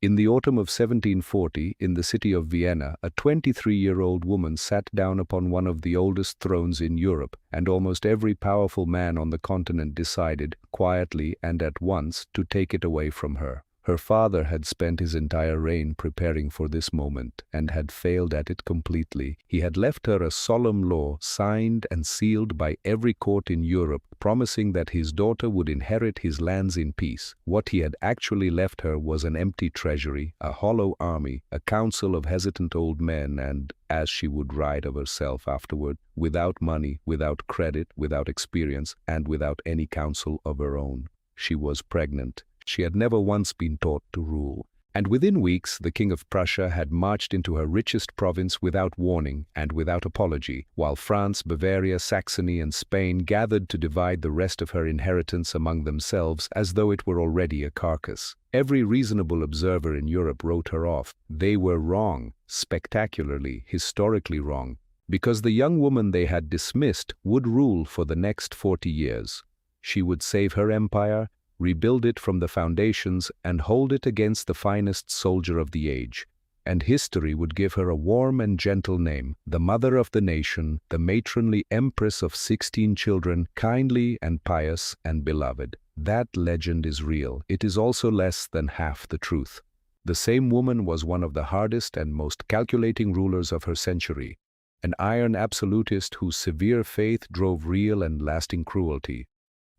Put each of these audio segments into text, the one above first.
In the autumn of 1740, in the city of Vienna, a 23-year-old woman sat down upon one of the oldest thrones in Europe, and almost every powerful man on the continent decided, quietly and at once, to take it away from her. Her father had spent his entire reign preparing for this moment, and had failed at it completely. He had left her a solemn law, signed and sealed by every court in Europe, promising that his daughter would inherit his lands in peace. What he had actually left her was an empty treasury, a hollow army, a council of hesitant old men, and, as she would write of herself afterward, without money, without credit, without experience, and without any counsel of her own. She was pregnant. She had never once been taught to rule. And within weeks, the King of Prussia had marched into her richest province without warning and without apology, while France, Bavaria, Saxony, and Spain gathered to divide the rest of her inheritance among themselves as though it were already a carcass. Every reasonable observer in Europe wrote her off. They were wrong, spectacularly, historically wrong, because the young woman they had dismissed would rule for the next 40 years. She would save her empire, rebuild it from the foundations, and hold it against the finest soldier of the age. And history would give her a warm and gentle name, the mother of the nation, the matronly empress of 16 children, kindly and pious and beloved. That legend is real. It is also less than half the truth. The same woman was one of the hardest and most calculating rulers of her century, an iron absolutist whose severe faith drove real and lasting cruelty.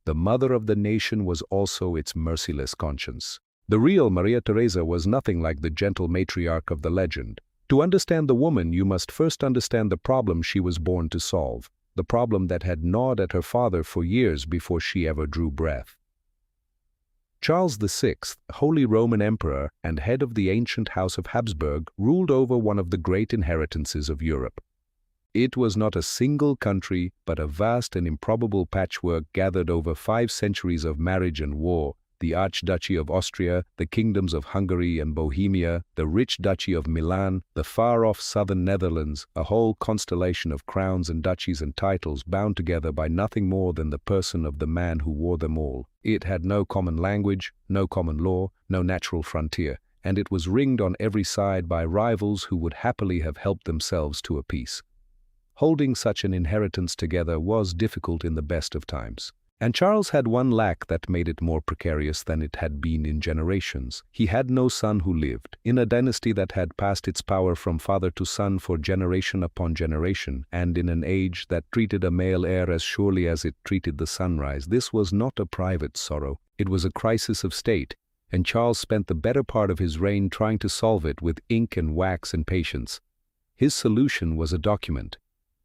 The mother of the nation was also its merciless conscience. The real Maria Theresa was nothing like the gentle matriarch of the legend. To understand the woman, you must first understand the problem she was born to solve, the problem that had gnawed at her father for years before she ever drew breath. Charles VI, Holy Roman Emperor and head of the ancient House of Habsburg, ruled over one of the great inheritances of Europe. It was not a single country, but a vast and improbable patchwork gathered over 5 centuries of marriage and war: the Archduchy of Austria, the kingdoms of Hungary and Bohemia, the rich Duchy of Milan, the far-off southern Netherlands, a whole constellation of crowns and duchies and titles bound together by nothing more than the person of the man who wore them all. It had no common language, no common law, no natural frontier, and it was ringed on every side by rivals who would happily have helped themselves to a peace. Holding such an inheritance together was difficult in the best of times. And Charles had one lack that made it more precarious than it had been in generations. He had no son who lived. In a dynasty that had passed its power from father to son for generation upon generation, and in an age that treated a male heir as surely as it treated the sunrise, this was not a private sorrow. It was a crisis of state, and Charles spent the better part of his reign trying to solve it with ink and wax and patience. His solution was a document.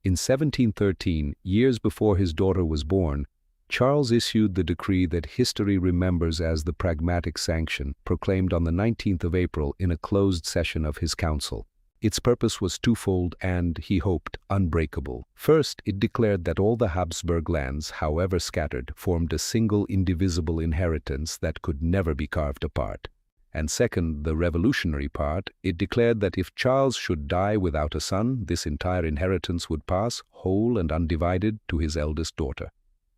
In 1713, years before his daughter was born, Charles issued the decree that history remembers as the Pragmatic Sanction, proclaimed on the 19th of April in a closed session of his council. Its purpose was twofold and, he hoped, unbreakable. First, it declared that all the Habsburg lands, however scattered, formed a single indivisible inheritance that could never be carved apart. And second, the revolutionary part, it declared that if Charles should die without a son, this entire inheritance would pass, whole and undivided, to his eldest daughter.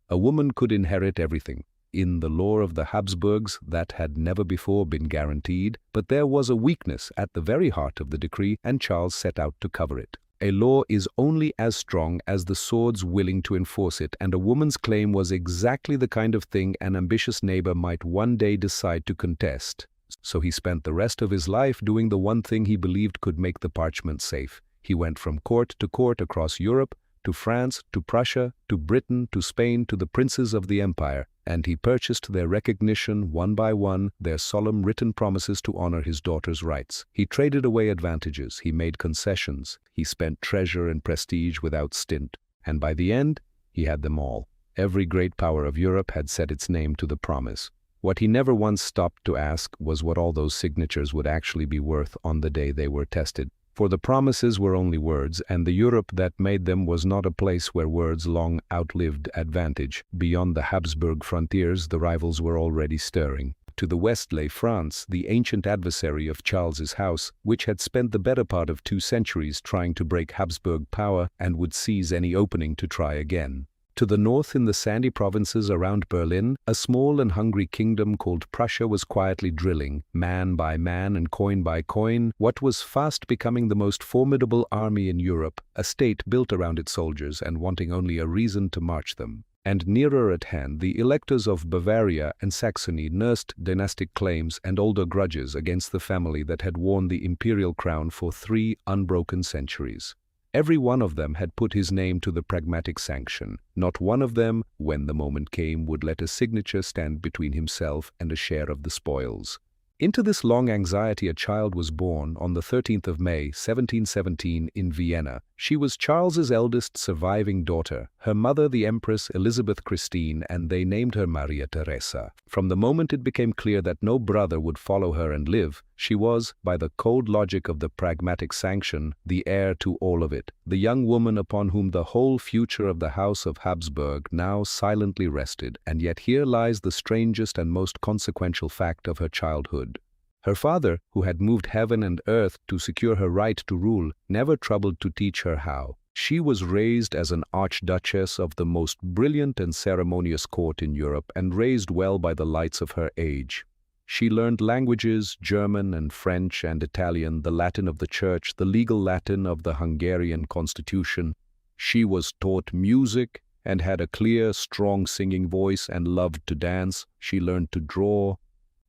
A woman could inherit everything. In the lore of the Habsburgs, that had never before been guaranteed, but there was a weakness at the very heart of the decree, and Charles set out to cover it. A law is only as strong as the swords willing to enforce it, and a woman's claim was exactly the kind of thing an ambitious neighbor might one day decide to contest. So he spent the rest of his life doing the one thing he believed could make the parchment safe. He went from court to court across Europe, to France, to Prussia, to Britain, to Spain, to the princes of the empire, and he purchased their recognition one by one, their solemn written promises to honor his daughter's rights. He traded away advantages, he made concessions, he spent treasure and prestige without stint, and by the end, he had them all. Every great power of Europe had set its name to the promise. What he never once stopped to ask was what all those signatures would actually be worth on the day they were tested. For the promises were only words, and the Europe that made them was not a place where words long outlived advantage. Beyond the Habsburg frontiers, the rivals were already stirring. To the west lay France, the ancient adversary of Charles's house, which had spent the better part of 2 centuries trying to break Habsburg power and would seize any opening to try again. To the north in the sandy provinces around Berlin, a small and hungry kingdom called Prussia was quietly drilling, man by man and coin by coin, what was fast becoming the most formidable army in Europe, a state built around its soldiers and wanting only a reason to march them. And nearer at hand, the electors of Bavaria and Saxony nursed dynastic claims and older grudges against the family that had worn the imperial crown for 3 unbroken centuries. Every one of them had put his name to the pragmatic sanction. Not one of them, when the moment came, would let a signature stand between himself and a share of the spoils. Into this long anxiety a child was born on the 13th of May, 1717, in Vienna. She was Charles's eldest surviving daughter, her mother the Empress Elizabeth Christine, and they named her Maria Theresa. From the moment it became clear that no brother would follow her and live, she was, by the cold logic of the pragmatic sanction, the heir to all of it, the young woman upon whom the whole future of the House of Habsburg now silently rested. And yet here lies the strangest and most consequential fact of her childhood. Her father, who had moved heaven and earth to secure her right to rule, never troubled to teach her how. She was raised as an archduchess of the most brilliant and ceremonious court in Europe, and raised well by the lights of her age. She learned languages, German and French and Italian, the Latin of the Church, the legal Latin of the Hungarian constitution. She was taught music and had a clear, strong singing voice and loved to dance. She learned to draw.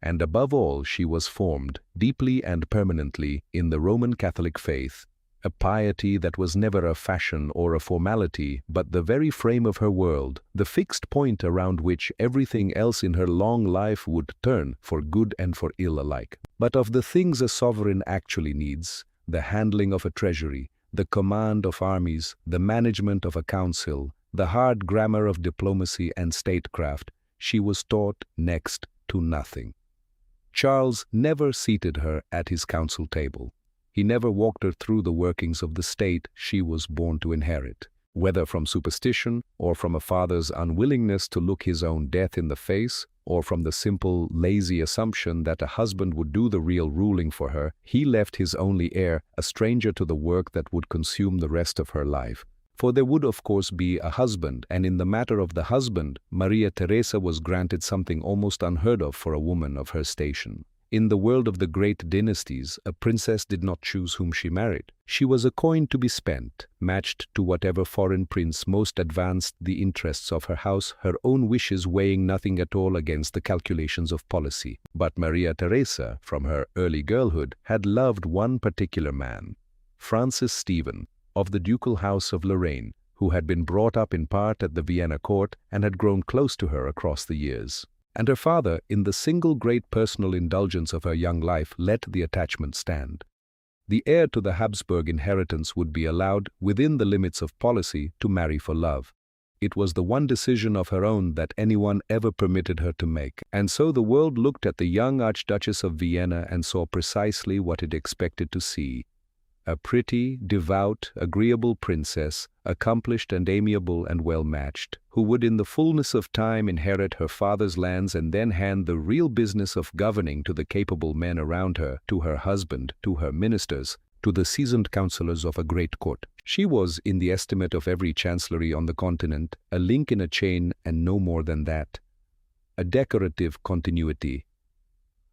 And above all, she was formed, deeply and permanently, in the Roman Catholic faith, a piety that was never a fashion or a formality, but the very frame of her world, the fixed point around which everything else in her long life would turn, for good and for ill alike. But of the things a sovereign actually needs, the handling of a treasury, the command of armies, the management of a council, the hard grammar of diplomacy and statecraft, she was taught next to nothing. Charles never seated her at his council table. He never walked her through the workings of the state she was born to inherit. Whether from superstition, or from a father's unwillingness to look his own death in the face, or from the simple, lazy assumption that a husband would do the real ruling for her, he left his only heir a stranger to the work that would consume the rest of her life. For there would of course be a husband, and in the matter of the husband, Maria Theresa was granted something almost unheard of for a woman of her station. In the world of the great dynasties, a princess did not choose whom she married. She was a coin to be spent, matched to whatever foreign prince most advanced the interests of her house, her own wishes weighing nothing at all against the calculations of policy. But Maria Theresa, from her early girlhood, had loved one particular man, Francis Stephen, of the ducal house of Lorraine, who had been brought up in part at the Vienna court and had grown close to her across the years. And her father, in the single great personal indulgence of her young life, let the attachment stand. The heir to the Habsburg inheritance would be allowed, within the limits of policy, to marry for love. It was the one decision of her own that anyone ever permitted her to make, and so the world looked at the young Archduchess of Vienna and saw precisely what it expected to see. A pretty, devout, agreeable princess, accomplished and amiable and well-matched, who would in the fullness of time inherit her father's lands and then hand the real business of governing to the capable men around her, to her husband, to her ministers, to the seasoned counselors of a great court. She was, in the estimate of every chancellery on the continent, a link in a chain and no more than that. A decorative continuity.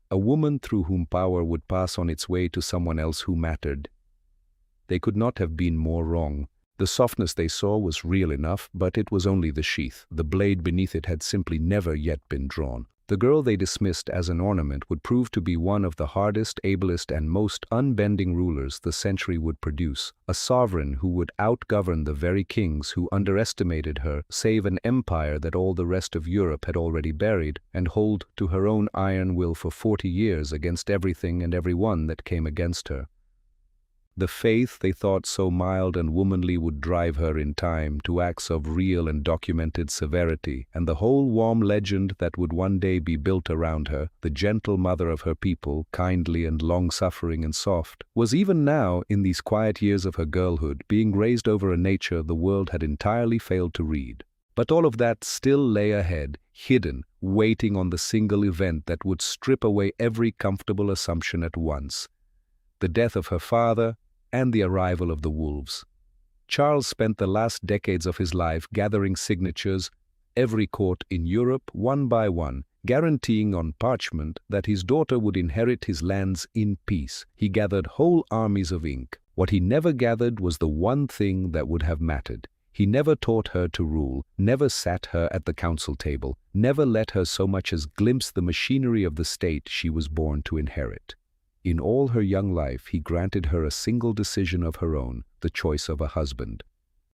A woman through whom power would pass on its way to someone else who mattered. They could not have been more wrong. The softness they saw was real enough, but it was only the sheath. The blade beneath it had simply never yet been drawn. The girl they dismissed as an ornament would prove to be one of the hardest, ablest, and most unbending rulers the century would produce, a sovereign who would outgovern the very kings who underestimated her, save an empire that all the rest of Europe had already buried, and hold to her own iron will for 40 years against everything and everyone that came against her. The faith they thought so mild and womanly would drive her in time to acts of real and documented severity, and the whole warm legend that would one day be built around her, the gentle mother of her people, kindly and long-suffering and soft, was even now, in these quiet years of her girlhood, being raised over a nature the world had entirely failed to read. But all of that still lay ahead, hidden, waiting on the single event that would strip away every comfortable assumption at once. The death of her father, and the arrival of the wolves. Charles spent the last decades of his life gathering signatures, every court in Europe one by one, guaranteeing on parchment that his daughter would inherit his lands in peace. He gathered whole armies of ink. What he never gathered was the one thing that would have mattered. He never taught her to rule, never sat her at the council table, never let her so much as glimpse the machinery of the state she was born to inherit. In all her young life, he granted her a single decision of her own, the choice of a husband.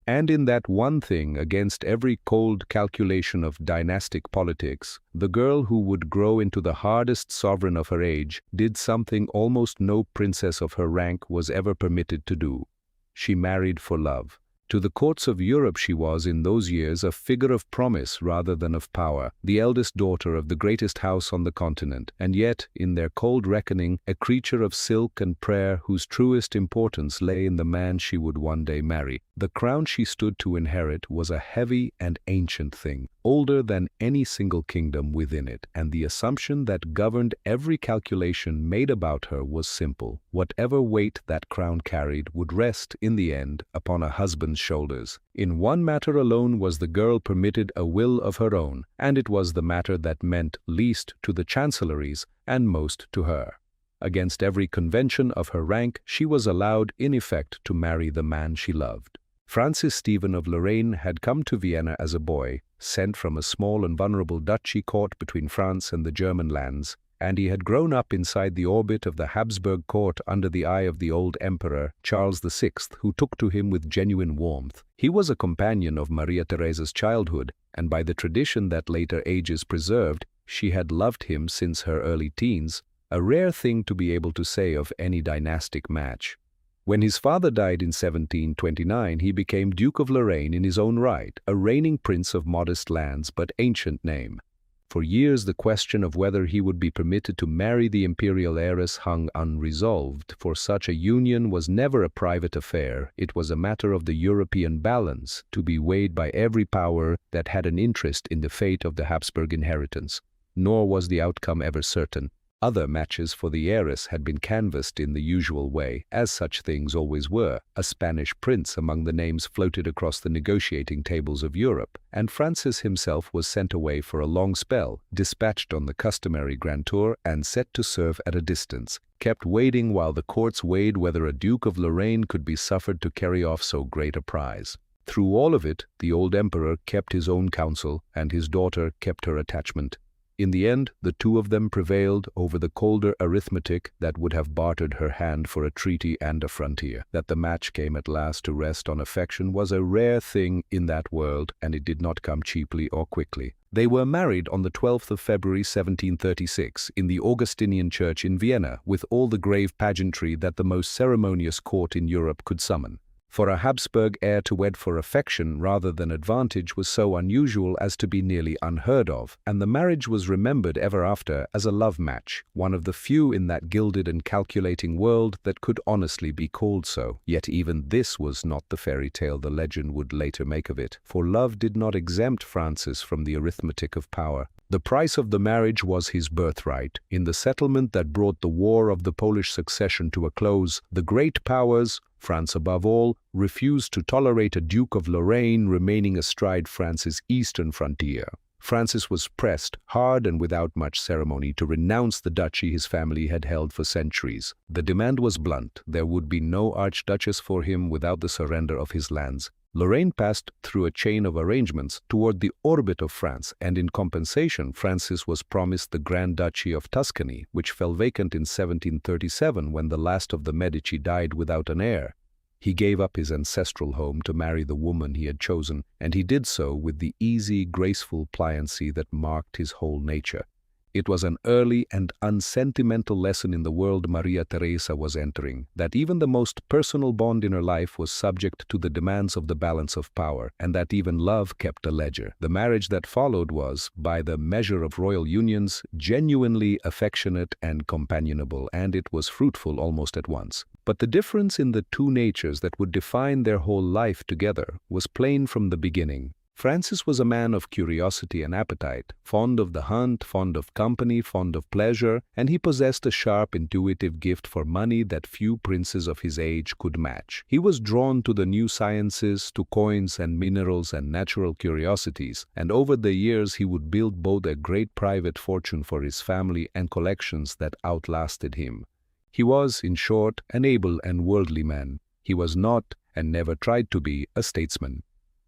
And in that one thing, against every cold calculation of dynastic politics, the girl who would grow into the hardest sovereign of her age did something almost no princess of her rank was ever permitted to do. She married for love. To the courts of Europe she was, in those years, a figure of promise rather than of power, the eldest daughter of the greatest house on the continent, and yet, in their cold reckoning, a creature of silk and prayer whose truest importance lay in the man she would one day marry. The crown she stood to inherit was a heavy and ancient thing, older than any single kingdom within it, and the assumption that governed every calculation made about her was simple. Whatever weight that crown carried would rest, in the end, upon a husband's shoulders. In one matter alone was the girl permitted a will of her own, and it was the matter that meant least to the chancelleries and most to her. Against every convention of her rank, she was allowed, in effect, to marry the man she loved. Francis Stephen of Lorraine had come to Vienna as a boy, sent from a small and vulnerable duchy caught between France and the German lands, and he had grown up inside the orbit of the Habsburg court under the eye of the old emperor, Charles VI, who took to him with genuine warmth. He was a companion of Maria Theresa's childhood, and by the tradition that later ages preserved, she had loved him since her early teens, a rare thing to be able to say of any dynastic match. When his father died in 1729, he became Duke of Lorraine in his own right, a reigning prince of modest lands but ancient name. For years the question of whether he would be permitted to marry the imperial heiress hung unresolved, for such a union was never a private affair. It was a matter of the European balance, to be weighed by every power that had an interest in the fate of the Habsburg inheritance. Nor was the outcome ever certain. Other matches for the heiress had been canvassed in the usual way, as such things always were. A Spanish prince among the names floated across the negotiating tables of Europe, and Francis himself was sent away for a long spell, dispatched on the customary grand tour and set to serve at a distance, kept waiting while the courts weighed whether a Duke of Lorraine could be suffered to carry off so great a prize. Through all of it, the old emperor kept his own counsel, and his daughter kept her attachment. In the end, the two of them prevailed over the colder arithmetic that would have bartered her hand for a treaty and a frontier. That the match came at last to rest on affection was a rare thing in that world, and it did not come cheaply or quickly. They were married on the 12th of February 1736 in the Augustinian church in Vienna, with all the grave pageantry that the most ceremonious court in Europe could summon. For a Habsburg heir to wed for affection rather than advantage was so unusual as to be nearly unheard of, and the marriage was remembered ever after as a love match, one of the few in that gilded and calculating world that could honestly be called so. Yet even this was not the fairy tale the legend would later make of it, for love did not exempt Francis from the arithmetic of power. The price of the marriage was his birthright. In the settlement that brought the War of the Polish Succession to a close, the great powers, France above all, refused to tolerate a Duke of Lorraine remaining astride France's eastern frontier. Francis was pressed, hard and without much ceremony, to renounce the duchy his family had held for centuries. The demand was blunt. There would be no archduchess for him without the surrender of his lands. Lorraine passed through a chain of arrangements toward the orbit of France, and in compensation Francis was promised the Grand Duchy of Tuscany, which fell vacant in 1737 when the last of the Medici died without an heir. He gave up his ancestral home to marry the woman he had chosen, and he did so with the easy, graceful pliancy that marked his whole nature. It was an early and unsentimental lesson in the world Maria Theresa was entering, that even the most personal bond in her life was subject to the demands of the balance of power, and that even love kept a ledger. The marriage that followed was, by the measure of royal unions, genuinely affectionate and companionable, and it was fruitful almost at once. But the difference in the two natures that would define their whole life together was plain from the beginning. Francis was a man of curiosity and appetite, fond of the hunt, fond of company, fond of pleasure, and he possessed a sharp intuitive gift for money that few princes of his age could match. He was drawn to the new sciences, to coins and minerals and natural curiosities, and over the years he would build both a great private fortune for his family and collections that outlasted him. He was, in short, an able and worldly man. He was not, and never tried to be, a statesman.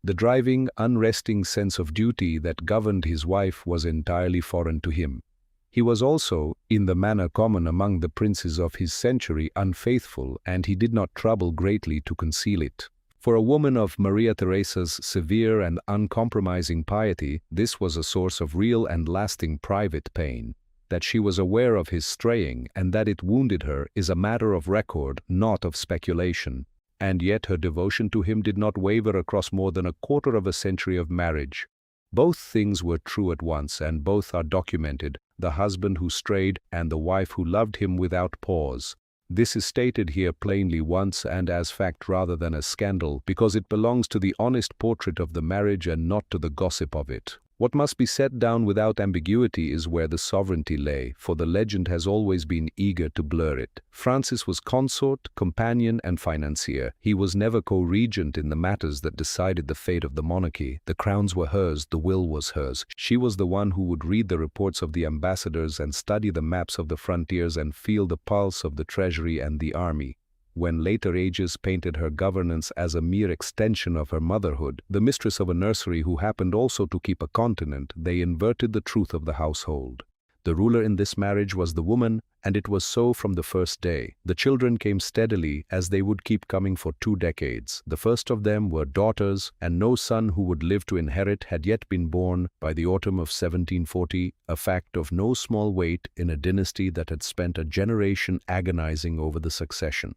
The driving, unresting sense of duty that governed his wife was entirely foreign to him. He was also, in the manner common among the princes of his century, unfaithful, and he did not trouble greatly to conceal it. For a woman of Maria Theresa's severe and uncompromising piety, this was a source of real and lasting private pain. That she was aware of his straying and that it wounded her is a matter of record, not of speculation. And yet her devotion to him did not waver across more than a quarter of a century of marriage. Both things were true at once, and both are documented, the husband who strayed and the wife who loved him without pause. This is stated here plainly once and as fact rather than as scandal, because it belongs to the honest portrait of the marriage and not to the gossip of it. What must be set down without ambiguity is where the sovereignty lay, for the legend has always been eager to blur it. Francis was consort, companion, and financier. He was never co-regent in the matters that decided the fate of the monarchy. The crowns were hers, the will was hers. She was the one who would read the reports of the ambassadors and study the maps of the frontiers and feel the pulse of the treasury and the army. When later ages painted her governance as a mere extension of her motherhood, the mistress of a nursery who happened also to keep a continent, they inverted the truth of the household. The ruler in this marriage was the woman, and it was so from the first day. The children came steadily, as they would keep coming for 2 decades. The first of them were daughters, and no son who would live to inherit had yet been born by the autumn of 1740, a fact of no small weight in a dynasty that had spent a generation agonizing over the succession.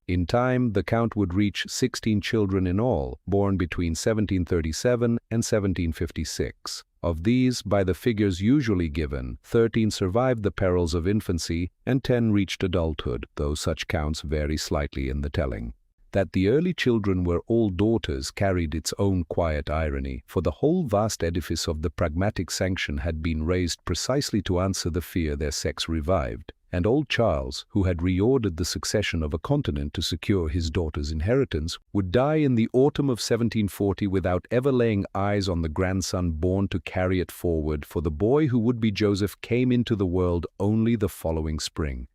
In time, the count would reach 16 children in all, born between 1737 and 1756. Of these, by the figures usually given, 13 survived the perils of infancy and 10 reached adulthood, though such counts vary slightly in the telling. That the early children were all daughters carried its own quiet irony, for the whole vast edifice of the pragmatic sanction had been raised precisely to answer the fear their sex revived. And old Charles, who had reordered the succession of a continent to secure his daughter's inheritance, would die in the autumn of 1740 without ever laying eyes on the grandson born to carry it forward, for the boy who would be Joseph came into the world only the following spring.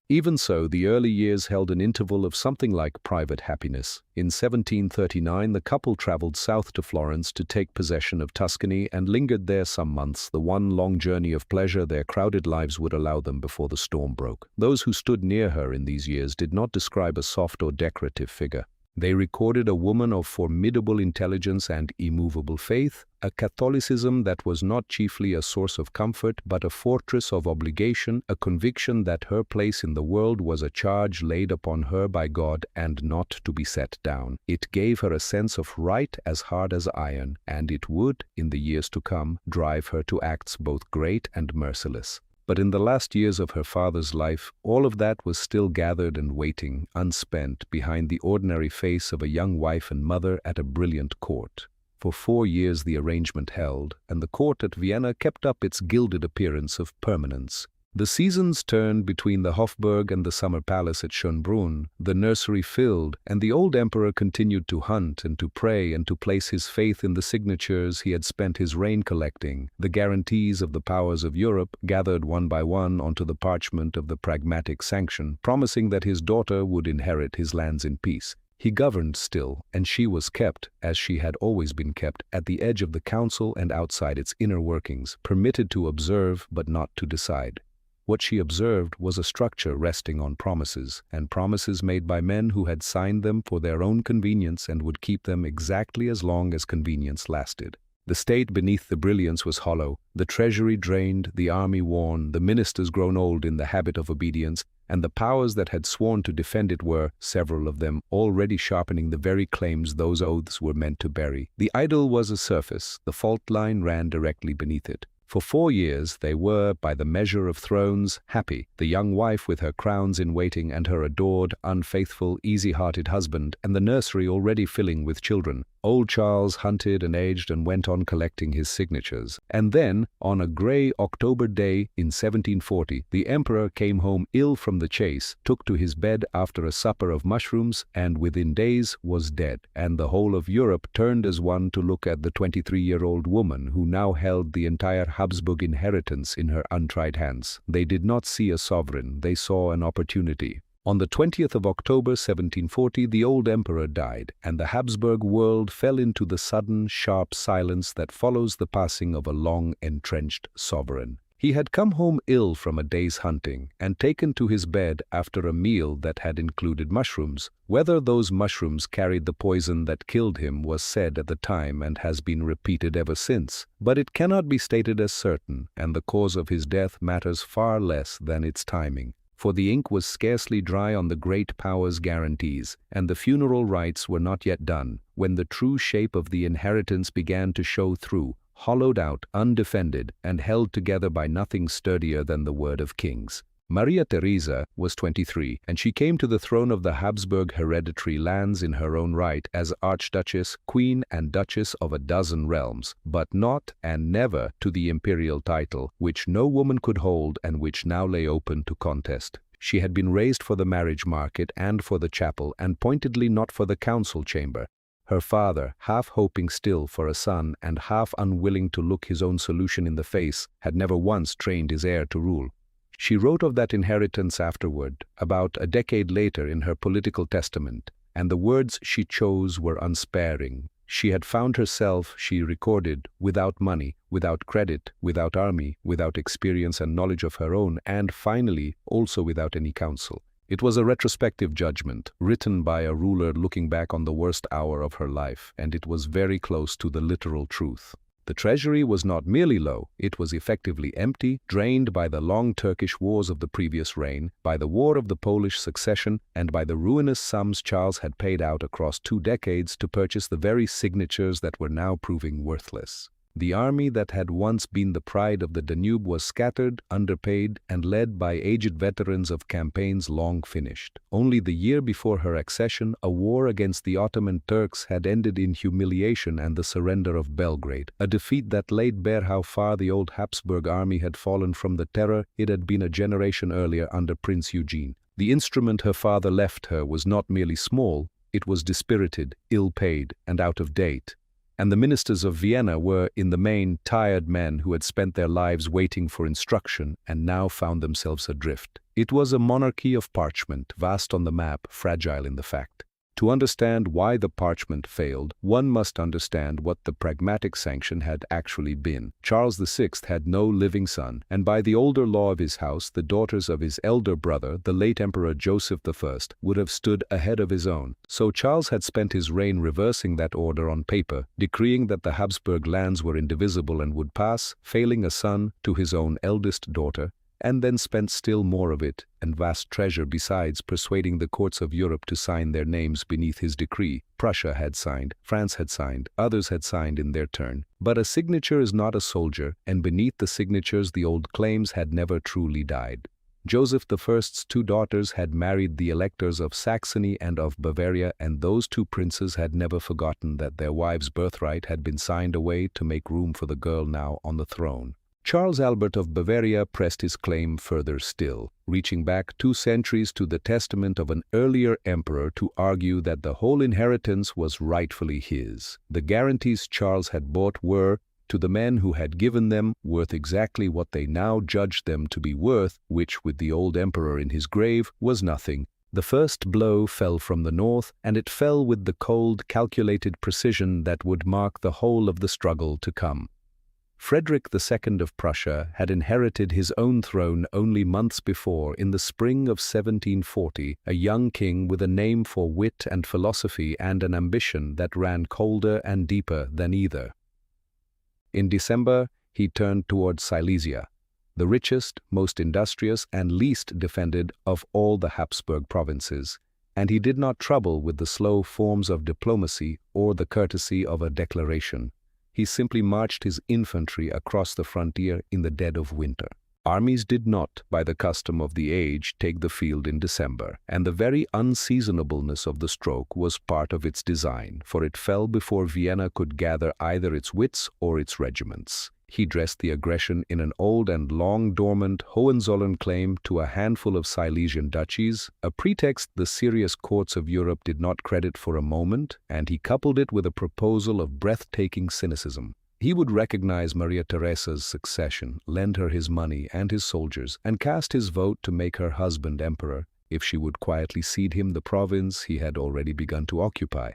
Even so, the early years held an interval of something like private happiness. In 1739, the couple traveled south to Florence to take possession of Tuscany and lingered there some months, the one long journey of pleasure their crowded lives would allow them before the storm broke. Those who stood near her in these years did not describe a soft or decorative figure. They recorded a woman of formidable intelligence and immovable faith, a Catholicism that was not chiefly a source of comfort but a fortress of obligation, a conviction that her place in the world was a charge laid upon her by God and not to be set down. It gave her a sense of right as hard as iron, and it would, in the years to come, drive her to acts both great and merciless. But in the last years of her father's life, all of that was still gathered and waiting, unspent, behind the ordinary face of a young wife and mother at a brilliant court. For 4 years the arrangement held, and the court at Vienna kept up its gilded appearance of permanence. The seasons turned between the Hofburg and the summer palace at Schönbrunn, the nursery filled, and the old emperor continued to hunt and to pray and to place his faith in the signatures he had spent his reign collecting, the guarantees of the powers of Europe, gathered one by one onto the parchment of the pragmatic sanction, promising that his daughter would inherit his lands in peace. He governed still, and she was kept, as she had always been kept, at the edge of the council and outside its inner workings, permitted to observe but not to decide. What she observed was a structure resting on promises, and promises made by men who had signed them for their own convenience and would keep them exactly as long as convenience lasted. The state beneath the brilliance was hollow, the treasury drained, the army worn, the ministers grown old in the habit of obedience, and the powers that had sworn to defend it were, several of them, already sharpening the very claims those oaths were meant to bury. The idol was a surface, the fault line ran directly beneath it. For 4 years they were, by the measure of thrones, happy, the young wife with her crowns in waiting and her adored, unfaithful, easy-hearted husband, and the nursery already filling with children. Old Charles hunted and aged and went on collecting his signatures. And then, on a grey October day in 1740, the emperor came home ill from the chase, took to his bed after a supper of mushrooms, and within days was dead. And the whole of Europe turned as one to look at the 23-year-old woman who now held the entire Habsburg inheritance in her untried hands. They did not see a sovereign, they saw an opportunity. On the 20th of October 1740, the old emperor died, and the Habsburg world fell into the sudden, sharp silence that follows the passing of a long-entrenched sovereign. He had come home ill from a day's hunting, and taken to his bed after a meal that had included mushrooms. Whether those mushrooms carried the poison that killed him was said at the time and has been repeated ever since, but it cannot be stated as certain, and the cause of his death matters far less than its timing. For the ink was scarcely dry on the great power's guarantees, and the funeral rites were not yet done, when the true shape of the inheritance began to show through, hollowed out, undefended, and held together by nothing sturdier than the word of kings. Maria Theresa was 23, and she came to the throne of the Habsburg hereditary lands in her own right as Archduchess, Queen, and Duchess of a dozen realms, but not and never to the imperial title, which no woman could hold and which now lay open to contest. She had been raised for the marriage market and for the chapel, and pointedly not for the council chamber. Her father, half hoping still for a son and half unwilling to look his own solution in the face, had never once trained his heir to rule. She wrote of that inheritance afterward, about a decade later in her political testament, and the words she chose were unsparing. She had found herself, she recorded, without money, without credit, without army, without experience and knowledge of her own, and finally, also without any counsel. It was a retrospective judgment, written by a ruler looking back on the worst hour of her life, and it was very close to the literal truth. The treasury was not merely low, it was effectively empty, drained by the long Turkish wars of the previous reign, by the War of the Polish Succession, and by the ruinous sums Charles had paid out across 2 decades to purchase the very signatures that were now proving worthless. The army that had once been the pride of the Danube was scattered, underpaid, and led by aged veterans of campaigns long finished. Only the year before her accession, a war against the Ottoman Turks had ended in humiliation and the surrender of Belgrade, a defeat that laid bare how far the old Habsburg army had fallen from the terror it had been a generation earlier under Prince Eugene. The instrument her father left her was not merely small, it was dispirited, ill-paid, and out of date. And the ministers of Vienna were, in the main, tired men who had spent their lives waiting for instruction and now found themselves adrift. It was a monarchy of parchment, vast on the map, fragile in the fact. To understand why the parchment failed, one must understand what the pragmatic sanction had actually been. Charles VI had no living son, and by the older law of his house, the daughters of his elder brother, the late Emperor Joseph I, would have stood ahead of his own. So Charles had spent his reign reversing that order on paper, decreeing that the Habsburg lands were indivisible and would pass, failing a son, to his own eldest daughter, and then spent still more of it, and vast treasure besides, persuading the courts of Europe to sign their names beneath his decree. Prussia had signed, France had signed, others had signed in their turn. But a signature is not a soldier, and beneath the signatures the old claims had never truly died. Joseph I's 2 daughters had married the electors of Saxony and of Bavaria, and those 2 princes had never forgotten that their wives' birthright had been signed away to make room for the girl now on the throne. Charles Albert of Bavaria pressed his claim further still, reaching back 2 centuries to the testament of an earlier emperor to argue that the whole inheritance was rightfully his. The guarantees Charles had bought were, to the men who had given them, worth exactly what they now judged them to be worth, which, with the old emperor in his grave, was nothing. The first blow fell from the north, and it fell with the cold, calculated precision that would mark the whole of the struggle to come. Frederick II of Prussia had inherited his own throne only months before, in the spring of 1740, a young king with a name for wit and philosophy and an ambition that ran colder and deeper than either. In December, he turned towards Silesia, the richest, most industrious, and least defended of all the Habsburg provinces, and he did not trouble with the slow forms of diplomacy or the courtesy of a declaration. He simply marched his infantry across the frontier in the dead of winter. Armies did not, by the custom of the age, take the field in December, and the very unseasonableness of the stroke was part of its design, for it fell before Vienna could gather either its wits or its regiments. He dressed the aggression in an old and long-dormant Hohenzollern claim to a handful of Silesian duchies, a pretext the serious courts of Europe did not credit for a moment, and he coupled it with a proposal of breathtaking cynicism. He would recognize Maria Theresa's succession, lend her his money and his soldiers, and cast his vote to make her husband emperor, if she would quietly cede him the province he had already begun to occupy.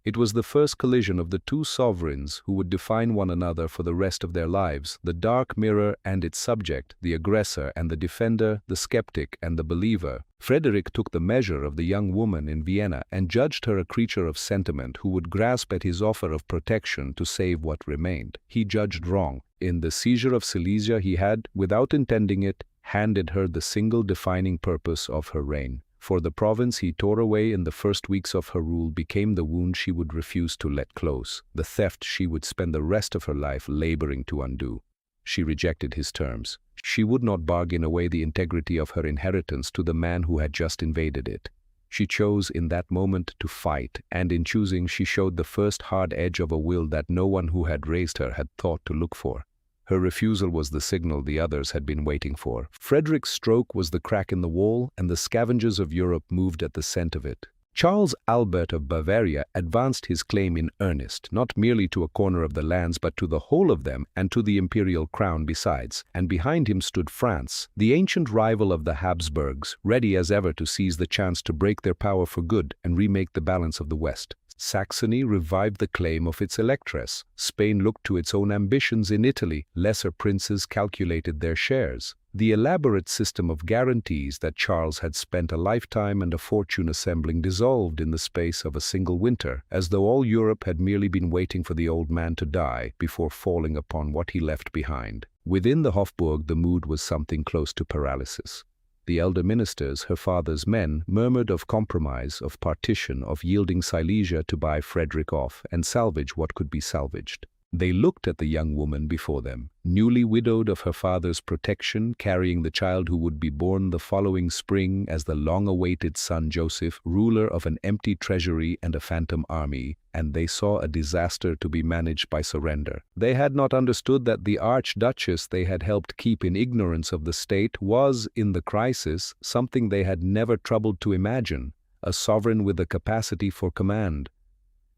It was the first collision of the two sovereigns who would define one another for the rest of their lives, the dark mirror and its subject, the aggressor and the defender, the skeptic and the believer. Frederick took the measure of the young woman in Vienna and judged her a creature of sentiment who would grasp at his offer of protection to save what remained. He judged wrong. In the seizure of Silesia he had, without intending it, handed her the single defining purpose of her reign. For the province he tore away in the first weeks of her rule became the wound she would refuse to let close, the theft she would spend the rest of her life laboring to undo. She rejected his terms. She would not bargain away the integrity of her inheritance to the man who had just invaded it. She chose in that moment to fight, and in choosing she showed the first hard edge of a will that no one who had raised her had thought to look for. Her refusal was the signal the others had been waiting for. Frederick's stroke was the crack in the wall, and the scavengers of Europe moved at the scent of it. Charles Albert of Bavaria advanced his claim in earnest, not merely to a corner of the lands but to the whole of them and to the imperial crown besides, and behind him stood France, the ancient rival of the Habsburgs, ready as ever to seize the chance to break their power for good and remake the balance of the West. Saxony revived the claim of its electress. Spain looked to its own ambitions in Italy. Lesser princes calculated their shares. The elaborate system of guarantees that Charles had spent a lifetime and a fortune assembling dissolved in the space of a single winter, as though all Europe had merely been waiting for the old man to die before falling upon what he left behind. Within the Hofburg the mood was something close to paralysis. The elder ministers, her father's men, murmured of compromise, of partition, of yielding Silesia to buy Frederick off and salvage what could be salvaged. They looked at the young woman before them, newly widowed of her father's protection, carrying the child who would be born the following spring as the long-awaited son Joseph, ruler of an empty treasury and a phantom army, and they saw a disaster to be managed by surrender. They had not understood that the archduchess they had helped keep in ignorance of the state was, in the crisis, something they had never troubled to imagine, a sovereign with a capacity for command.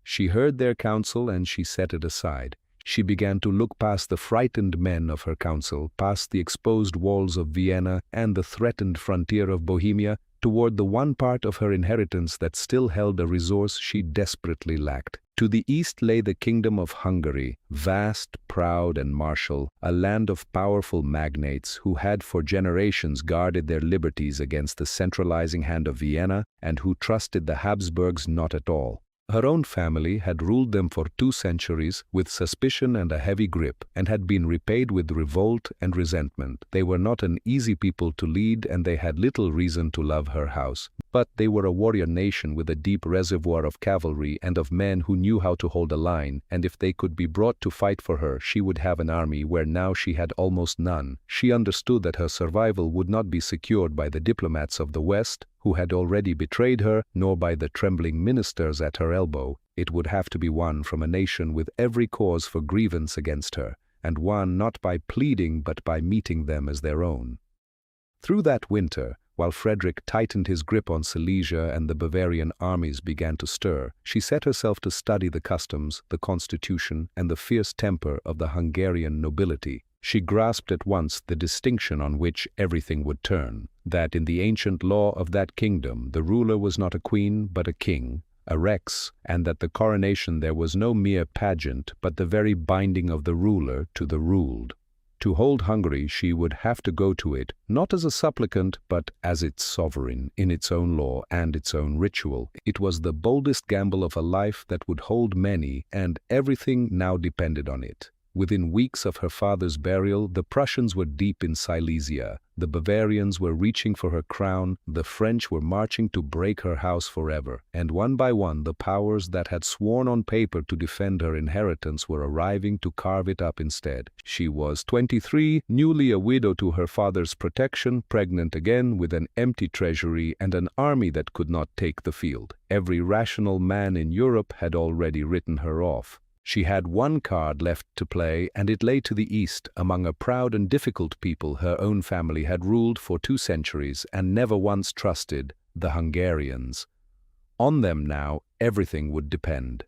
She heard their counsel and she set it aside. She began to look past the frightened men of her council, past the exposed walls of Vienna and the threatened frontier of Bohemia, toward the one part of her inheritance that still held a resource she desperately lacked. To the east lay the kingdom of Hungary, vast, proud, and martial, a land of powerful magnates who had for generations guarded their liberties against the centralizing hand of Vienna and who trusted the Habsburgs not at all. Her own family had ruled them for 2 centuries with suspicion and a heavy grip, and had been repaid with revolt and resentment. They were not an easy people to lead, and they had little reason to love her house. But they were a warrior nation with a deep reservoir of cavalry and of men who knew how to hold a line, and if they could be brought to fight for her, she would have an army where now she had almost none. She understood that her survival would not be secured by the diplomats of the West, who had already betrayed her, nor by the trembling ministers at her elbow. It would have to be won from a nation with every cause for grievance against her, and won not by pleading but by meeting them as their own. Through that winter, while Frederick tightened his grip on Silesia and the Bavarian armies began to stir, she set herself to study the customs, the constitution, and the fierce temper of the Hungarian nobility. She grasped at once the distinction on which everything would turn, that in the ancient law of that kingdom the ruler was not a queen but a king, a rex, and that the coronation there was no mere pageant but the very binding of the ruler to the ruled. To hold Hungary she would have to go to it, not as a supplicant but as its sovereign, in its own law and its own ritual. It was the boldest gamble of a life that would hold many, and everything now depended on it. Within weeks of her father's burial, the Prussians were deep in Silesia. The Bavarians were reaching for her crown, the French were marching to break her house forever, and one by one the powers that had sworn on paper to defend her inheritance were arriving to carve it up instead. She was 23, newly a widow to her father's protection, pregnant again with an empty treasury and an army that could not take the field. Every rational man in Europe had already written her off. She had one card left to play, and it lay to the east, among a proud and difficult people her own family had ruled for 2 centuries and never once trusted, the Hungarians. On them now everything would depend.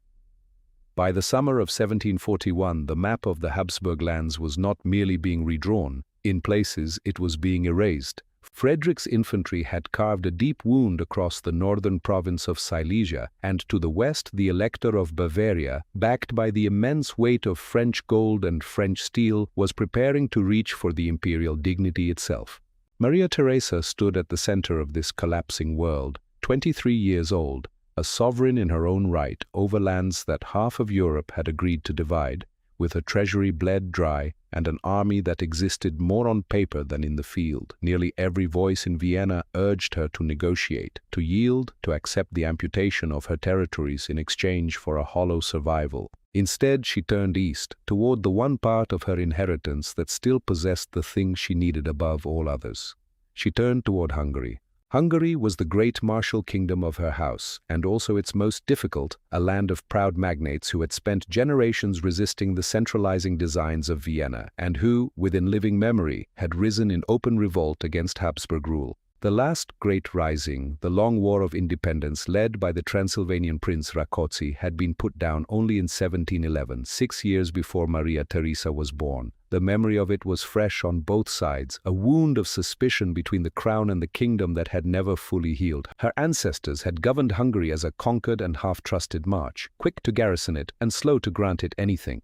By the summer of 1741, the map of the Habsburg lands was not merely being redrawn, in places it was being erased. Frederick's infantry had carved a deep wound across the northern province of Silesia, and to the west the Elector of Bavaria, backed by the immense weight of French gold and French steel, was preparing to reach for the imperial dignity itself. Maria Theresa stood at the center of this collapsing world, 23 years old, a sovereign in her own right over lands that half of Europe had agreed to divide, with her treasury bled dry and an army that existed more on paper than in the field. Nearly every voice in Vienna urged her to negotiate, to yield, to accept the amputation of her territories in exchange for a hollow survival. Instead, she turned east, toward the one part of her inheritance that still possessed the thing she needed above all others. She turned toward Hungary. Hungary was the great martial kingdom of her house, and also its most difficult, a land of proud magnates who had spent generations resisting the centralizing designs of Vienna, and who, within living memory, had risen in open revolt against Habsburg rule. The last great rising, the long war of independence led by the Transylvanian prince Rákóczi, had been put down only in 1711, 6 years before Maria Theresa was born. The memory of it was fresh on both sides, a wound of suspicion between the crown and the kingdom that had never fully healed. Her ancestors had governed Hungary as a conquered and half-trusted march, quick to garrison it and slow to grant it anything.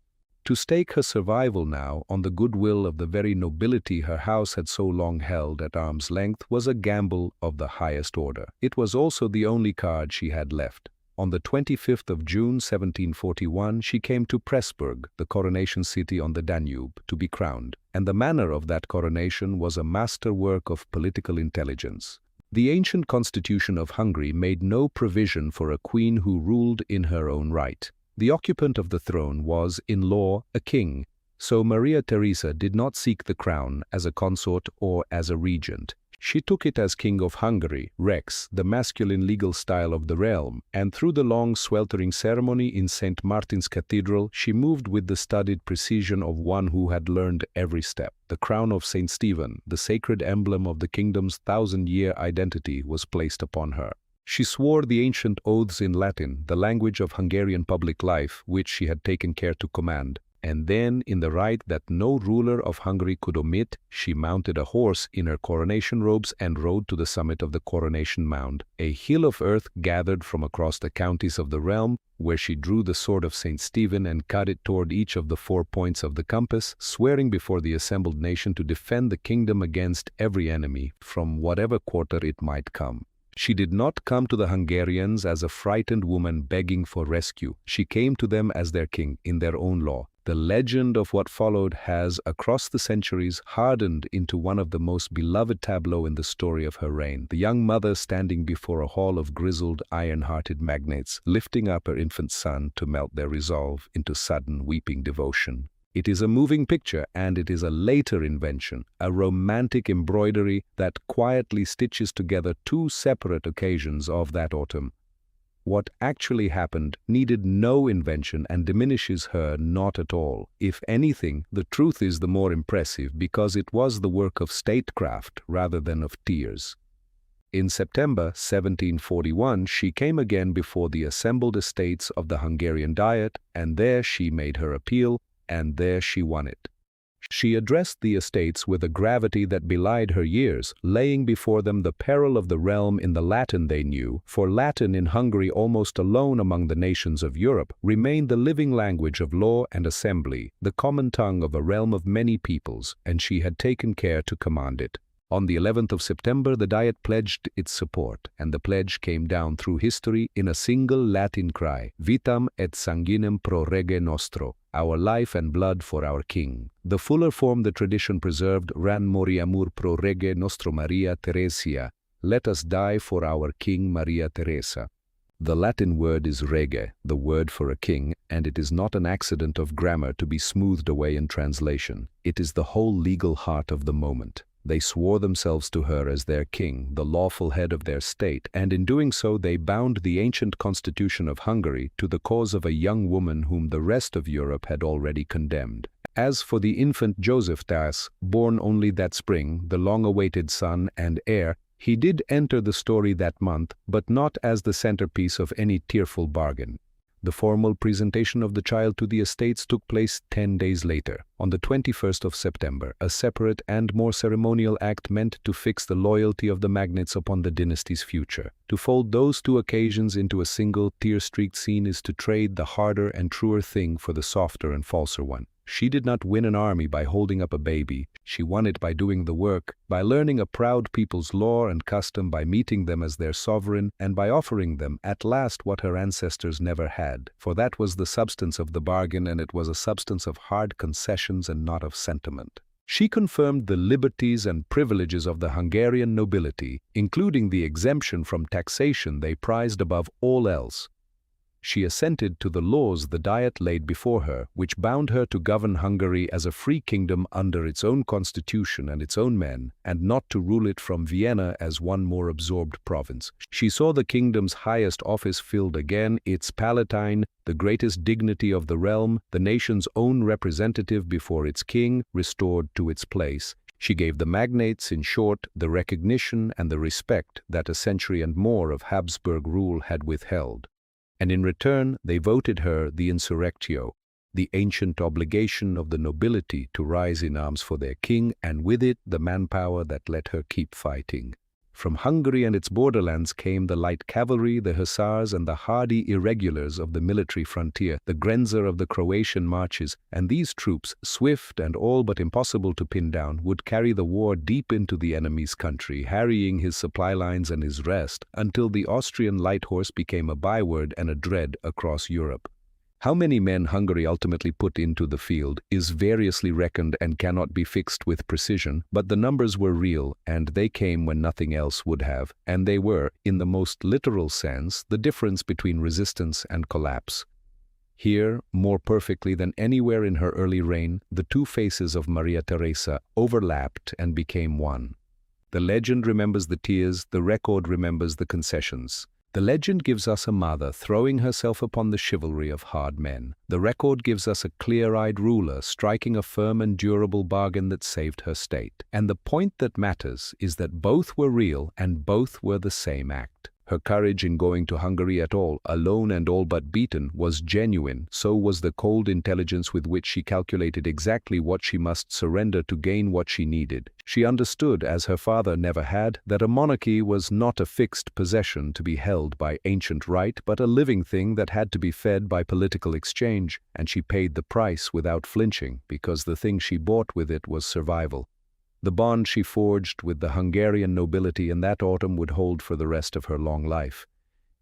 To stake her survival now on the goodwill of the very nobility her house had so long held at arm's length was a gamble of the highest order. It was also the only card she had left. On the 25th of June 1741, she came to Pressburg, the coronation city on the Danube, to be crowned, and the manner of that coronation was a masterwork of political intelligence. The ancient constitution of Hungary made no provision for a queen who ruled in her own right. The occupant of the throne was, in law, a king, so Maria Theresa did not seek the crown as a consort or as a regent. She took it as King of Hungary, Rex, the masculine legal style of the realm, and through the long sweltering ceremony in St. Martin's Cathedral, she moved with the studied precision of one who had learned every step. The crown of St. Stephen, the sacred emblem of the kingdom's 1,000-year identity, was placed upon her. She swore the ancient oaths in Latin, the language of Hungarian public life, which she had taken care to command. And then, in the rite that no ruler of Hungary could omit, she mounted a horse in her coronation robes and rode to the summit of the coronation mound, a hill of earth gathered from across the counties of the realm, where she drew the sword of St. Stephen and cut it toward each of the 4 points of the compass, swearing before the assembled nation to defend the kingdom against every enemy, from whatever quarter it might come. She did not come to the Hungarians as a frightened woman begging for rescue. She came to them as their king, in their own law. The legend of what followed has, across the centuries, hardened into one of the most beloved tableaux in the story of her reign. The young mother standing before a hall of grizzled, iron-hearted magnates, lifting up her infant son to melt their resolve into sudden, weeping devotion. It is a moving picture, and it is a later invention, a romantic embroidery that quietly stitches together 2 separate occasions of that autumn. What actually happened needed no invention and diminishes her not at all. If anything, the truth is the more impressive because it was the work of statecraft rather than of tears. In September 1741, she came again before the assembled estates of the Hungarian Diet, and there she made her appeal, and there she won it. She addressed the estates with a gravity that belied her years, laying before them the peril of the realm in the Latin they knew, for Latin in Hungary, almost alone among the nations of Europe, remained the living language of law and assembly, the common tongue of a realm of many peoples, and she had taken care to command it. On the 11th of September, the Diet pledged its support, and the pledge came down through history in a single Latin cry, Vitam et sanguinem pro rege nostro, our life and blood for our king. The fuller form the tradition preserved ran moriamur pro rege nostro Maria Theresia, let us die for our king Maria Theresa. The Latin word is rege, the word for a king, and it is not an accident of grammar to be smoothed away in translation. It is the whole legal heart of the moment. They swore themselves to her as their king, the lawful head of their state, and in doing so they bound the ancient constitution of Hungary to the cause of a young woman whom the rest of Europe had already condemned. As for the infant Joseph Thas, born only that spring, the long-awaited son and heir, he did enter the story that month, but not as the centerpiece of any tearful bargain. The formal presentation of the child to the estates took place 10 days later, on the 21st of September, a separate and more ceremonial act meant to fix the loyalty of the magnates upon the dynasty's future. To fold those two occasions into a single tear-streaked scene is to trade the harder and truer thing for the softer and falser one. She did not win an army by holding up a baby. She won it by doing the work, by learning a proud people's law and custom, by meeting them as their sovereign, and by offering them at last what her ancestors never had. For that was the substance of the bargain, and it was a substance of hard concessions and not of sentiment. She confirmed the liberties and privileges of the Hungarian nobility, including the exemption from taxation they prized above all else. She assented to the laws the Diet laid before her, which bound her to govern Hungary as a free kingdom under its own constitution and its own men, and not to rule it from Vienna as one more absorbed province. She saw the kingdom's highest office filled again, its palatine, the greatest dignity of the realm, the nation's own representative before its king, restored to its place. She gave the magnates, in short, the recognition and the respect that a century and more of Habsburg rule had withheld. And in return they voted her the insurrectio, the ancient obligation of the nobility to rise in arms for their king, and with it the manpower that let her keep fighting. From Hungary and its borderlands came the light cavalry, the hussars, and the hardy irregulars of the military frontier, the Grenzer of the Croatian marches, and these troops, swift and all but impossible to pin down, would carry the war deep into the enemy's country, harrying his supply lines and his rest, until the Austrian light horse became a byword and a dread across Europe. How many men Hungary ultimately put into the field is variously reckoned and cannot be fixed with precision, but the numbers were real, and they came when nothing else would have, and they were, in the most literal sense, the difference between resistance and collapse. Here, more perfectly than anywhere in her early reign, the two faces of Maria Theresa overlapped and became one. The legend remembers the tears, the record remembers the concessions. The legend gives us a mother throwing herself upon the chivalry of hard men. The record gives us a clear-eyed ruler striking a firm and durable bargain that saved her state. And the point that matters is that both were real and both were the same act. Her courage in going to Hungary at all, alone and all but beaten, was genuine. So was the cold intelligence with which she calculated exactly what she must surrender to gain what she needed. She understood, as her father never had, that a monarchy was not a fixed possession to be held by ancient right, but a living thing that had to be fed by political exchange, and she paid the price without flinching, because the thing she bought with it was survival. The bond she forged with the Hungarian nobility in that autumn would hold for the rest of her long life.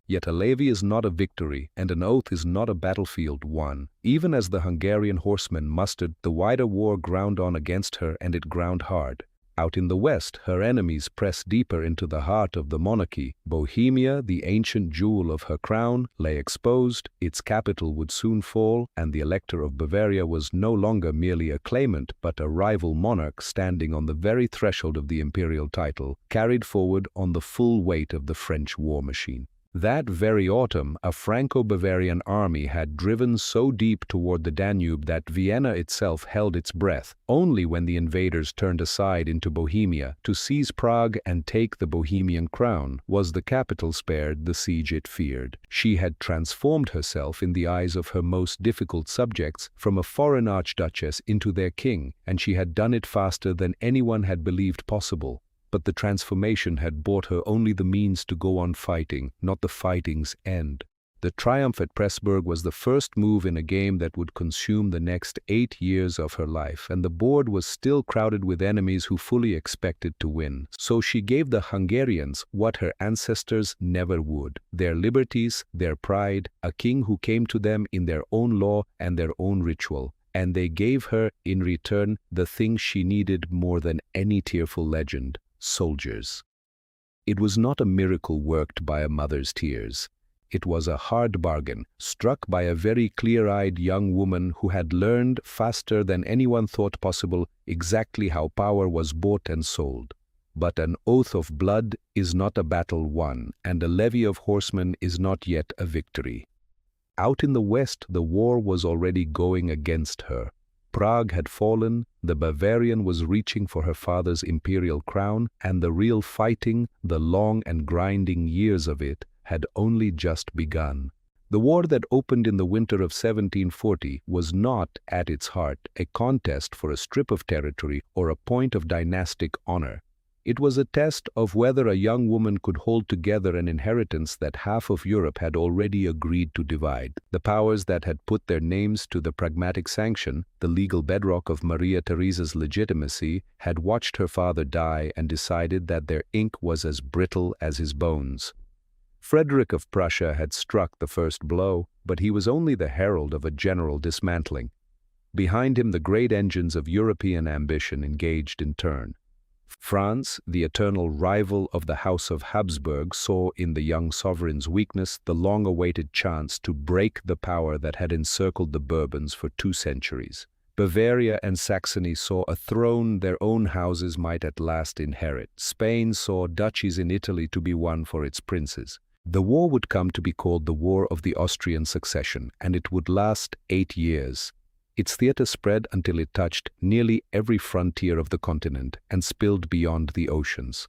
Yet a levy is not a victory, and an oath is not a battlefield won. Even as the Hungarian horsemen mustered, the wider war ground on against her, and it ground hard. Out in the west, her enemies pressed deeper into the heart of the monarchy. Bohemia, the ancient jewel of her crown, lay exposed, its capital would soon fall, and the Elector of Bavaria was no longer merely a claimant, but a rival monarch standing on the very threshold of the imperial title, carried forward on the full weight of the French war machine. That very autumn, a Franco-Bavarian army had driven so deep toward the Danube that Vienna itself held its breath. Only when the invaders turned aside into Bohemia to seize Prague and take the Bohemian crown was the capital spared the siege it feared. She had transformed herself in the eyes of her most difficult subjects from a foreign archduchess into their king, and she had done it faster than anyone had believed possible. But the transformation had bought her only the means to go on fighting, not the fighting's end. The triumph at Pressburg was the first move in a game that would consume the next 8 years of her life, and the board was still crowded with enemies who fully expected to win. So she gave the Hungarians what her ancestors never would: their liberties, their pride, a king who came to them in their own law and their own ritual. And they gave her, in return, the thing she needed more than any tearful legend: soldiers. It was not a miracle worked by a mother's tears. It was a hard bargain, struck by a very clear-eyed young woman who had learned, faster than anyone thought possible, exactly how power was bought and sold. But an oath of blood is not a battle won, and a levy of horsemen is not yet a victory. Out in the west, the war was already going against her. Prague had fallen, the Bavarian was reaching for her father's imperial crown, and the real fighting, the long and grinding years of it, had only just begun. The war that opened in the winter of 1740 was not, at its heart, a contest for a strip of territory or a point of dynastic honor. It was a test of whether a young woman could hold together an inheritance that half of Europe had already agreed to divide. The powers that had put their names to the pragmatic sanction, the legal bedrock of Maria Theresa's legitimacy, had watched her father die and decided that their ink was as brittle as his bones. Frederick of Prussia had struck the first blow, but he was only the herald of a general dismantling. Behind him, the great engines of European ambition engaged in turn. France, the eternal rival of the House of Habsburg, saw in the young sovereign's weakness the long-awaited chance to break the power that had encircled the Bourbons for 2 centuries. Bavaria and Saxony saw a throne their own houses might at last inherit. Spain saw duchies in Italy to be won for its princes. The war would come to be called the War of the Austrian Succession, and it would last 8 years. Its theater spread until it touched nearly every frontier of the continent and spilled beyond the oceans.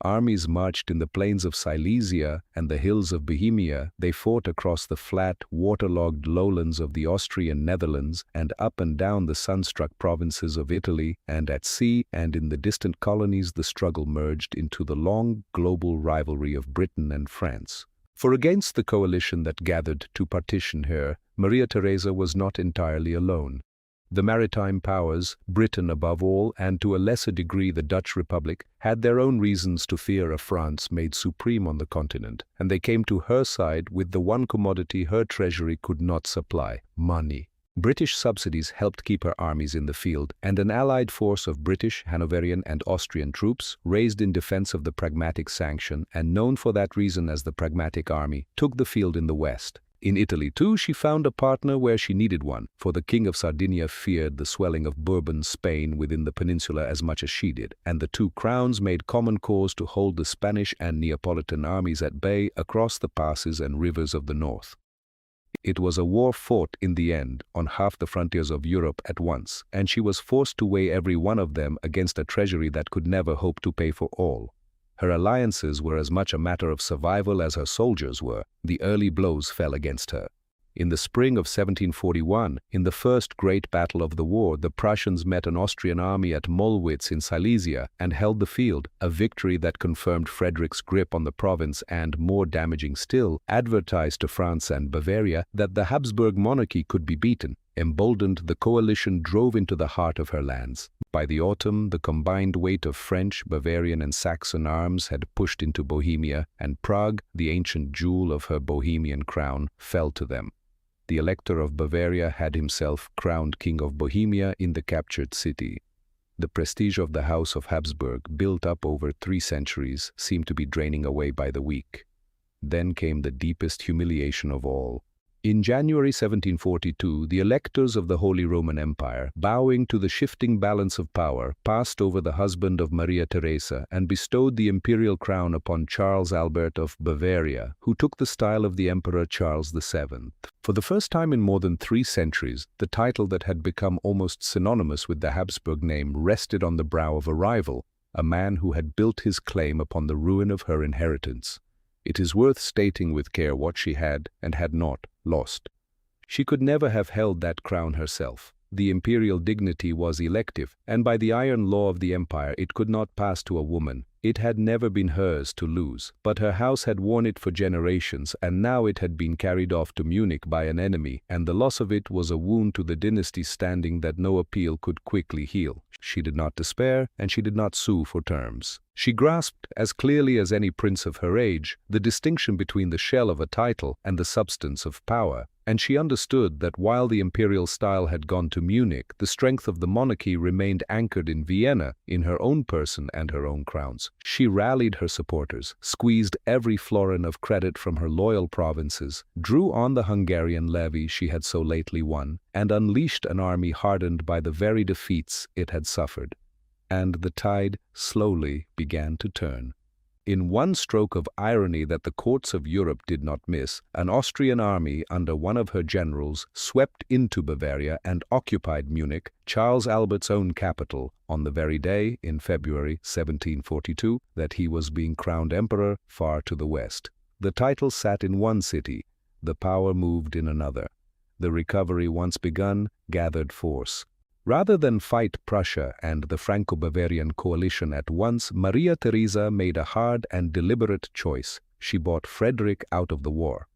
Armies marched in the plains of Silesia and the hills of Bohemia. They fought across the flat, waterlogged lowlands of the Austrian Netherlands and up and down the sun-struck provinces of Italy, and at sea and in the distant colonies the struggle merged into the long global rivalry of Britain and France. For against the coalition that gathered to partition her, Maria Theresa was not entirely alone. The maritime powers, Britain above all, and to a lesser degree the Dutch Republic, had their own reasons to fear a France made supreme on the continent, and they came to her side with the one commodity her treasury could not supply: money. British subsidies helped keep her armies in the field, and an allied force of British, Hanoverian, and Austrian troops, raised in defense of the Pragmatic Sanction, and known for that reason as the Pragmatic Army, took the field in the west. In Italy, too, she found a partner where she needed one, for the King of Sardinia feared the swelling of Bourbon Spain within the peninsula as much as she did, and the 2 crowns made common cause to hold the Spanish and Neapolitan armies at bay across the passes and rivers of the north. It was a war fought, in the end, on half the frontiers of Europe at once, and she was forced to weigh every one of them against a treasury that could never hope to pay for all. Her alliances were as much a matter of survival as her soldiers were. The early blows fell against her. In the spring of 1741, in the first great battle of the war, the Prussians met an Austrian army at Mollwitz in Silesia and held the field, a victory that confirmed Frederick's grip on the province and, more damaging still, advertised to France and Bavaria that the Habsburg monarchy could be beaten. Emboldened, the coalition drove into the heart of her lands. By the autumn, the combined weight of French, Bavarian, and Saxon arms had pushed into Bohemia, and Prague, the ancient jewel of her Bohemian crown, fell to them. The Elector of Bavaria had himself crowned King of Bohemia in the captured city. The prestige of the House of Habsburg, built up over 3 centuries, seemed to be draining away by the week. Then came the deepest humiliation of all. In January 1742, the electors of the Holy Roman Empire, bowing to the shifting balance of power, passed over the husband of Maria Theresa and bestowed the imperial crown upon Charles Albert of Bavaria, who took the style of the Emperor Charles VII. For the first time in more than 3 centuries, the title that had become almost synonymous with the Habsburg name rested on the brow of a rival, a man who had built his claim upon the ruin of her inheritance. It is worth stating with care what she had, and had not, lost. She could never have held that crown herself. The imperial dignity was elective, and by the iron law of the empire it could not pass to a woman. It had never been hers to lose, but her house had worn it for generations, and now it had been carried off to Munich by an enemy, and the loss of it was a wound to the dynasty's standing that no appeal could quickly heal. She did not despair, and she did not sue for terms. She grasped, as clearly as any prince of her age, the distinction between the shell of a title and the substance of power, and she understood that while the imperial style had gone to Munich, the strength of the monarchy remained anchored in Vienna, in her own person and her own crowns. She rallied her supporters, squeezed every florin of credit from her loyal provinces, drew on the Hungarian levy she had so lately won, and unleashed an army hardened by the very defeats it had suffered. And the tide slowly began to turn. In one stroke of irony that the courts of Europe did not miss, an Austrian army under one of her generals swept into Bavaria and occupied Munich, Charles Albert's own capital, on the very day, in February 1742, that he was being crowned emperor far to the west. The title sat in one city, the power moved in another. The recovery once begun gathered force. Rather than fight Prussia and the Franco-Bavarian coalition at once, Maria Theresa made a hard and deliberate choice. She bought Frederick out of the war.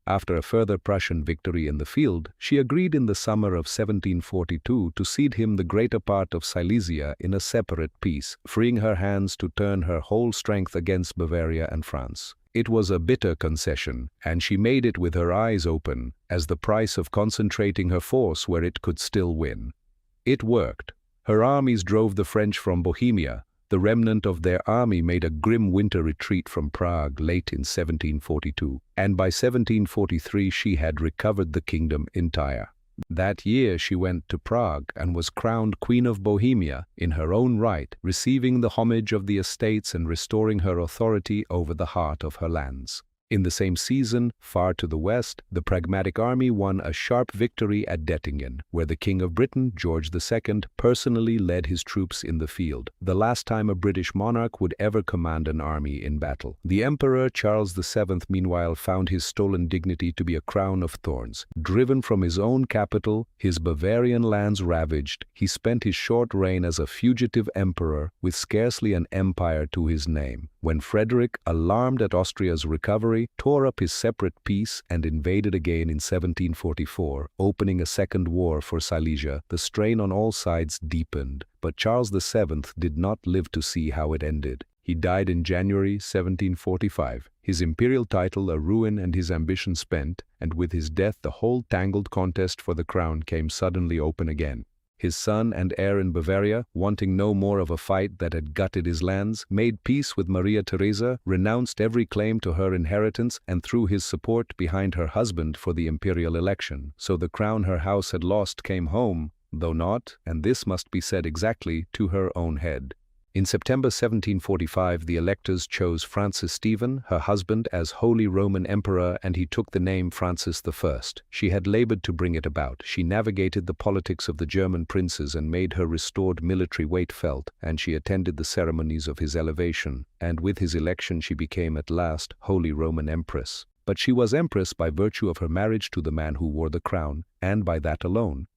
After a further Prussian victory in the field, she agreed in the summer of 1742 to cede him the greater part of Silesia in a separate peace, freeing her hands to turn her whole strength against Bavaria and France. It was a bitter concession, and she made it with her eyes open, as the price of concentrating her force where it could still win. It worked. Her armies drove the French from Bohemia. The remnant of their army made a grim winter retreat from Prague late in 1742, and by 1743 she had recovered the kingdom entire. That year she went to Prague and was crowned Queen of Bohemia in her own right, receiving the homage of the estates and restoring her authority over the heart of her lands. In the same season, far to the west, the Pragmatic Army won a sharp victory at Dettingen, where the King of Britain, George II, personally led his troops in the field, the last time a British monarch would ever command an army in battle. The Emperor Charles VII, meanwhile, found his stolen dignity to be a crown of thorns. Driven from his own capital, his Bavarian lands ravaged, he spent his short reign as a fugitive emperor with scarcely an empire to his name. When Frederick, alarmed at Austria's recovery, tore up his separate peace and invaded again in 1744, opening a second war for Silesia, the strain on all sides deepened. But Charles VII did not live to see how it ended. He died in January 1745, his imperial title a ruin and his ambition spent, and with his death the whole tangled contest for the crown came suddenly open again. His son and heir in Bavaria, wanting no more of a fight that had gutted his lands, made peace with Maria Theresa, renounced every claim to her inheritance, and threw his support behind her husband for the imperial election. So the crown her house had lost came home, though not, and this must be said exactly, to her own head. In September 1745, the electors chose Francis Stephen, her husband, as Holy Roman Emperor, and he took the name Francis I. She had labored to bring it about. She navigated the politics of the German princes and made her restored military weight felt, and she attended the ceremonies of his elevation, and with his election she became at last Holy Roman Empress. But she was Empress by virtue of her marriage to the man who wore the crown, and by that alone.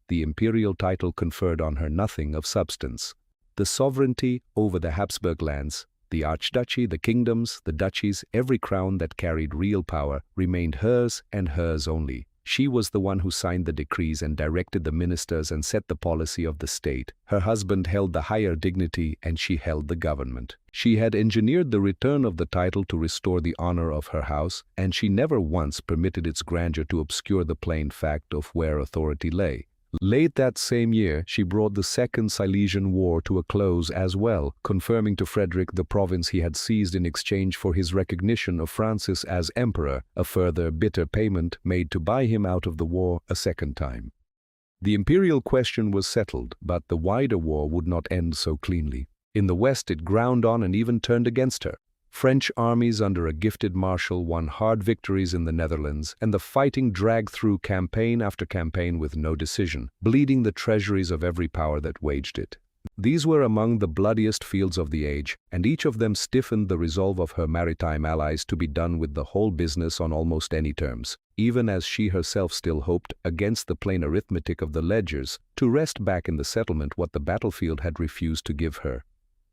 The imperial title conferred on her nothing of substance. The sovereignty over the Habsburg lands, the archduchy, the kingdoms, the duchies, every crown that carried real power, remained hers and hers only. She was the one who signed the decrees and directed the ministers and set the policy of the state. Her husband held the higher dignity and she held the government. She had engineered the return of the title to restore the honor of her house, and she never once permitted its grandeur to obscure the plain fact of where authority lay. Late that same year, she brought the Second Silesian War to a close as well, confirming to Frederick the province he had seized in exchange for his recognition of Francis as emperor, a further bitter payment made to buy him out of the war a second time. The imperial question was settled, but the wider war would not end so cleanly. In the west it ground on and even turned against her. French armies under a gifted marshal won hard victories in the Netherlands, and the fighting dragged through campaign after campaign with no decision, bleeding the treasuries of every power that waged it. These were among the bloodiest fields of the age, and each of them stiffened the resolve of her maritime allies to be done with the whole business on almost any terms, even as she herself still hoped, against the plain arithmetic of the ledgers, to wrest back in the settlement what the battlefield had refused to give her.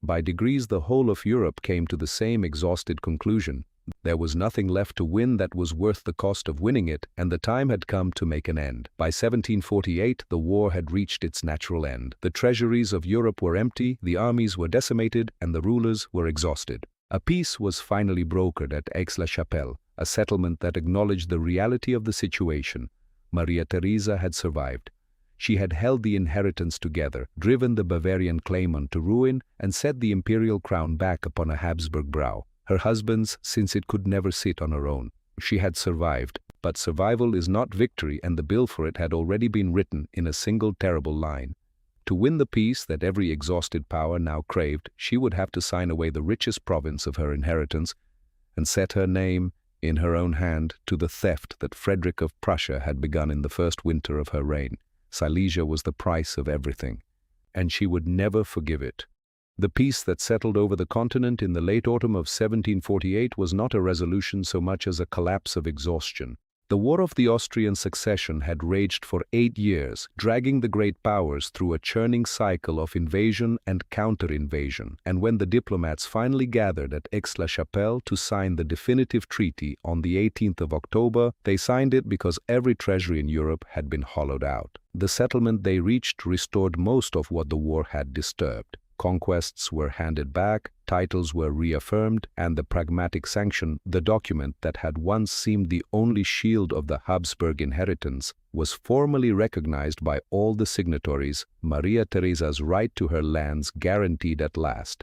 By degrees the whole of Europe came to the same exhausted conclusion. There was nothing left to win that was worth the cost of winning it, and the time had come to make an end. By 1748 the war had reached its natural end. The treasuries of Europe were empty, the armies were decimated, and the rulers were exhausted. A peace was finally brokered at Aix-la-Chapelle, a settlement that acknowledged the reality of the situation. Maria Theresa had survived. She had held the inheritance together, driven the Bavarian claimant to ruin, and set the imperial crown back upon a Habsburg brow. Her husband's, since it could never sit on her own. She had survived, but survival is not victory, and the bill for it had already been written in a single terrible line. To win the peace that every exhausted power now craved, she would have to sign away the richest province of her inheritance and set her name in her own hand to the theft that Frederick of Prussia had begun in the first winter of her reign. Silesia was the price of everything, and she would never forgive it. The peace that settled over the continent in the late autumn of 1748 was not a resolution so much as a collapse of exhaustion. The War of the Austrian Succession had raged for 8 years, dragging the great powers through a churning cycle of invasion and counter-invasion, and when the diplomats finally gathered at Aix-la-Chapelle to sign the definitive treaty on the 18th of October, they signed it because every treasury in Europe had been hollowed out. The settlement they reached restored most of what the war had disturbed. Conquests were handed back, titles were reaffirmed, and the Pragmatic Sanction, the document that had once seemed the only shield of the Habsburg inheritance, was formally recognized by all the signatories, Maria Theresa's right to her lands guaranteed at last.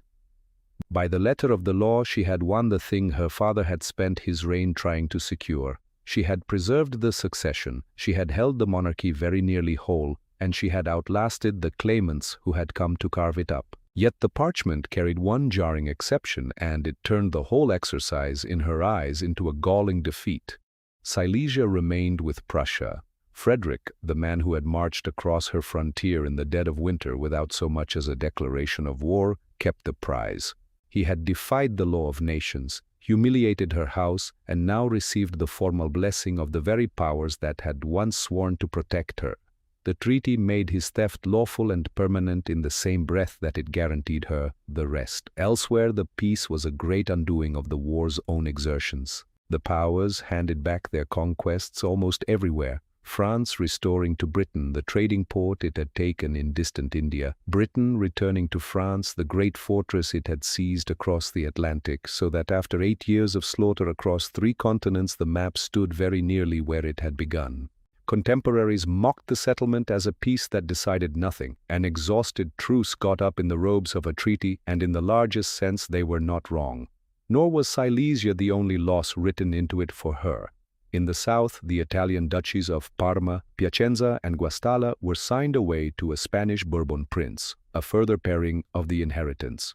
By the letter of the law, she had won the thing her father had spent his reign trying to secure. She had preserved the succession, she had held the monarchy very nearly whole, and she had outlasted the claimants who had come to carve it up. Yet the parchment carried one jarring exception, and it turned the whole exercise in her eyes into a galling defeat. Silesia remained with Prussia. Frederick, the man who had marched across her frontier in the dead of winter without so much as a declaration of war, kept the prize. He had defied the law of nations, humiliated her house, and now received the formal blessing of the very powers that had once sworn to protect her. The treaty made his theft lawful and permanent in the same breath that it guaranteed her the rest. Elsewhere, the peace was a great undoing of the war's own exertions. The powers handed back their conquests almost everywhere. France restoring to Britain the trading port it had taken in distant India, Britain returning to France the great fortress it had seized across the Atlantic, so that after 8 years of slaughter across 3 continents the map stood very nearly where it had begun. Contemporaries mocked the settlement as a peace that decided nothing. An exhausted truce got up in the robes of a treaty, and in the largest sense they were not wrong. Nor was Silesia the only loss written into it for her. In the south, the Italian duchies of Parma, Piacenza, and Guastalla were signed away to a Spanish Bourbon prince, a further paring of the inheritance.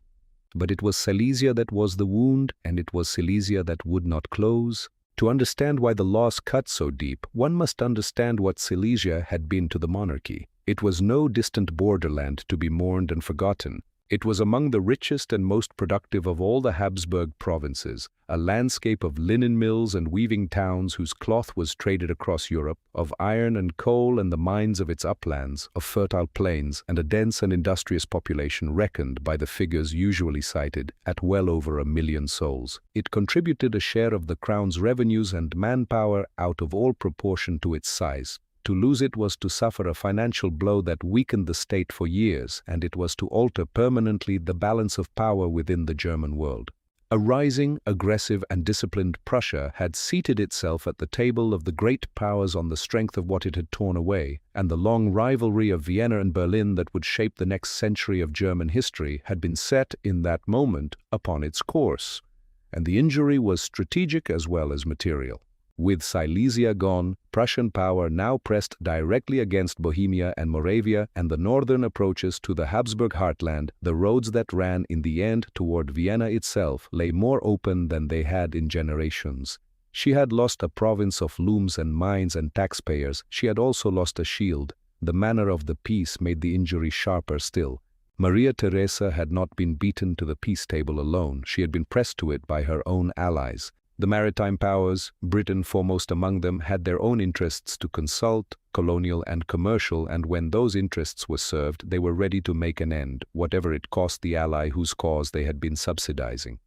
But it was Silesia that was the wound, and it was Silesia that would not close. To understand why the loss cut so deep, one must understand what Silesia had been to the monarchy. It was no distant borderland to be mourned and forgotten. It was among the richest and most productive of all the Habsburg provinces, a landscape of linen mills and weaving towns whose cloth was traded across Europe, of iron and coal and the mines of its uplands, of fertile plains, and a dense and industrious population reckoned, by the figures usually cited, at well over 1 million souls. It contributed a share of the crown's revenues and manpower out of all proportion to its size. To lose it was to suffer a financial blow that weakened the state for years, and it was to alter permanently the balance of power within the German world. A rising, aggressive, and disciplined Prussia had seated itself at the table of the great powers on the strength of what it had torn away, and the long rivalry of Vienna and Berlin that would shape the next century of German history had been set in that moment upon its course, and the injury was strategic as well as material. With Silesia gone, Prussian power now pressed directly against Bohemia and Moravia and the northern approaches to the Habsburg heartland. The roads that ran in the end toward Vienna itself lay more open than they had in generations. She had lost a province of looms and mines and taxpayers. She had also lost a shield. The manner of the peace made the injury sharper still. Maria Theresa had not been beaten to the peace table alone. She had been pressed to it by her own allies. The maritime powers, Britain foremost among them, had their own interests to consult, colonial and commercial, and when those interests were served, they were ready to make an end, whatever it cost the ally whose cause they had been subsidizing.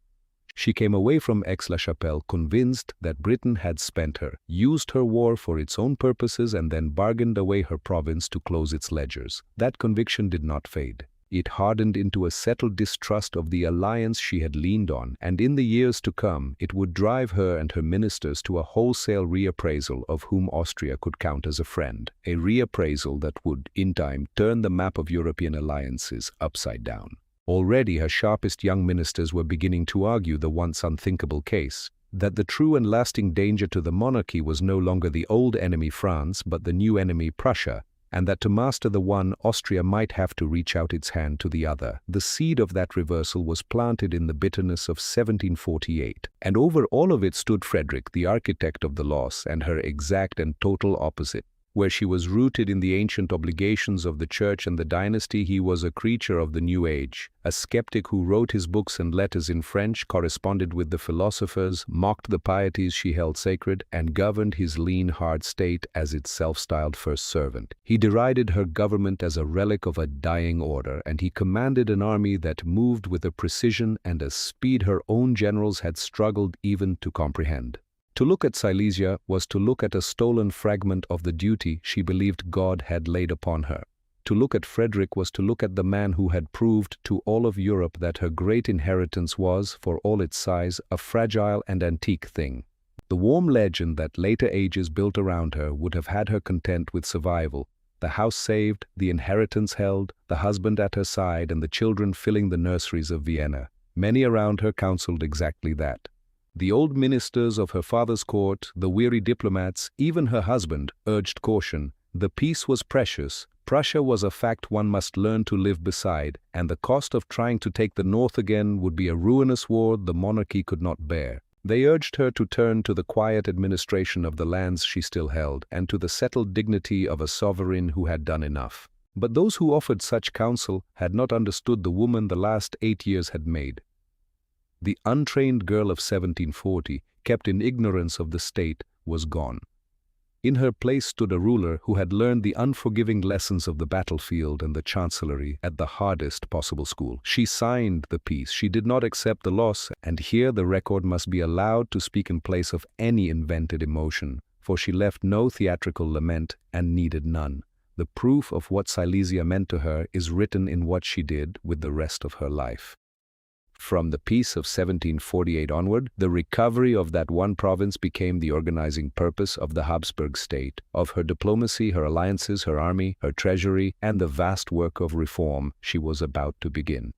She came away from Aix-la-Chapelle convinced that Britain had spent her, used her war for its own purposes, and then bargained away her province to close its ledgers. That conviction did not fade. It hardened into a settled distrust of the alliance she had leaned on, and in the years to come, it would drive her and her ministers to a wholesale reappraisal of whom Austria could count as a friend, a reappraisal that would, in time, turn the map of European alliances upside down. Already her sharpest young ministers were beginning to argue the once unthinkable case, that the true and lasting danger to the monarchy was no longer the old enemy France but the new enemy Prussia, and that to master the one, Austria might have to reach out its hand to the other. The seed of that reversal was planted in the bitterness of 1748, and over all of it stood Frederick, the architect of the loss, and her exact and total opposite. Where she was rooted in the ancient obligations of the church and the dynasty, he was a creature of the new age, a skeptic who wrote his books and letters in French, corresponded with the philosophers, mocked the pieties she held sacred, and governed his lean, hard state as its self-styled first servant. He derided her government as a relic of a dying order, and he commanded an army that moved with a precision and a speed her own generals had struggled even to comprehend. To look at Silesia was to look at a stolen fragment of the duty she believed God had laid upon her. To look at Frederick was to look at the man who had proved to all of Europe that her great inheritance was, for all its size, a fragile and antique thing. The warm legend that later ages built around her would have had her content with survival, the house saved, the inheritance held, the husband at her side, and the children filling the nurseries of Vienna. Many around her counseled exactly that. The old ministers of her father's court, the weary diplomats, even her husband, urged caution. The peace was precious. Prussia was a fact one must learn to live beside, and the cost of trying to take the north again would be a ruinous war the monarchy could not bear. They urged her to turn to the quiet administration of the lands she still held, and to the settled dignity of a sovereign who had done enough. But those who offered such counsel had not understood the woman the last 8 years had made. The untrained girl of 1740, kept in ignorance of the state, was gone. In her place stood a ruler who had learned the unforgiving lessons of the battlefield and the chancellery at the hardest possible school. She signed the peace. She did not accept the loss, and here the record must be allowed to speak in place of any invented emotion, for she left no theatrical lament and needed none. The proof of what Silesia meant to her is written in what she did with the rest of her life. From the peace of 1748 onward, the recovery of that one province became the organizing purpose of the Habsburg state, of her diplomacy, her alliances, her army, her treasury, and the vast work of reform she was about to begin.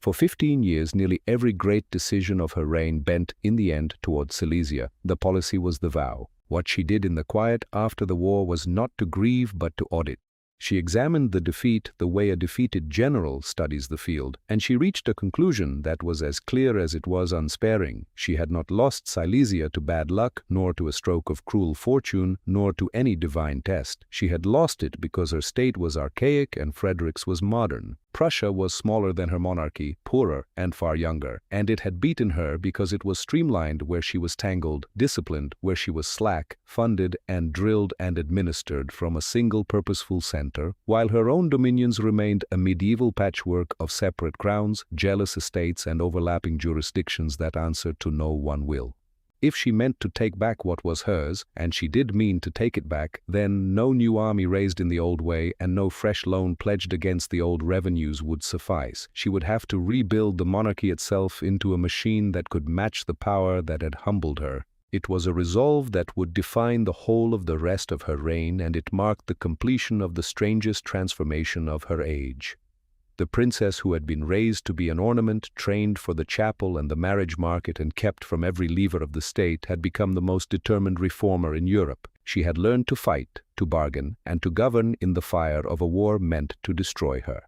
For 15 years, nearly every great decision of her reign bent, in the end, towards Silesia. The policy was the vow. What she did in the quiet after the war was not to grieve but to audit. She examined the defeat the way a defeated general studies the field, and she reached a conclusion that was as clear as it was unsparing. She had not lost Silesia to bad luck, nor to a stroke of cruel fortune, nor to any divine test. She had lost it because her state was archaic and Frederick's was modern. Prussia was smaller than her monarchy, poorer, and far younger, and it had beaten her because it was streamlined where she was tangled, disciplined where she was slack, funded and drilled and administered from a single purposeful center, while her own dominions remained a medieval patchwork of separate crowns, jealous estates, and overlapping jurisdictions that answered to no one will. If she meant to take back what was hers, and she did mean to take it back, then no new army raised in the old way and no fresh loan pledged against the old revenues would suffice. She would have to rebuild the monarchy itself into a machine that could match the power that had humbled her. It was a resolve that would define the whole of the rest of her reign, and it marked the completion of the strangest transformation of her age. The princess who had been raised to be an ornament, trained for the chapel and the marriage market, and kept from every lever of the state, had become the most determined reformer in Europe. She had learned to fight, to bargain, and to govern in the fire of a war meant to destroy her.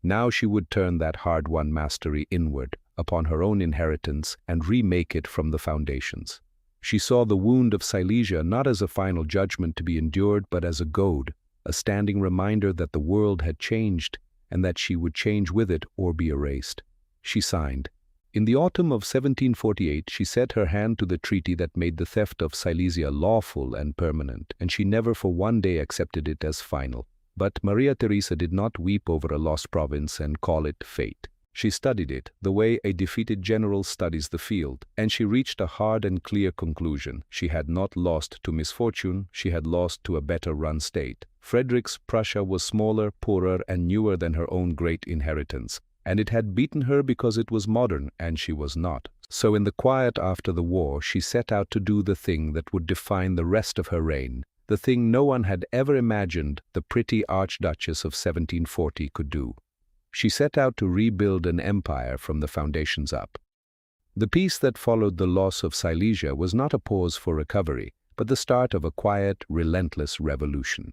Now she would turn that hard-won mastery inward, upon her own inheritance, and remake it from the foundations. She saw the wound of Silesia not as a final judgment to be endured, but as a goad, a standing reminder that the world had changed, and that she would change with it or be erased. She signed. In the autumn of 1748, she set her hand to the treaty that made the theft of Silesia lawful and permanent, and she never for one day accepted it as final. But Maria Theresa did not weep over a lost province and call it fate. She studied it, the way a defeated general studies the field, and she reached a hard and clear conclusion. She had not lost to misfortune, she had lost to a better-run state. Frederick's Prussia was smaller, poorer, and newer than her own great inheritance, and it had beaten her because it was modern, and she was not. So in the quiet after the war, she set out to do the thing that would define the rest of her reign, the thing no one had ever imagined the pretty Archduchess of 1740 could do. She set out to rebuild an empire from the foundations up. The peace that followed the loss of Silesia was not a pause for recovery, but the start of a quiet, relentless revolution.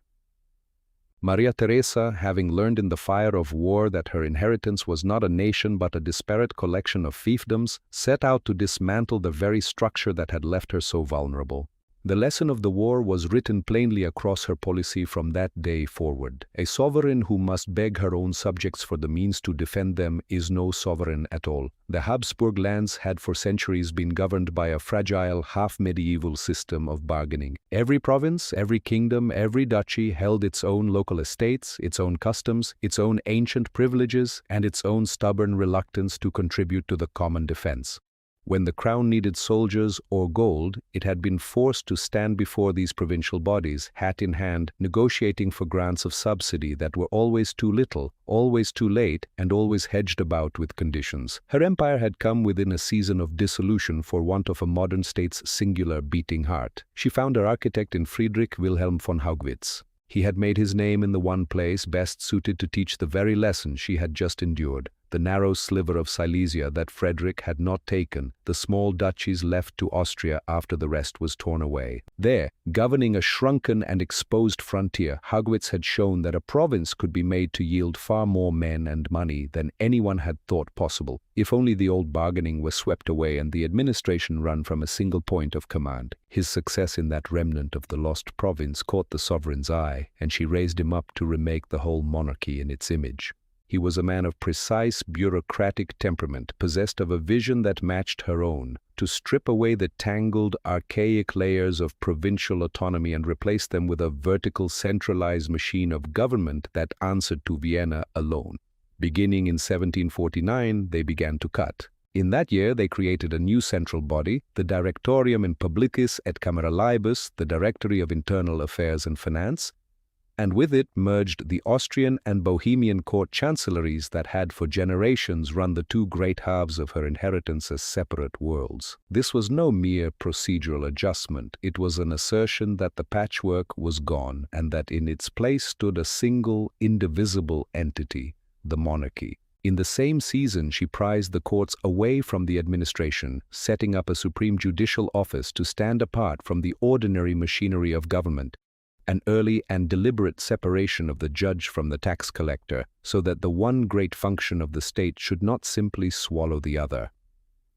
Maria Theresa, having learned in the fire of war that her inheritance was not a nation but a disparate collection of fiefdoms, set out to dismantle the very structure that had left her so vulnerable. The lesson of the war was written plainly across her policy from that day forward. A sovereign who must beg her own subjects for the means to defend them is no sovereign at all. The Habsburg lands had for centuries been governed by a fragile, half-medieval system of bargaining. Every province, every kingdom, every duchy held its own local estates, its own customs, its own ancient privileges, and its own stubborn reluctance to contribute to the common defense. When the crown needed soldiers or gold, it had been forced to stand before these provincial bodies, hat in hand, negotiating for grants of subsidy that were always too little, always too late, and always hedged about with conditions. Her empire had come within a season of dissolution for want of a modern state's singular beating heart. She found her architect in Friedrich Wilhelm von Haugwitz. He had made his name in the one place best suited to teach the very lesson she had just endured. The narrow sliver of Silesia that Frederick had not taken, the small duchies left to Austria after the rest was torn away. There, governing a shrunken and exposed frontier, Haugwitz had shown that a province could be made to yield far more men and money than anyone had thought possible, if only the old bargaining were swept away and the administration run from a single point of command. His success in that remnant of the lost province caught the sovereign's eye, and she raised him up to remake the whole monarchy in its image. He was a man of precise, bureaucratic temperament, possessed of a vision that matched her own, to strip away the tangled, archaic layers of provincial autonomy and replace them with a vertical, centralized machine of government that answered to Vienna alone. Beginning in 1749, they began to cut. In that year, they created a new central body, the Directorium in Publicis et Camera Laibus, the Directory of Internal Affairs and Finance, and with it merged the Austrian and Bohemian court chancelleries that had for generations run the two great halves of her inheritance as separate worlds. This was no mere procedural adjustment. It was an assertion that the patchwork was gone and that in its place stood a single, indivisible entity, the monarchy. In the same season, she prized the courts away from the administration, setting up a supreme judicial office to stand apart from the ordinary machinery of government, an early and deliberate separation of the judge from the tax collector, so that the one great function of the state should not simply swallow the other.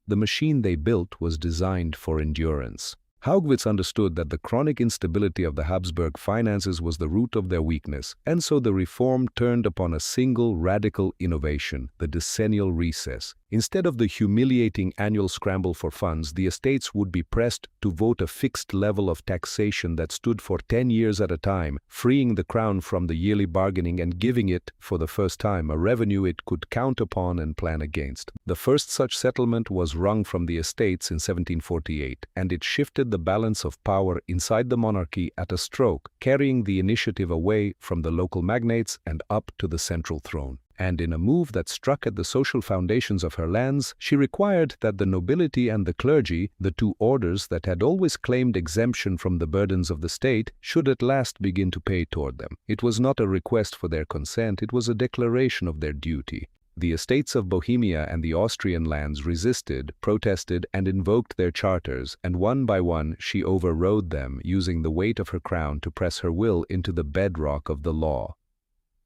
The machine they built was designed for endurance. Haugwitz understood that the chronic instability of the Habsburg finances was the root of their weakness, and so the reform turned upon a single radical innovation, the decennial recess. Instead of the humiliating annual scramble for funds, the estates would be pressed to vote a fixed level of taxation that stood for 10 years at a time, freeing the crown from the yearly bargaining and giving it, for the first time, a revenue it could count upon and plan against. The first such settlement was wrung from the estates in 1748, and it shifted the balance of power inside the monarchy at a stroke, carrying the initiative away from the local magnates and up to the central throne. And in a move that struck at the social foundations of her lands, she required that the nobility and the clergy, the two orders that had always claimed exemption from the burdens of the state, should at last begin to pay toward them. It was not a request for their consent, it was a declaration of their duty. The estates of Bohemia and the Austrian lands resisted, protested, and invoked their charters, and one by one she overrode them, using the weight of her crown to press her will into the bedrock of the law.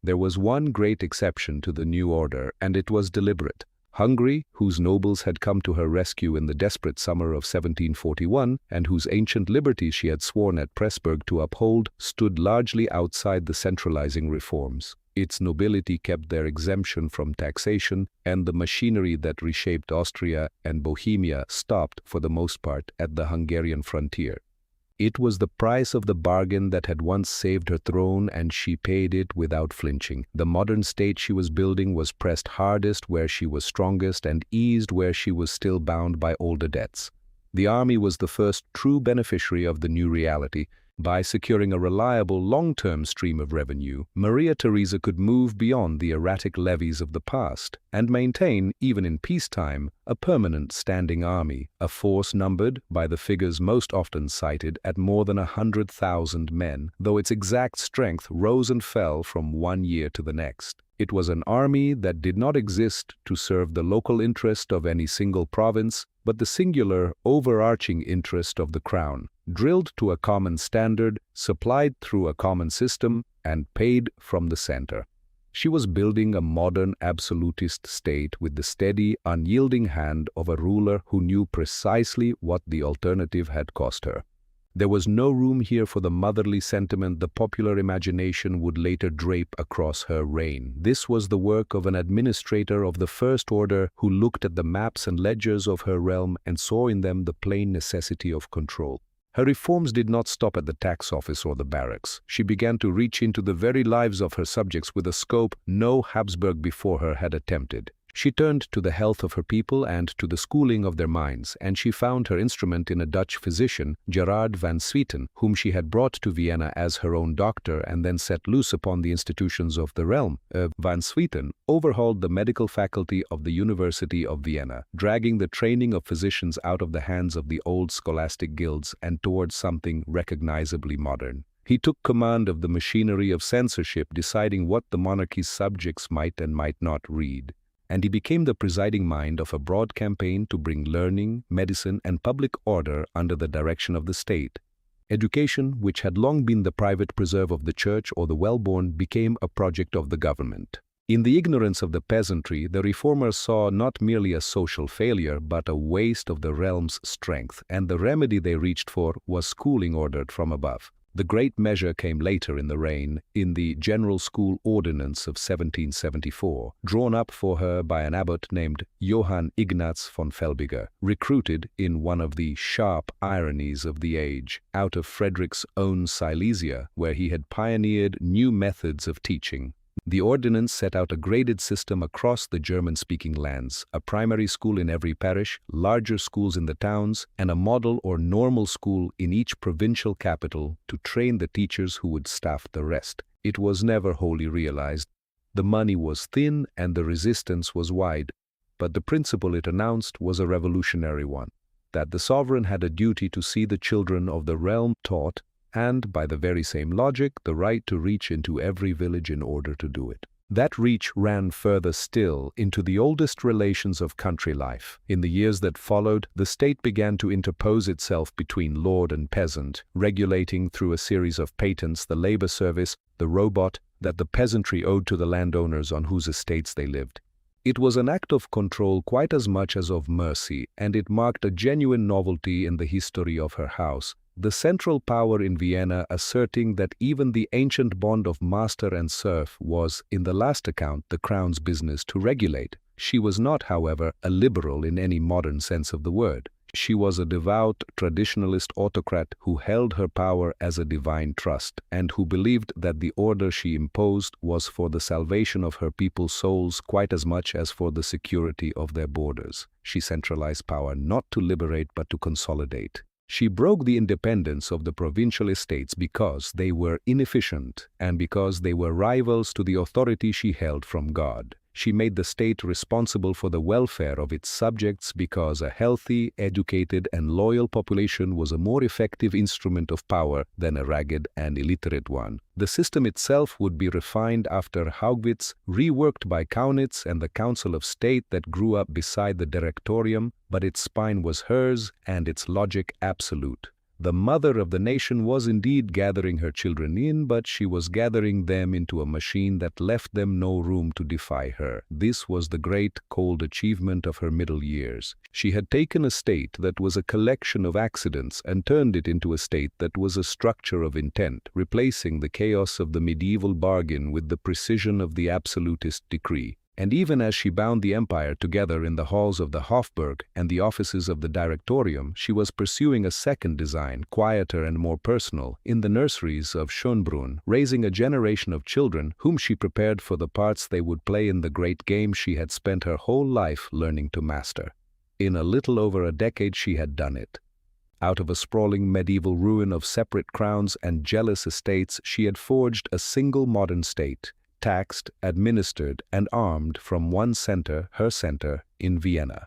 There was one great exception to the new order, and it was deliberate. Hungary, whose nobles had come to her rescue in the desperate summer of 1741, and whose ancient liberties she had sworn at Pressburg to uphold, stood largely outside the centralizing reforms. its nobility kept their exemption from taxation, and the machinery that reshaped Austria and Bohemia stopped, for the most part, at the Hungarian frontier. It was the price of the bargain that had once saved her throne, and she paid it without flinching. The modern state she was building was pressed hardest where she was strongest and eased where she was still bound by older debts. The army was the first true beneficiary of the new reality. By securing a reliable, long-term stream of revenue, Maria Theresa could move beyond the erratic levies of the past and maintain, even in peacetime, a permanent standing army, a force numbered, by the figures most often cited, at more than 100,000 men, though its exact strength rose and fell from one year to the next. It was an army that did not exist to serve the local interest of any single province, but the singular, overarching interest of the crown, drilled to a common standard, supplied through a common system, and paid from the center. She was building a modern absolutist state with the steady, unyielding hand of a ruler who knew precisely what the alternative had cost her. There was no room here for the motherly sentiment the popular imagination would later drape across her reign. This was the work of an administrator of the first order who looked at the maps and ledgers of her realm and saw in them the plain necessity of control. Her reforms did not stop at the tax office or the barracks. She began to reach into the very lives of her subjects with a scope no Habsburg before her had attempted. She turned to the health of her people and to the schooling of their minds, and she found her instrument in a Dutch physician, Gerard van Swieten, whom she had brought to Vienna as her own doctor and then set loose upon the institutions of the realm. Van Swieten overhauled the medical faculty of the University of Vienna, dragging the training of physicians out of the hands of the old scholastic guilds and towards something recognizably modern. He took command of the machinery of censorship, deciding what the monarchy's subjects might and might not read. And he became the presiding mind of a broad campaign to bring learning, medicine, and public order under the direction of the state. Education, which had long been the private preserve of the church or the well-born, became a project of the government. In the ignorance of the peasantry, the reformers saw not merely a social failure, but a waste of the realm's strength, and the remedy they reached for was schooling ordered from above. The great measure came later in the reign, in the General School Ordinance of 1774, drawn up for her by an abbot named Johann Ignaz von Felbiger, recruited, in one of the sharp ironies of the age, out of Frederick's own Silesia, where he had pioneered new methods of teaching. The ordinance set out a graded system across the German-speaking lands, a primary school in every parish, larger schools in the towns, and a model or normal school in each provincial capital to train the teachers who would staff the rest. It was never wholly realized. The money was thin and the resistance was wide, but the principle it announced was a revolutionary one, that the sovereign had a duty to see the children of the realm taught, and, by the very same logic, the right to reach into every village in order to do it. That reach ran further still into the oldest relations of country life. In the years that followed, the state began to interpose itself between lord and peasant, regulating through a series of patents the labor service, the robot, that the peasantry owed to the landowners on whose estates they lived. It was an act of control quite as much as of mercy, and it marked a genuine novelty in the history of her house, the central power in Vienna asserting that even the ancient bond of master and serf was, in the last account, the crown's business to regulate. She was not, however, a liberal in any modern sense of the word. She was a devout traditionalist autocrat who held her power as a divine trust, and who believed that the order she imposed was for the salvation of her people's souls quite as much as for the security of their borders. She centralized power not to liberate but to consolidate. She broke the independence of the provincial estates because they were inefficient and because they were rivals to the authority she held from God. She made the state responsible for the welfare of its subjects because a healthy, educated, and loyal population was a more effective instrument of power than a ragged and illiterate one. The system itself would be refined after Haugwitz, reworked by Kaunitz and the Council of State that grew up beside the Directorium, but its spine was hers and its logic absolute. The mother of the nation was indeed gathering her children in, but she was gathering them into a machine that left them no room to defy her. This was the great, cold achievement of her middle years. She had taken a state that was a collection of accidents and turned it into a state that was a structure of intent, replacing the chaos of the medieval bargain with the precision of the absolutist decree. And even as she bound the empire together in the halls of the Hofburg and the offices of the Directorium, she was pursuing a second design, quieter and more personal, in the nurseries of Schönbrunn, raising a generation of children whom she prepared for the parts they would play in the great game she had spent her whole life learning to master. In a little over a decade she had done it. Out of a sprawling medieval ruin of separate crowns and jealous estates, she had forged a single modern state, taxed, administered, and armed from one center, her center, in Vienna.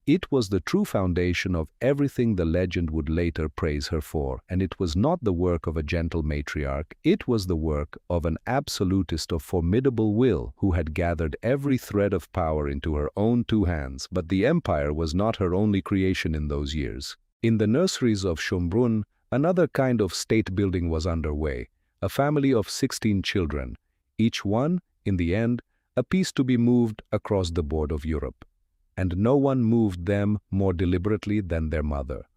It was the true foundation of everything the legend would later praise her for, and it was not the work of a gentle matriarch, it was the work of an absolutist of formidable will who had gathered every thread of power into her own two hands. But the empire was not her only creation in those years. In the nurseries of Schönbrunn, another kind of state-building was underway, a family of 16 children, each one, in the end, a piece to be moved across the board of Europe. And no one moved them more deliberately than their mother.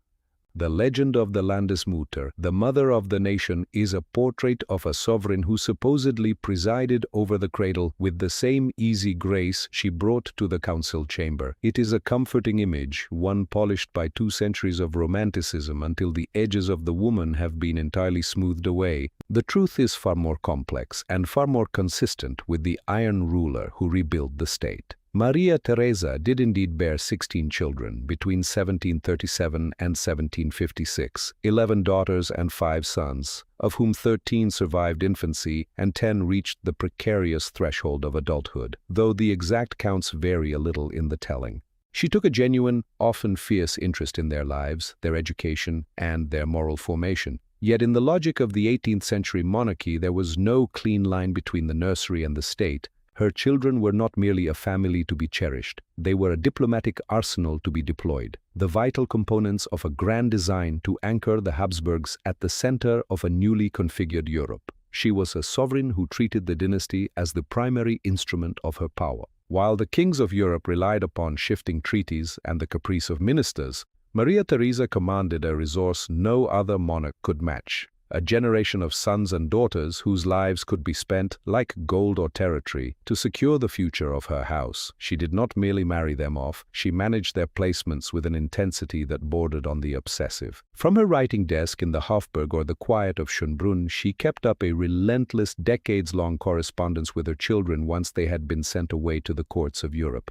The legend of the Landesmutter, the mother of the nation, is a portrait of a sovereign who supposedly presided over the cradle with the same easy grace she brought to the council chamber. It is a comforting image, one polished by 2 centuries of romanticism until the edges of the woman have been entirely smoothed away. The truth is far more complex and far more consistent with the iron ruler who rebuilt the state. Maria Theresa did indeed bear 16 children between 1737 and 1756, 11 daughters and 5 sons, of whom 13 survived infancy and 10 reached the precarious threshold of adulthood, though the exact counts vary a little in the telling. She took a genuine, often fierce interest in their lives, their education, and their moral formation. Yet in the logic of the 18th century monarchy there was no clean line between the nursery and the state. Her children were not merely a family to be cherished, they were a diplomatic arsenal to be deployed, the vital components of a grand design to anchor the Habsburgs at the center of a newly configured Europe. She was a sovereign who treated the dynasty as the primary instrument of her power. While the kings of Europe relied upon shifting treaties and the caprice of ministers, Maria Theresa commanded a resource no other monarch could match. A generation of sons and daughters whose lives could be spent, like gold or territory, to secure the future of her house. She did not merely marry them off, she managed their placements with an intensity that bordered on the obsessive. From her writing desk in the Hofburg or the quiet of Schönbrunn, she kept up a relentless, decades-long correspondence with her children once they had been sent away to the courts of Europe.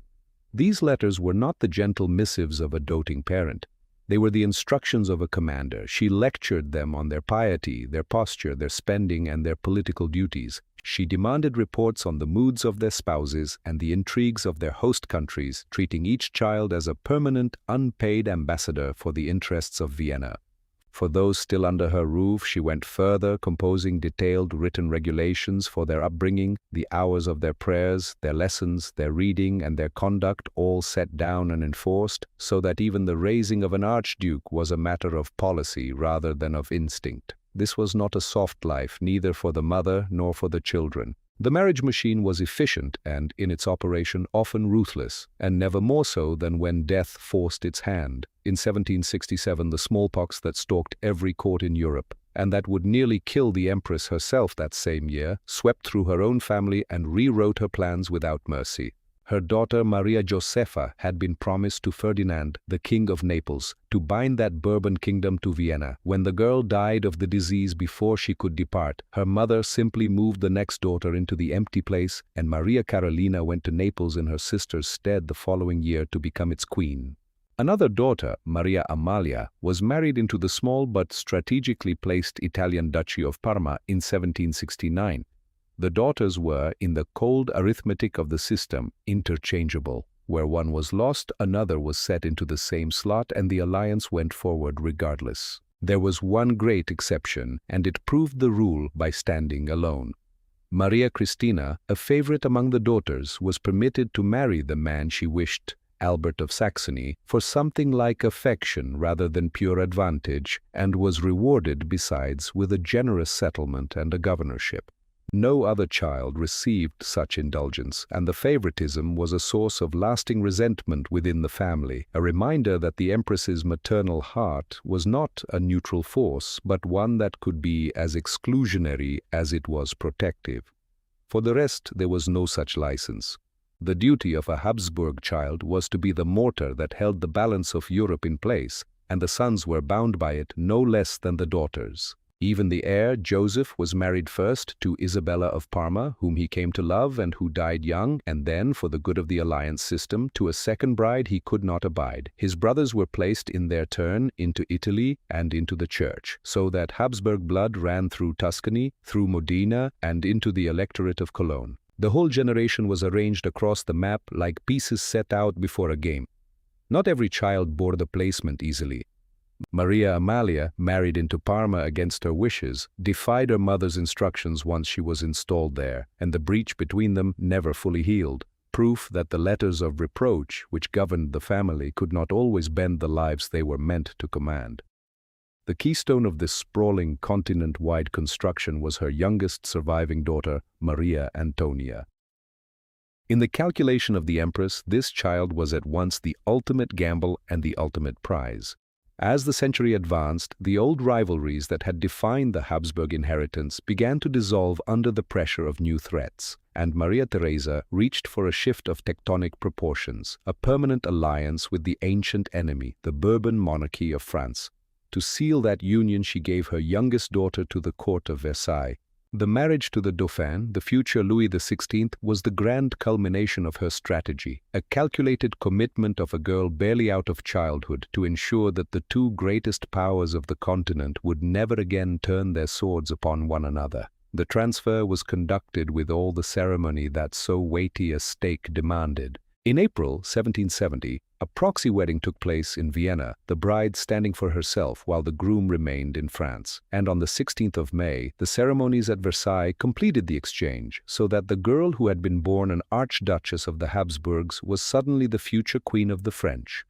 These letters were not the gentle missives of a doting parent. They were the instructions of a commander. She lectured them on their piety, their posture, their spending, and their political duties. She demanded reports on the moods of their spouses and the intrigues of their host countries, treating each child as a permanent, unpaid ambassador for the interests of Vienna. For those still under her roof, she went further, composing detailed written regulations for their upbringing, the hours of their prayers, their lessons, their reading, and their conduct, all set down and enforced, so that even the raising of an archduke was a matter of policy rather than of instinct. This was not a soft life, neither for the mother nor for the children. The marriage machine was efficient and, in its operation, often ruthless, and never more so than when death forced its hand. In 1767, the smallpox that stalked every court in Europe, and that would nearly kill the Empress herself that same year, swept through her own family and rewrote her plans without mercy. Her daughter Maria Josepha had been promised to Ferdinand, the King of Naples, to bind that Bourbon kingdom to Vienna. When the girl died of the disease before she could depart, her mother simply moved the next daughter into the empty place, and Maria Carolina went to Naples in her sister's stead the following year to become its queen. Another daughter, Maria Amalia, was married into the small but strategically placed Italian Duchy of Parma in 1769. The daughters were, in the cold arithmetic of the system, interchangeable. Where one was lost, another was set into the same slot, and the alliance went forward regardless. There was one great exception, and it proved the rule by standing alone. Maria Cristina, a favorite among the daughters, was permitted to marry the man she wished, Albert of Saxony, for something like affection rather than pure advantage, and was rewarded besides with a generous settlement and a governorship. No other child received such indulgence, and the favoritism was a source of lasting resentment within the family, a reminder that the Empress's maternal heart was not a neutral force, but one that could be as exclusionary as it was protective. For the rest, there was no such license. The duty of a Habsburg child was to be the mortar that held the balance of Europe in place, and the sons were bound by it no less than the daughters. Even the heir, Joseph, was married first to Isabella of Parma, whom he came to love and who died young, and then, for the good of the alliance system, to a second bride he could not abide. His brothers were placed in their turn into Italy and into the church, so that Habsburg blood ran through Tuscany, through Modena, and into the electorate of Cologne. The whole generation was arranged across the map like pieces set out before a game. Not every child bore the placement easily. Maria Amalia, married into Parma against her wishes, defied her mother's instructions once she was installed there, and the breach between them never fully healed, proof that the letters of reproach which governed the family could not always bend the lives they were meant to command. The keystone of this sprawling continent-wide construction was her youngest surviving daughter, Maria Antonia. In the calculation of the Empress, this child was at once the ultimate gamble and the ultimate prize. As the century advanced, the old rivalries that had defined the Habsburg inheritance began to dissolve under the pressure of new threats, and Maria Theresa reached for a shift of tectonic proportions, a permanent alliance with the ancient enemy, the Bourbon monarchy of France. To seal that union, she gave her youngest daughter to the court of Versailles. The marriage to the Dauphin, the future Louis XVI, was the grand culmination of her strategy, a calculated commitment of a girl barely out of childhood to ensure that the two greatest powers of the continent would never again turn their swords upon one another. The transfer was conducted with all the ceremony that so weighty a stake demanded. In April 1770, a proxy wedding took place in Vienna, the bride standing for herself while the groom remained in France. And on the 16th of May, the ceremonies at Versailles completed the exchange, so that the girl who had been born an Archduchess of the Habsburgs was suddenly the future Queen of the French.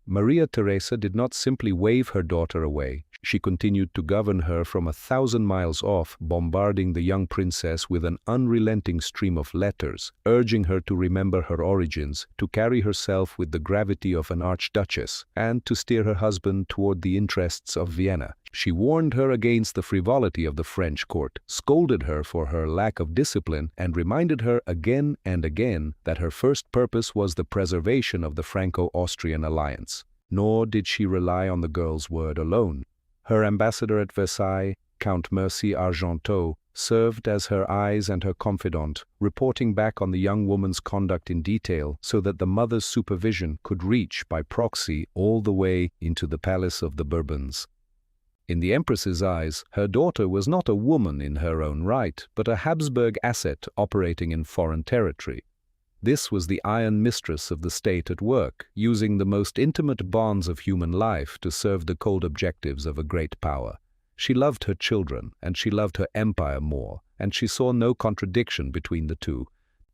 Maria Theresa did not simply wave her daughter away. She continued to govern her from 1,000 miles off, bombarding the young princess with an unrelenting stream of letters, urging her to remember her origins, to carry herself with the gravity of an archduchess, and to steer her husband toward the interests of Vienna. She warned her against the frivolity of the French court, scolded her for her lack of discipline, and reminded her again and again that her first purpose was the preservation of the Franco-Austrian alliance. Nor did she rely on the girl's word alone. Her ambassador at Versailles, Count Mercy Argenteau, served as her eyes and her confidant, reporting back on the young woman's conduct in detail so that the mother's supervision could reach by proxy all the way into the palace of the Bourbons. In the Empress's eyes, her daughter was not a woman in her own right, but a Habsburg asset operating in foreign territory. This was the iron mistress of the state at work, using the most intimate bonds of human life to serve the cold objectives of a great power. She loved her children, and she loved her empire more, and she saw no contradiction between the two.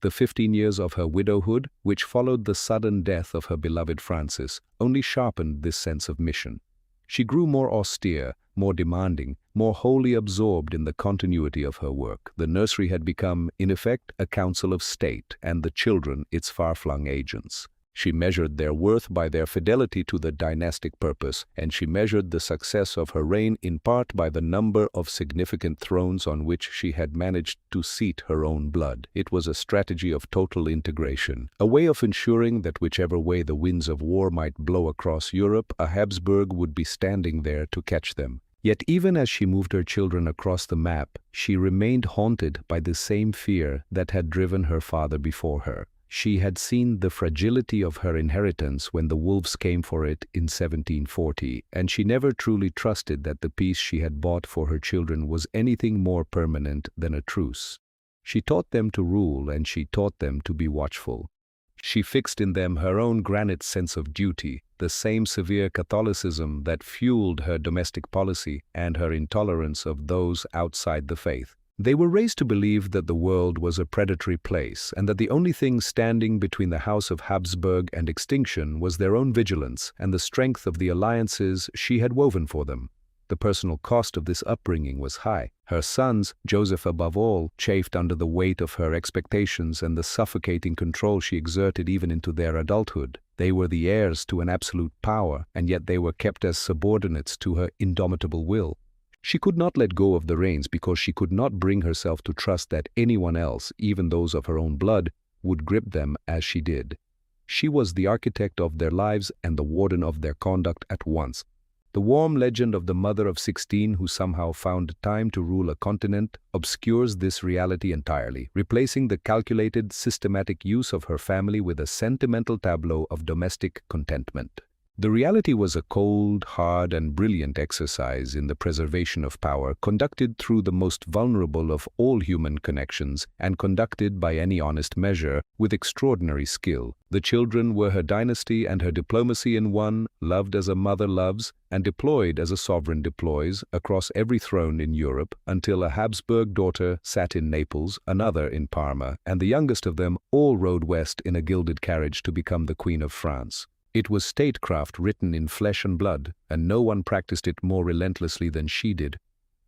The 15 years of her widowhood, which followed the sudden death of her beloved Francis, only sharpened this sense of mission. She grew more austere, more demanding, more wholly absorbed in the continuity of her work. The nursery had become, in effect, a council of state, and the children its far-flung agents. She measured their worth by their fidelity to the dynastic purpose, and she measured the success of her reign in part by the number of significant thrones on which she had managed to seat her own blood. It was a strategy of total integration, a way of ensuring that whichever way the winds of war might blow across Europe, a Habsburg would be standing there to catch them. Yet even as she moved her children across the map, she remained haunted by the same fear that had driven her father before her. She had seen the fragility of her inheritance when the wolves came for it in 1740, and she never truly trusted that the peace she had bought for her children was anything more permanent than a truce. She taught them to rule, and she taught them to be watchful. She fixed in them her own granite sense of duty, the same severe Catholicism that fueled her domestic policy and her intolerance of those outside the faith. They were raised to believe that the world was a predatory place and that the only thing standing between the House of Habsburg and extinction was their own vigilance and the strength of the alliances she had woven for them. The personal cost of this upbringing was high. Her sons, Joseph above all, chafed under the weight of her expectations and the suffocating control she exerted even into their adulthood. They were the heirs to an absolute power, and yet they were kept as subordinates to her indomitable will. She could not let go of the reins because she could not bring herself to trust that anyone else, even those of her own blood, would grip them as she did. She was the architect of their lives and the warden of their conduct at once. The warm legend of the mother of 16 who somehow found time to rule a continent obscures this reality entirely, replacing the calculated, systematic use of her family with a sentimental tableau of domestic contentment. The reality was a cold, hard, and brilliant exercise in the preservation of power, conducted through the most vulnerable of all human connections, and conducted by any honest measure with extraordinary skill. The children were her dynasty and her diplomacy in one, loved as a mother loves, and deployed as a sovereign deploys, across every throne in Europe, until a Habsburg daughter sat in Naples, another in Parma, and the youngest of them all rode west in a gilded carriage to become the Queen of France. It was statecraft written in flesh and blood, and no one practiced it more relentlessly than she did.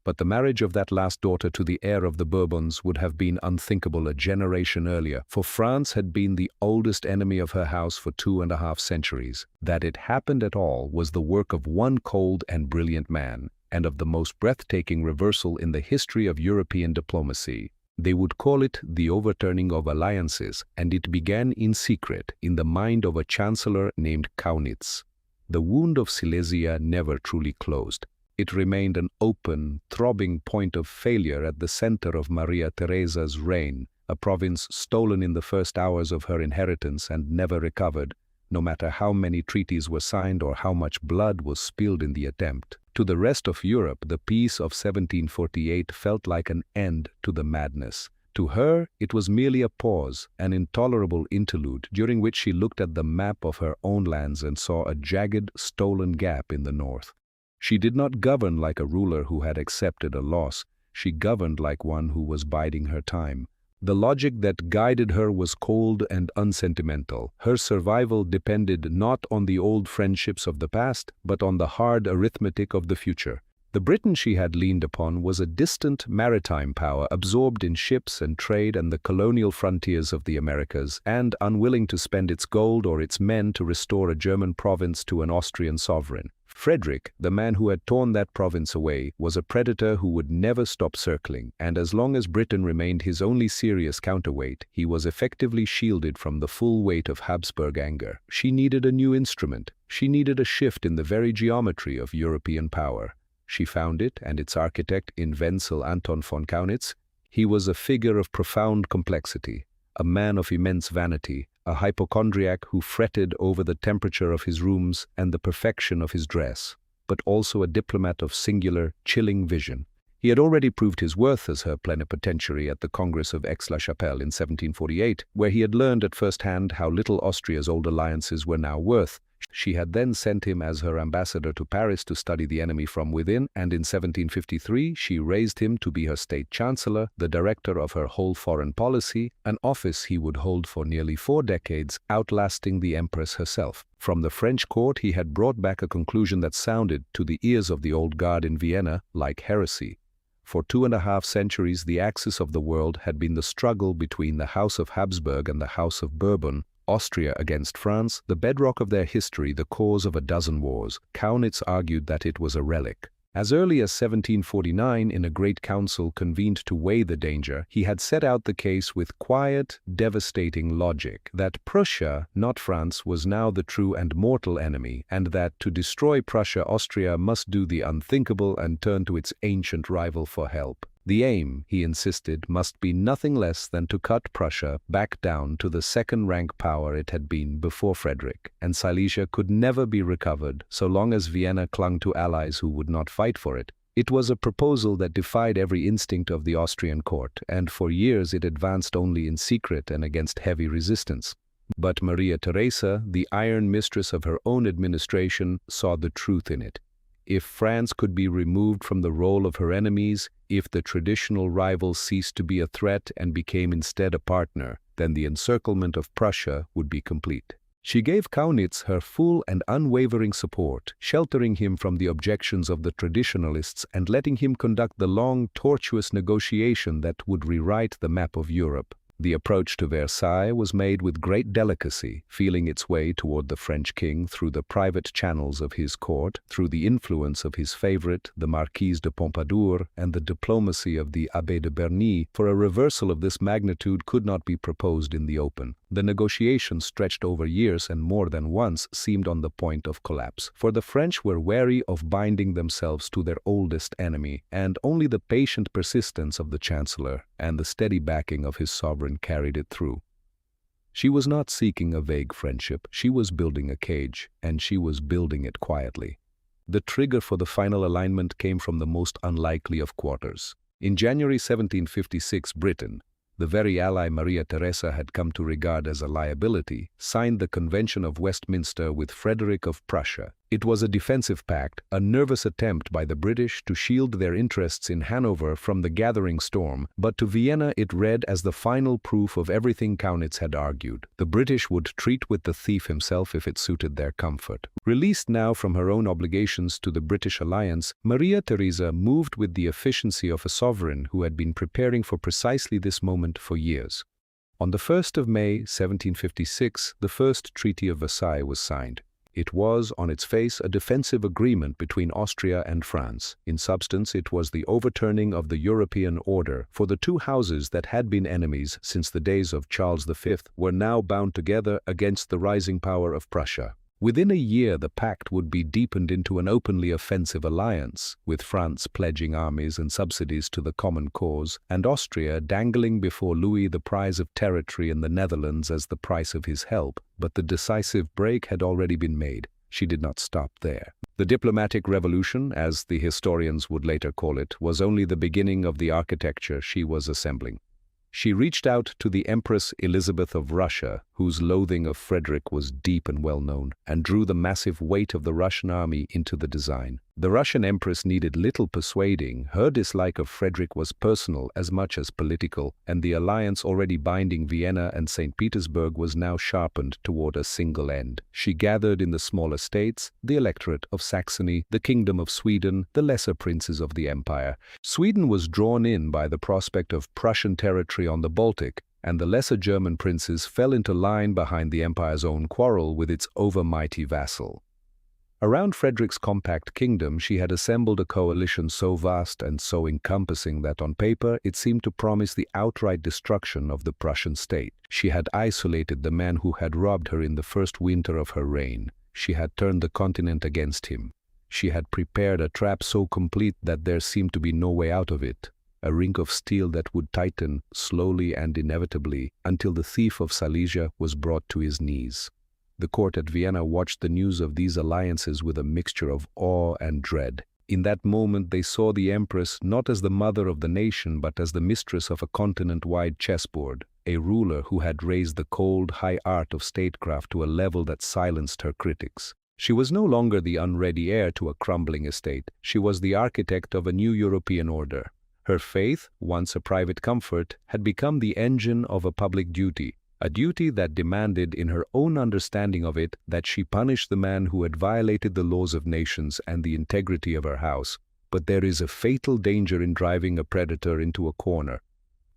But the marriage of that last daughter to the heir of the Bourbons would have been unthinkable a generation earlier, for France had been the oldest enemy of her house for 2.5 centuries. That it happened at all was the work of one cold and brilliant man, and of the most breathtaking reversal in the history of European diplomacy. They would call it the overturning of alliances, and it began in secret in the mind of a chancellor named Kaunitz. The wound of Silesia never truly closed. It remained an open, throbbing point of failure at the center of Maria Theresa's reign, a province stolen in the first hours of her inheritance and never recovered, no matter how many treaties were signed or how much blood was spilled in the attempt. To the rest of Europe, the peace of 1748 felt like an end to the madness. To her, it was merely a pause, an intolerable interlude, during which she looked at the map of her own lands and saw a jagged, stolen gap in the north. She did not govern like a ruler who had accepted a loss. She governed like one who was biding her time. The logic that guided her was cold and unsentimental. Her survival depended not on the old friendships of the past, but on the hard arithmetic of the future. The Britain she had leaned upon was a distant maritime power absorbed in ships and trade and the colonial frontiers of the Americas, and unwilling to spend its gold or its men to restore a German province to an Austrian sovereign. Frederick, the man who had torn that province away, was a predator who would never stop circling, and as long as Britain remained his only serious counterweight, he was effectively shielded from the full weight of Habsburg anger. She needed a new instrument. She needed a shift in the very geometry of European power. She found it, and its architect in Wenzel Anton von Kaunitz. He was a figure of profound complexity, a man of immense vanity, a hypochondriac who fretted over the temperature of his rooms and the perfection of his dress, but also a diplomat of singular, chilling vision. He had already proved his worth as her plenipotentiary at the Congress of Aix-la-Chapelle in 1748, where he had learned at first hand how little Austria's old alliances were now worth. She had then sent him as her ambassador to Paris to study the enemy from within, and in 1753 she raised him to be her state chancellor, the director of her whole foreign policy, an office he would hold for nearly 4 decades, outlasting the Empress herself. From the French court he had brought back a conclusion that sounded, to the ears of the old guard in Vienna, like heresy. For 2.5 centuries the axis of the world had been the struggle between the House of Habsburg and the House of Bourbon, Austria against France, the bedrock of their history, the cause of a dozen wars. Kaunitz argued that it was a relic. As early as 1749, in a great council convened to weigh the danger, he had set out the case with quiet, devastating logic, that Prussia, not France, was now the true and mortal enemy, and that to destroy Prussia, Austria must do the unthinkable and turn to its ancient rival for help. The aim, he insisted, must be nothing less than to cut Prussia back down to the second-rank power it had been before Frederick, and Silesia could never be recovered so long as Vienna clung to allies who would not fight for it. It was a proposal that defied every instinct of the Austrian court, and for years it advanced only in secret and against heavy resistance. But Maria Theresa, the iron mistress of her own administration, saw the truth in it. If France could be removed from the role of her enemies, If the traditional rival ceased to be a threat and became instead a partner, then the encirclement of Prussia would be complete. She gave Kaunitz her full and unwavering support, sheltering him from the objections of the traditionalists and letting him conduct the long, tortuous negotiation that would rewrite the map of Europe. The approach to Versailles was made with great delicacy, feeling its way toward the French king through the private channels of his court, through the influence of his favorite, the Marquise de Pompadour, and the diplomacy of the Abbé de Bernis, for a reversal of this magnitude could not be proposed in the open. The negotiations stretched over years and more than once seemed on the point of collapse, for the French were wary of binding themselves to their oldest enemy, and only the patient persistence of the Chancellor and the steady backing of his sovereign carried it through. She was not seeking a vague friendship, she was building a cage, and she was building it quietly. The trigger for the final alignment came from the most unlikely of quarters. In January 1756, Britain, the very ally Maria Theresa had come to regard as a liability, signed the Convention of Westminster with Frederick of Prussia. It was a defensive pact, a nervous attempt by the British to shield their interests in Hanover from the gathering storm, but to Vienna it read as the final proof of everything Kaunitz had argued. The British would treat with the thief himself if it suited their comfort. Released now from her own obligations to the British alliance, Maria Theresa moved with the efficiency of a sovereign who had been preparing for precisely this moment for years. On the 1st of May, 1756, the First Treaty of Versailles was signed. It was, on its face, a defensive agreement between Austria and France. In substance, it was the overturning of the European order, for the two houses that had been enemies since the days of Charles V were now bound together against the rising power of Prussia. Within a year, the pact would be deepened into an openly offensive alliance, with France pledging armies and subsidies to the common cause, and Austria dangling before Louis the prize of territory in the Netherlands as the price of his help. But the decisive break had already been made. She did not stop there. The diplomatic revolution, as the historians would later call it, was only the beginning of the architecture she was assembling. She reached out to the Empress Elizabeth of Russia, whose loathing of Frederick was deep and well known, and drew the massive weight of the Russian army into the design. The Russian Empress needed little persuading. Her dislike of Frederick was personal as much as political, and the alliance already binding Vienna and St. Petersburg was now sharpened toward a single end. She gathered in the smaller states, the electorate of Saxony, the kingdom of Sweden, the lesser princes of the empire. Sweden was drawn in by the prospect of Prussian territory on the Baltic, and the lesser German princes fell into line behind the empire's own quarrel with its overmighty vassal. Around Frederick's compact kingdom she had assembled a coalition so vast and so encompassing that on paper it seemed to promise the outright destruction of the Prussian state. She had isolated the man who had robbed her in the first winter of her reign. She had turned the continent against him. She had prepared a trap so complete that there seemed to be no way out of it. A ring of steel that would tighten, slowly and inevitably, until the thief of Silesia was brought to his knees. The court at Vienna watched the news of these alliances with a mixture of awe and dread. In that moment they saw the Empress not as the mother of the nation but as the mistress of a continent-wide chessboard, a ruler who had raised the cold, high art of statecraft to a level that silenced her critics. She was no longer the unready heir to a crumbling estate. She was the architect of a new European order. Her faith, once a private comfort, had become the engine of a public duty, a duty that demanded, in her own understanding of it, that she punish the man who had violated the laws of nations and the integrity of her house. But there is a fatal danger in driving a predator into a corner.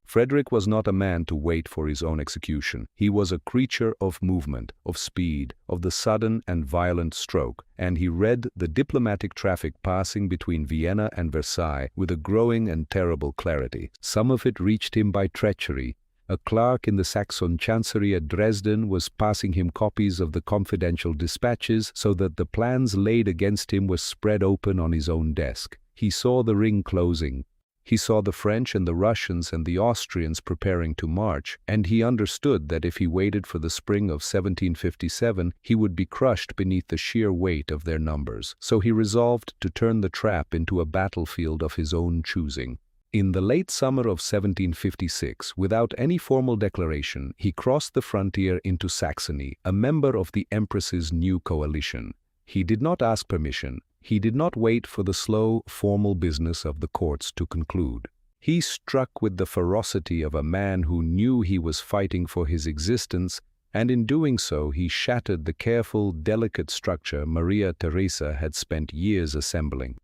Frederick was not a man to wait for his own execution. He was a creature of movement, of speed, of the sudden and violent stroke, and he read the diplomatic traffic passing between Vienna and Versailles with a growing and terrible clarity. Some of it reached him by treachery. A clerk in the Saxon chancery at Dresden was passing him copies of the confidential dispatches so that the plans laid against him were spread open on his own desk. He saw the ring closing. He saw the French and the Russians and the Austrians preparing to march, and he understood that if he waited for the spring of 1757, he would be crushed beneath the sheer weight of their numbers. So he resolved to turn the trap into a battlefield of his own choosing. In the late summer of 1756, without any formal declaration, he crossed the frontier into Saxony, a member of the Empress's new coalition. He did not ask permission, He did not wait for the slow, formal business of the courts to conclude. He struck with the ferocity of a man who knew he was fighting for his existence, and in doing so he shattered the careful, delicate structure Maria Theresa had spent years assembling.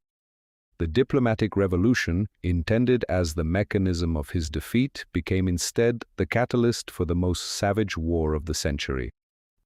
The diplomatic revolution, intended as the mechanism of his defeat, became instead the catalyst for the most savage war of the century.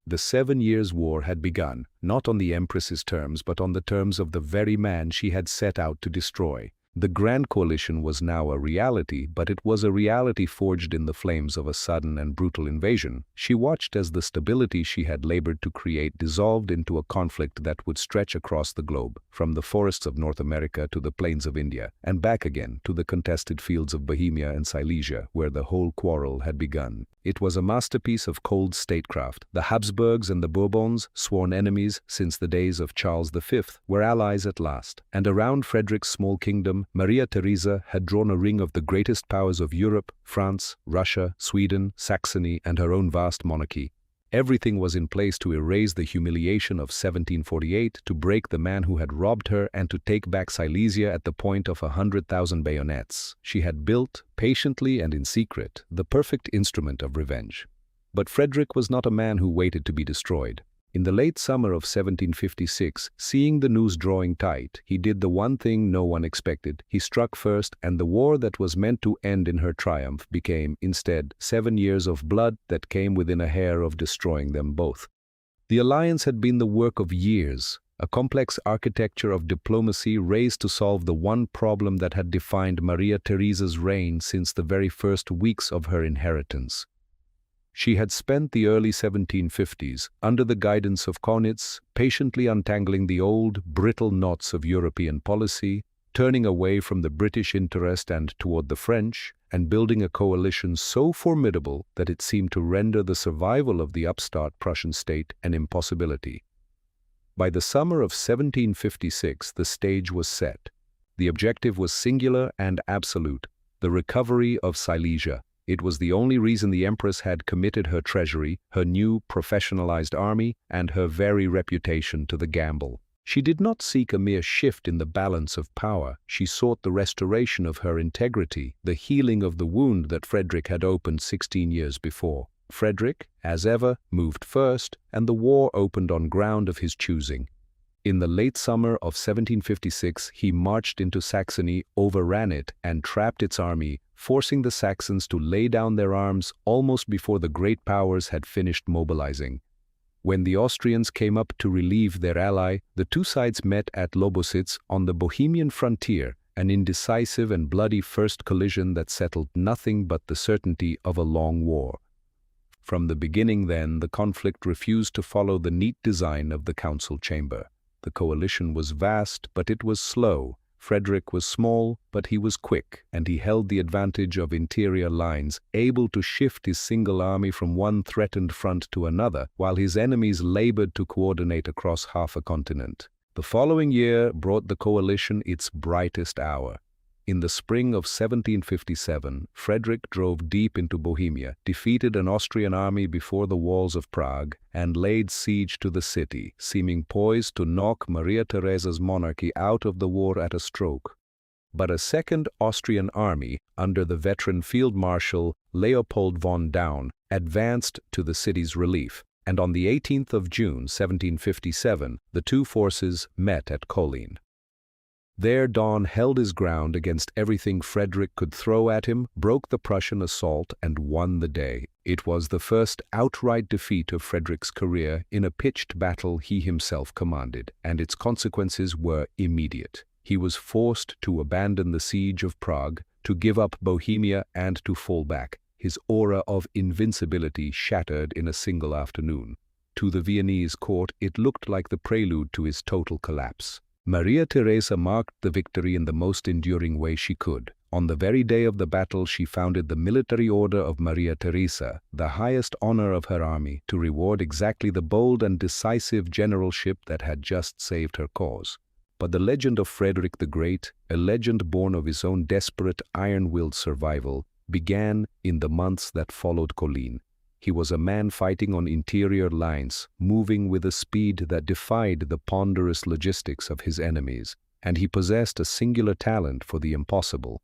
The 7 Years' War had begun, not on the Empress's terms, but on the terms of the very man she had set out to destroy. The Grand Coalition was now a reality, but it was a reality forged in the flames of a sudden and brutal invasion. She watched as the stability she had labored to create dissolved into a conflict that would stretch across the globe, from the forests of North America to the plains of India, and back again to the contested fields of Bohemia and Silesia, where the whole quarrel had begun. It was a masterpiece of cold statecraft. The Habsburgs and the Bourbons, sworn enemies since the days of Charles V, were allies at last, and around Frederick's small kingdom, Maria Theresa had drawn a ring of the greatest powers of Europe, France, Russia, Sweden, Saxony, and her own vast monarchy. Everything was in place to erase the humiliation of 1748, to break the man who had robbed her, and to take back Silesia at the point of 100,000 bayonets. She had built, patiently and in secret, the perfect instrument of revenge. But Frederick was not a man who waited to be destroyed. In the late summer of 1756, seeing the noose drawing tight, he did the one thing no one expected. He struck first, and the war that was meant to end in her triumph became, instead, 7 years of blood that came within a hair of destroying them both. The alliance had been the work of years, a complex architecture of diplomacy raised to solve the one problem that had defined Maria Theresa's reign since the very first weeks of her inheritance. She had spent the early 1750s, under the guidance of Kaunitz, patiently untangling the old, brittle knots of European policy, turning away from the British interest and toward the French, and building a coalition so formidable that it seemed to render the survival of the upstart Prussian state an impossibility. By the summer of 1756, the stage was set. The objective was singular and absolute: the recovery of Silesia. It was the only reason the Empress had committed her treasury, her new professionalized army, and her very reputation to the gamble. She did not seek a mere shift in the balance of power. She sought the restoration of her integrity, the healing of the wound that Frederick had opened 16 years before. Frederick, as ever, moved first, and the war opened on ground of his choosing. In the late summer of 1756, he marched into Saxony, overran it, and trapped its army, forcing the Saxons to lay down their arms almost before the great powers had finished mobilizing. When the Austrians came up to relieve their ally, the two sides met at Lobositz on the Bohemian frontier, an indecisive and bloody first collision that settled nothing but the certainty of a long war. From the beginning, then, the conflict refused to follow the neat design of the council chamber. The coalition was vast, but it was slow. Frederick was small, but he was quick, and he held the advantage of interior lines, able to shift his single army from one threatened front to another, while his enemies labored to coordinate across half a continent. The following year brought the coalition its brightest hour. In the spring of 1757, Frederick drove deep into Bohemia, defeated an Austrian army before the walls of Prague, and laid siege to the city, seeming poised to knock Maria Theresa's monarchy out of the war at a stroke. But a second Austrian army, under the veteran Field Marshal Leopold von Daun, advanced to the city's relief, and on the 18th of June, 1757, the two forces met at Kolin. There Daun held his ground against everything Frederick could throw at him, broke the Prussian assault, and won the day. It was the first outright defeat of Frederick's career in a pitched battle he himself commanded, and its consequences were immediate. He was forced to abandon the siege of Prague, to give up Bohemia, and to fall back, his aura of invincibility shattered in a single afternoon. To the Viennese court, it looked like the prelude to his total collapse. Maria Theresa marked the victory in the most enduring way she could. On the very day of the battle, she founded the Military Order of Maria Theresa, the highest honor of her army, to reward exactly the bold and decisive generalship that had just saved her cause. But the legend of Frederick the Great, a legend born of his own desperate, iron-willed survival, began in the months that followed Kolin. He was a man fighting on interior lines, moving with a speed that defied the ponderous logistics of his enemies, and he possessed a singular talent for the impossible.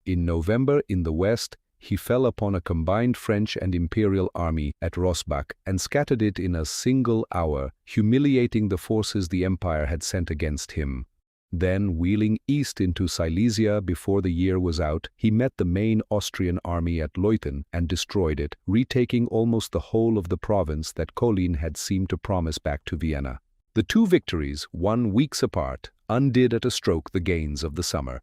In November, in the west, he fell upon a combined French and Imperial army at Rossbach and scattered it in a single hour, humiliating the forces the Empire had sent against him. Then, wheeling east into Silesia before the year was out, he met the main Austrian army at Leuthen and destroyed it, retaking almost the whole of the province that Colin had seemed to promise back to Vienna. The two victories, won weeks apart, undid at a stroke the gains of the summer.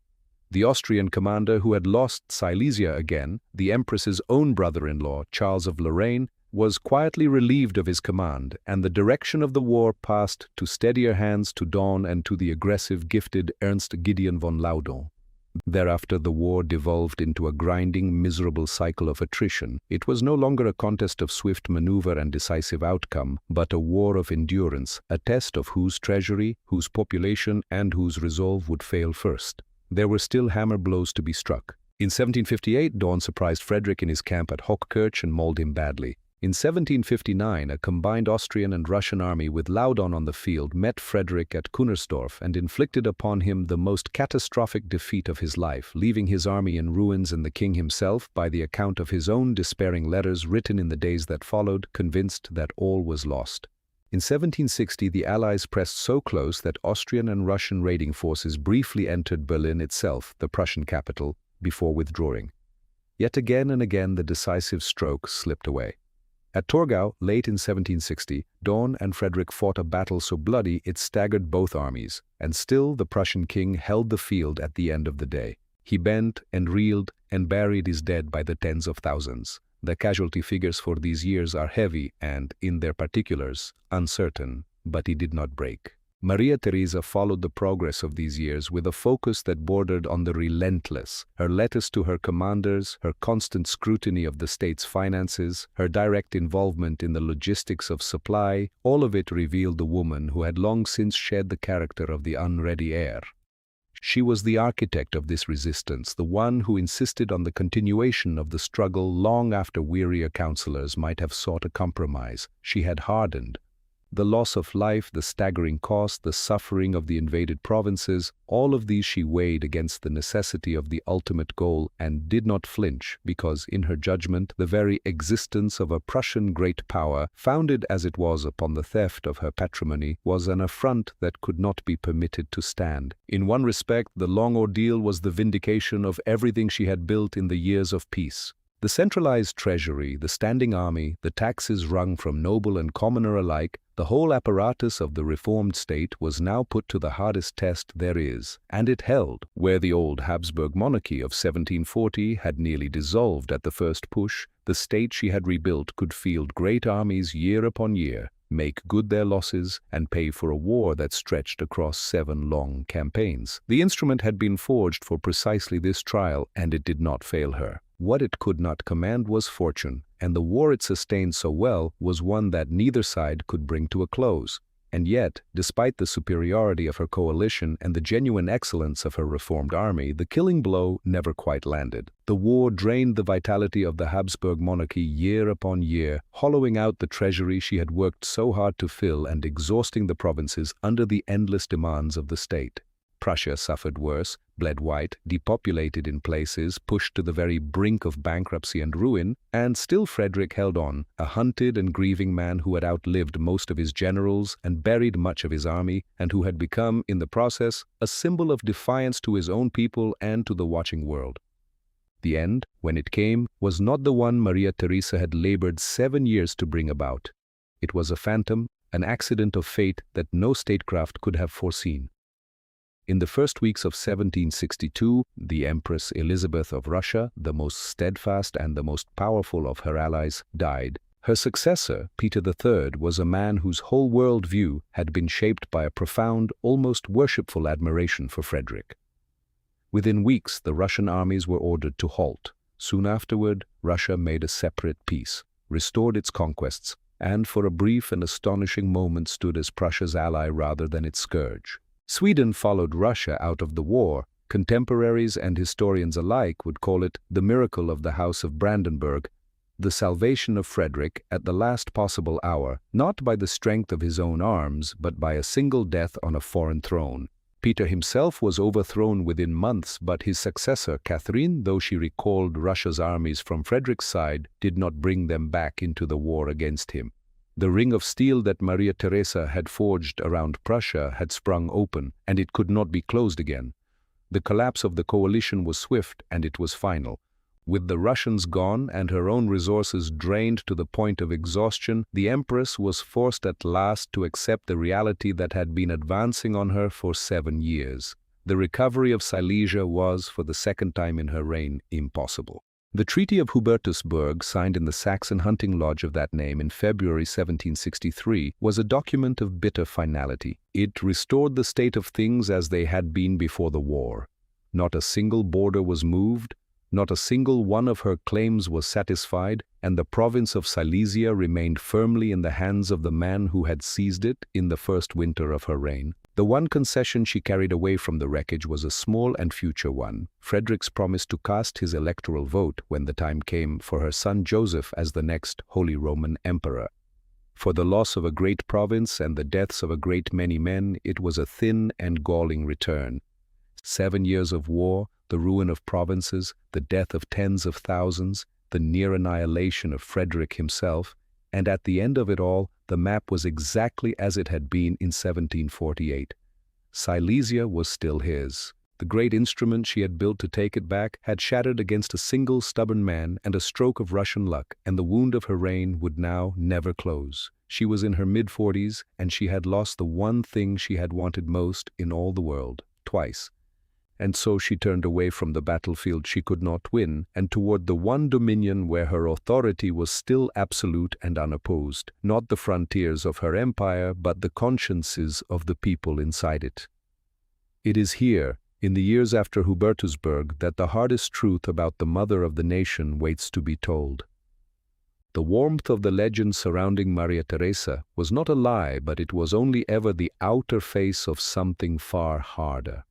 The Austrian commander who had lost Silesia again, the Empress's own brother-in-law, Charles of Lorraine, was quietly relieved of his command, and the direction of the war passed to steadier hands to Daun and to the aggressive, gifted Ernst Gideon von Laudon. Thereafter the war devolved into a grinding, miserable cycle of attrition. It was no longer a contest of swift maneuver and decisive outcome, but a war of endurance, a test of whose treasury, whose population, and whose resolve would fail first. There were still hammer blows to be struck. In 1758, Daun surprised Frederick in his camp at Hochkirch and mauled him badly. In 1759, a combined Austrian and Russian army with Laudon on the field met Frederick at Kunersdorf and inflicted upon him the most catastrophic defeat of his life, leaving his army in ruins and the king himself, by the account of his own despairing letters written in the days that followed, convinced that all was lost. In 1760, the Allies pressed so close that Austrian and Russian raiding forces briefly entered Berlin itself, the Prussian capital, before withdrawing. Yet again and again the decisive stroke slipped away. At Torgau, late in 1760, Daun and Frederick fought a battle so bloody it staggered both armies, and still the Prussian king held the field at the end of the day. He bent and reeled and buried his dead by the tens of thousands. The casualty figures for these years are heavy and, in their particulars, uncertain, but he did not break. Maria Theresa followed the progress of these years with a focus that bordered on the relentless. Her letters to her commanders, her constant scrutiny of the state's finances, her direct involvement in the logistics of supply, all of it revealed the woman who had long since shed the character of the unready heir. She was the architect of this resistance, the one who insisted on the continuation of the struggle long after wearier counselors might have sought a compromise. She had hardened. The loss of life, the staggering cost, the suffering of the invaded provinces, all of these she weighed against the necessity of the ultimate goal and did not flinch because, in her judgment, the very existence of a Prussian great power, founded as it was upon the theft of her patrimony, was an affront that could not be permitted to stand. In one respect, the long ordeal was the vindication of everything she had built in the years of peace. The centralized treasury, the standing army, the taxes wrung from noble and commoner alike, the whole apparatus of the reformed state was now put to the hardest test there is, and it held. Where the old Habsburg monarchy of 1740 had nearly dissolved at the first push, the state she had rebuilt could field great armies year upon year, make good their losses, and pay for a war that stretched across 7 long campaigns. The instrument had been forged for precisely this trial, and it did not fail her. What it could not command was fortune, and the war it sustained so well was one that neither side could bring to a close. And yet, despite the superiority of her coalition and the genuine excellence of her reformed army, the killing blow never quite landed. The war drained the vitality of the Habsburg monarchy year upon year, hollowing out the treasury she had worked so hard to fill and exhausting the provinces under the endless demands of the state. Prussia suffered worse, bled white, depopulated in places, pushed to the very brink of bankruptcy and ruin, and still Frederick held on, a hunted and grieving man who had outlived most of his generals and buried much of his army, and who had become, in the process, a symbol of defiance to his own people and to the watching world. The end, when it came, was not the one Maria Theresa had labored 7 years to bring about. It was a phantom, an accident of fate that no statecraft could have foreseen. In the first weeks of 1762, the Empress Elizabeth of Russia, the most steadfast and the most powerful of her allies, died. Her successor, Peter III, was a man whose whole world view had been shaped by a profound, almost worshipful admiration for Frederick. Within weeks, the Russian armies were ordered to halt. Soon afterward, Russia made a separate peace, restored its conquests, and for a brief and astonishing moment stood as Prussia's ally rather than its scourge. Sweden followed Russia out of the war. Contemporaries and historians alike would call it the miracle of the House of Brandenburg, the salvation of Frederick at the last possible hour, not by the strength of his own arms, but by a single death on a foreign throne. Peter himself was overthrown within months, but his successor, Catherine, though she recalled Russia's armies from Frederick's side, did not bring them back into the war against him. The ring of steel that Maria Theresa had forged around Prussia had sprung open, and it could not be closed again. The collapse of the coalition was swift, and it was final. With the Russians gone and her own resources drained to the point of exhaustion, the Empress was forced at last to accept the reality that had been advancing on her for 7 years. The recovery of Silesia was, for the second time in her reign, impossible. The Treaty of Hubertusburg, signed in the Saxon hunting lodge of that name in February 1763, was a document of bitter finality. It restored the state of things as they had been before the war. Not a single border was moved, not a single one of her claims was satisfied, and the province of Silesia remained firmly in the hands of the man who had seized it in the first winter of her reign. The one concession she carried away from the wreckage was a small and future one: Frederick's promise to cast his electoral vote when the time came for her son Joseph as the next Holy Roman Emperor. For the loss of a great province and the deaths of a great many men, it was a thin and galling return. 7 years of war, the ruin of provinces, the death of tens of thousands, the near annihilation of Frederick himself, and at the end of it all, the map was exactly as it had been in 1748. Silesia was still his. The great instrument she had built to take it back had shattered against a single stubborn man and a stroke of Russian luck, and the wound of her reign would now never close. She was in her mid-40s, and she had lost the one thing she had wanted most in all the world, twice. And so she turned away from the battlefield she could not win, and toward the one dominion where her authority was still absolute and unopposed, not the frontiers of her empire, but the consciences of the people inside it. It is here, in the years after Hubertusburg, that the hardest truth about the mother of the nation waits to be told. The warmth of the legend surrounding Maria Theresa was not a lie, but it was only ever the outer face of something far harder.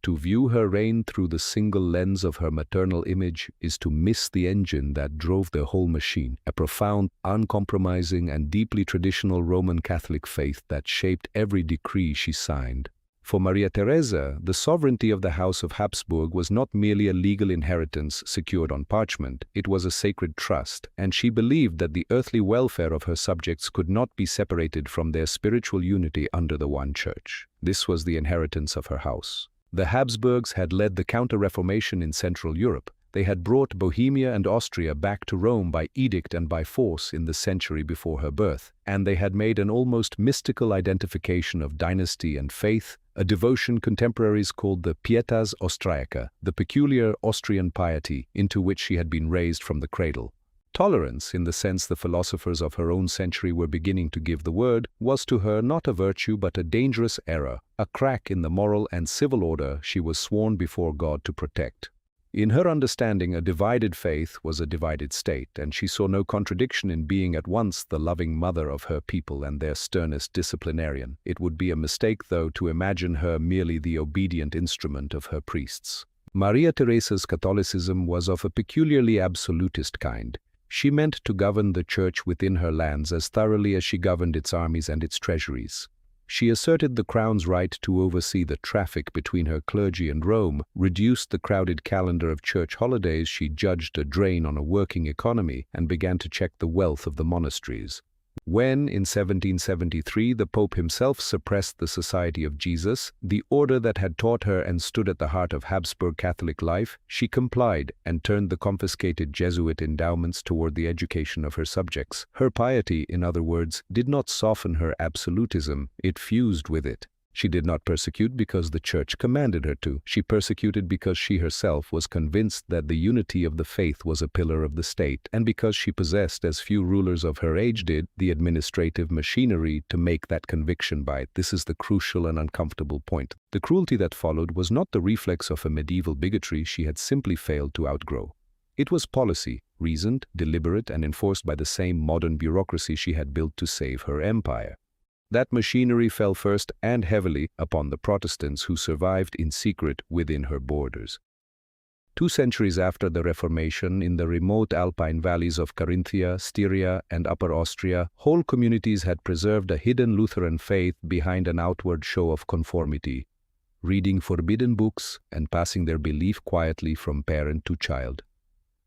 To view her reign through the single lens of her maternal image is to miss the engine that drove the whole machine, a profound, uncompromising, and deeply traditional Roman Catholic faith that shaped every decree she signed. For Maria Theresa, the sovereignty of the House of Habsburg was not merely a legal inheritance secured on parchment, it was a sacred trust, and she believed that the earthly welfare of her subjects could not be separated from their spiritual unity under the one church. This was the inheritance of her house. The Habsburgs had led the Counter-Reformation in Central Europe. They had brought Bohemia and Austria back to Rome by edict and by force in the century before her birth, and they had made an almost mystical identification of dynasty and faith, a devotion contemporaries called the pietas austriaca, the peculiar Austrian piety into which she had been raised from the cradle. Tolerance, in the sense the philosophers of her own century were beginning to give the word, was to her not a virtue but a dangerous error, a crack in the moral and civil order she was sworn before God to protect. In her understanding, a divided faith was a divided state, and she saw no contradiction in being at once the loving mother of her people and their sternest disciplinarian. It would be a mistake, though, to imagine her merely the obedient instrument of her priests. Maria Theresa's Catholicism was of a peculiarly absolutist kind. She meant to govern the Church within her lands as thoroughly as she governed its armies and its treasuries. She asserted the Crown's right to oversee the traffic between her clergy and Rome, reduced the crowded calendar of church holidays she judged a drain on a working economy, and began to check the wealth of the monasteries. When, in 1773, the Pope himself suppressed the Society of Jesus, the order that had taught her and stood at the heart of Habsburg Catholic life, she complied and turned the confiscated Jesuit endowments toward the education of her subjects. Her piety, in other words, did not soften her absolutism, it fused with it. She did not persecute because the Church commanded her to. She persecuted because she herself was convinced that the unity of the faith was a pillar of the state, and because she possessed, as few rulers of her age did, the administrative machinery to make that conviction by. This is the crucial and uncomfortable point. The cruelty that followed was not the reflex of a medieval bigotry she had simply failed to outgrow. It was policy, reasoned, deliberate, and enforced by the same modern bureaucracy she had built to save her empire. That machinery fell first and heavily upon the Protestants who survived in secret within her borders. 2 centuries after the Reformation, in the remote alpine valleys of Carinthia, Styria, and Upper Austria, whole communities had preserved a hidden Lutheran faith behind an outward show of conformity, reading forbidden books and passing their belief quietly from parent to child.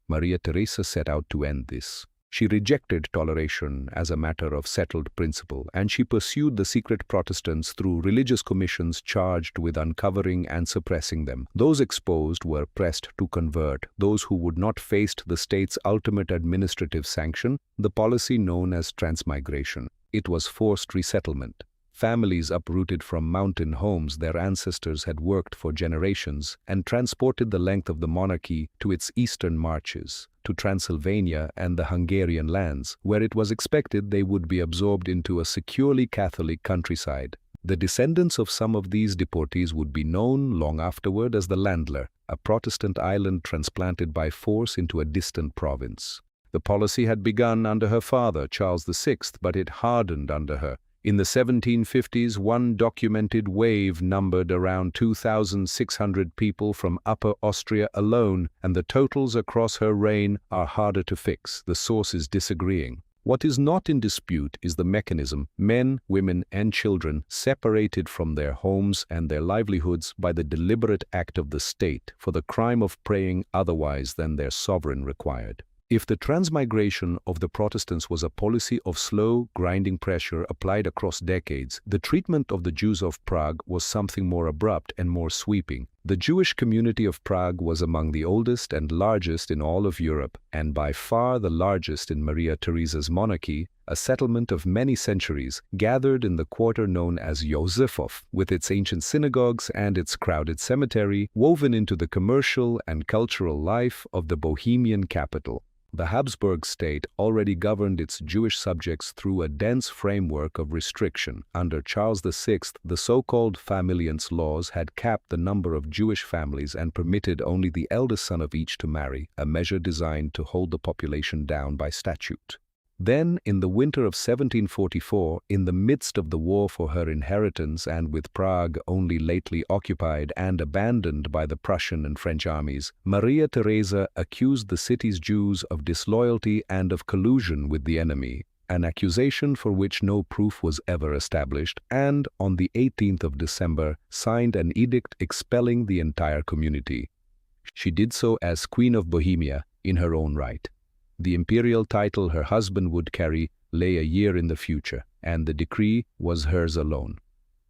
Maria Theresa set out to end this. She rejected toleration as a matter of settled principle, and she pursued the secret Protestants through religious commissions charged with uncovering and suppressing them. Those exposed were pressed to convert. Those who would not face the state's ultimate administrative sanction, the policy known as transmigration. It was forced resettlement. Families uprooted from mountain homes their ancestors had worked for generations and transported the length of the monarchy to its eastern marches, to Transylvania and the Hungarian lands, where it was expected they would be absorbed into a securely Catholic countryside. The descendants of some of these deportees would be known long afterward as the Landler, a Protestant island transplanted by force into a distant province. The policy had begun under her father, Charles VI, but it hardened under her. In the 1750s, one documented wave numbered around 2,600 people from Upper Austria alone, and the totals across her reign are harder to fix, the sources disagreeing. What is not in dispute is the mechanism: men, women, and children separated from their homes and their livelihoods by the deliberate act of the state for the crime of praying otherwise than their sovereign required. If the transmigration of the Protestants was a policy of slow, grinding pressure applied across decades, the treatment of the Jews of Prague was something more abrupt and more sweeping. The Jewish community of Prague was among the oldest and largest in all of Europe, and by far the largest in Maria Theresa's monarchy, a settlement of many centuries, gathered in the quarter known as Josefov, with its ancient synagogues and its crowded cemetery, woven into the commercial and cultural life of the Bohemian capital. The Habsburg state already governed its Jewish subjects through a dense framework of restriction. Under Charles VI, the so-called familiance laws had capped the number of Jewish families and permitted only the eldest son of each to marry, a measure designed to hold the population down by statute. Then, in the winter of 1744, in the midst of the war for her inheritance and with Prague only lately occupied and abandoned by the Prussian and French armies, Maria Theresa accused the city's Jews of disloyalty and of collusion with the enemy, an accusation for which no proof was ever established, and, on the 18th of December, signed an edict expelling the entire community. She did so as Queen of Bohemia in her own right. The imperial title her husband would carry lay a year in the future, and the decree was hers alone.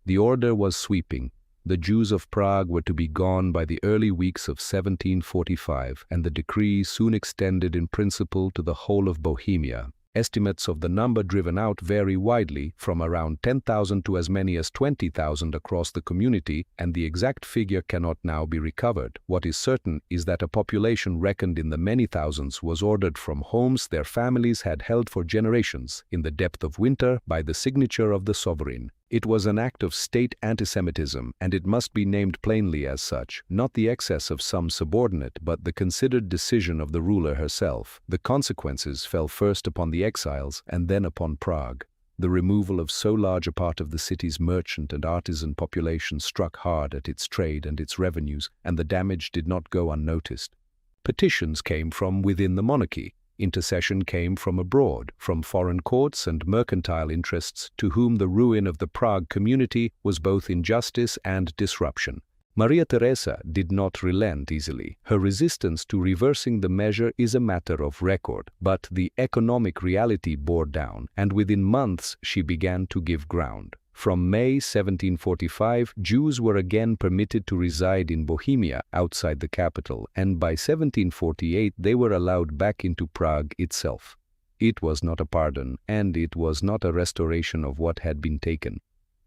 The order was sweeping. The Jews of Prague were to be gone by the early weeks of 1745, and the decree soon extended in principle to the whole of Bohemia. Estimates of the number driven out vary widely, from around 10,000 to as many as 20,000 across the community, and the exact figure cannot now be recovered. What is certain is that a population reckoned in the many thousands was ordered from homes their families had held for generations, in the depth of winter, by the signature of the sovereign. It was an act of state antisemitism, and it must be named plainly as such, not the excess of some subordinate, but the considered decision of the ruler herself. The consequences fell first upon the exiles and then upon Prague. The removal of so large a part of the city's merchant and artisan population struck hard at its trade and its revenues, and the damage did not go unnoticed. Petitions came from within the monarchy. Intercession came from abroad, from foreign courts and mercantile interests to whom the ruin of the Prague community was both injustice and disruption. Maria Theresa did not relent easily. Her resistance to reversing the measure is a matter of record, but the economic reality bore down, and within months she began to give ground. From May 1745, Jews were again permitted to reside in Bohemia, outside the capital, and by 1748 they were allowed back into Prague itself. It was not a pardon, and it was not a restoration of what had been taken.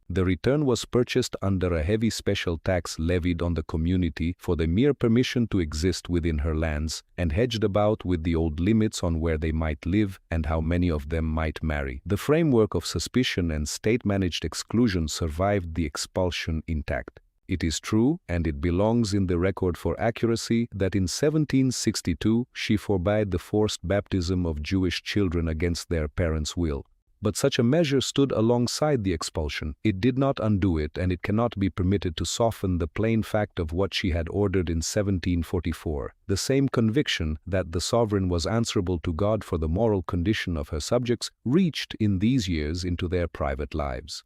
The return was purchased under a heavy special tax levied on the community for the mere permission to exist within her lands, and hedged about with the old limits on where they might live and how many of them might marry. The framework of suspicion and state-managed exclusion survived the expulsion intact. It is true, and it belongs in the record for accuracy, that in 1762 she forbade the forced baptism of Jewish children against their parents' will. But such a measure stood alongside the expulsion. It did not undo it, and it cannot be permitted to soften the plain fact of what she had ordered in 1744, the same conviction that the sovereign was answerable to God for the moral condition of her subjects reached in these years into their private lives.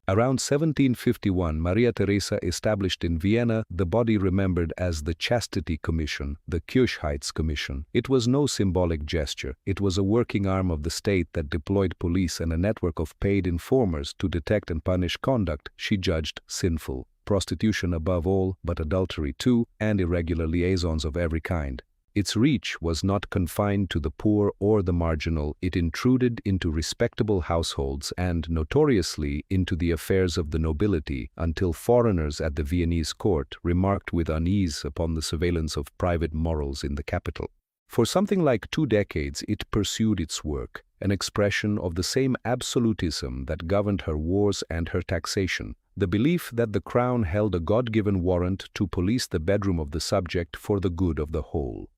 Around 1751, Maria Theresa established in Vienna the body remembered as the Chastity Commission, the Kirchheitskommission. It was no symbolic gesture. It was a working arm of the state that deployed police and a network of paid informers to detect and punish conduct she judged sinful, prostitution above all, but adultery too, and irregular liaisons of every kind. Its reach was not confined to the poor or the marginal. It intruded into respectable households and, notoriously, into the affairs of the nobility, until foreigners at the Viennese court remarked with unease upon the surveillance of private morals in the capital. For something like 2 decades it pursued its work, an expression of the same absolutism that governed her wars and her taxation, the belief that the crown held a God-given warrant to police the bedroom of the subject for the good of the whole.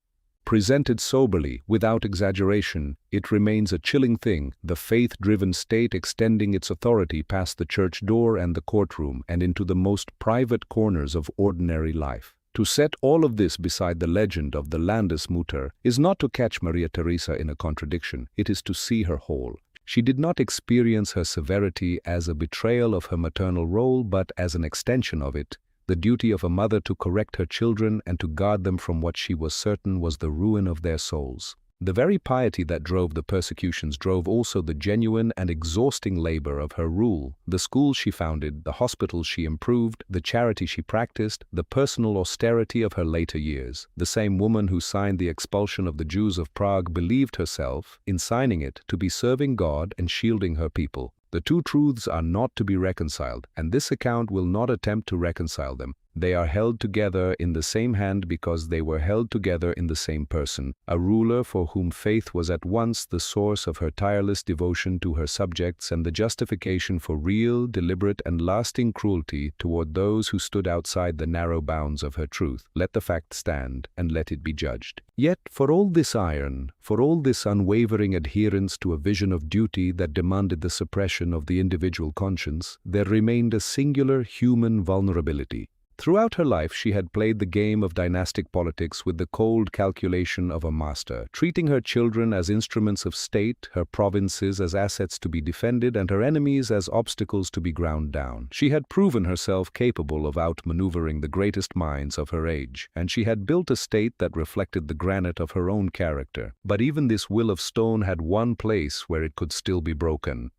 Presented soberly, without exaggeration, it remains a chilling thing, the faith-driven state extending its authority past the church door and the courtroom and into the most private corners of ordinary life. To set all of this beside the legend of the Landesmutter is not to catch Maria Theresa in a contradiction, it is to see her whole. She did not experience her severity as a betrayal of her maternal role, but as an extension of it, the duty of a mother to correct her children and to guard them from what she was certain was the ruin of their souls. The very piety that drove the persecutions drove also the genuine and exhausting labor of her rule. The schools she founded, the hospitals she improved, the charity she practiced, the personal austerity of her later years. The same woman who signed the expulsion of the Jews of Prague believed herself, in signing it, to be serving God and shielding her people. The two truths are not to be reconciled, and this account will not attempt to reconcile them. They are held together in the same hand because they were held together in the same person, a ruler for whom faith was at once the source of her tireless devotion to her subjects and the justification for real, deliberate, and lasting cruelty toward those who stood outside the narrow bounds of her truth. Let the fact stand, and let it be judged. Yet, for all this iron, for all this unwavering adherence to a vision of duty that demanded the suppression of the individual conscience, there remained a singular human vulnerability. Throughout her life she had played the game of dynastic politics with the cold calculation of a master, treating her children as instruments of state, her provinces as assets to be defended, and her enemies as obstacles to be ground down. She had proven herself capable of outmaneuvering the greatest minds of her age, and she had built a state that reflected the granite of her own character. But even this will of stone had one place where it could still be broken.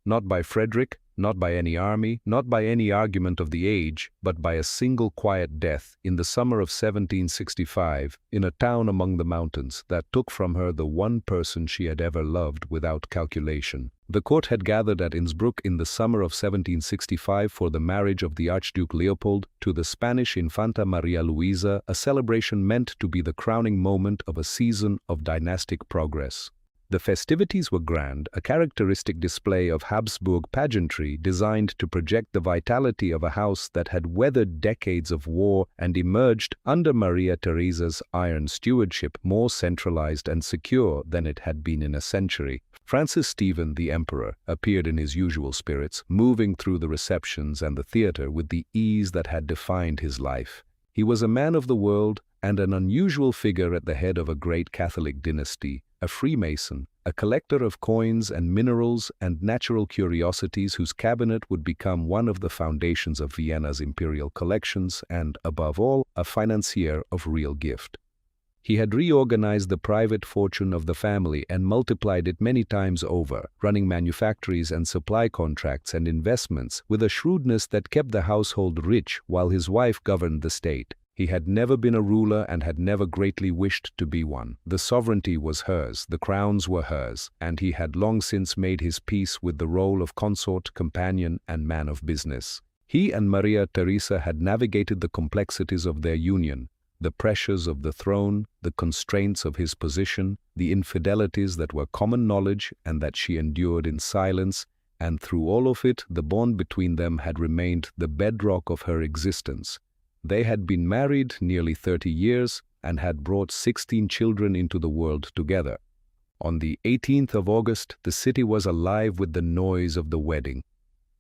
Not by Frederick, not by any army, not by any argument of the age, but by a single quiet death in the summer of 1765, in a town among the mountains, that took from her the one person she had ever loved without calculation. The court had gathered at Innsbruck in the summer of 1765 for the marriage of the Archduke Leopold to the Spanish Infanta Maria Luisa, a celebration meant to be the crowning moment of a season of dynastic progress. The festivities were grand, a characteristic display of Habsburg pageantry designed to project the vitality of a house that had weathered decades of war and emerged under Maria Theresa's iron stewardship more centralized and secure than it had been in a century. Francis Stephen, the Emperor, appeared in his usual spirits, moving through the receptions and the theater with the ease that had defined his life. He was a man of the world and an unusual figure at the head of a great Catholic dynasty, a Freemason, a collector of coins and minerals and natural curiosities whose cabinet would become one of the foundations of Vienna's imperial collections and, above all, a financier of real gift. He had reorganized the private fortune of the family and multiplied it many times over, running manufactories and supply contracts and investments with a shrewdness that kept the household rich while his wife governed the state. He had never been a ruler and had never greatly wished to be one. The sovereignty was hers, the crowns were hers, and he had long since made his peace with the role of consort, companion, and man of business. He and Maria Theresa had navigated the complexities of their union, the pressures of the throne, the constraints of his position, the infidelities that were common knowledge and that she endured in silence, and through all of it the bond between them had remained the bedrock of her existence. They had been married nearly 30 years and had brought 16 children into the world together. On the 18th of August, the city was alive with the noise of the wedding.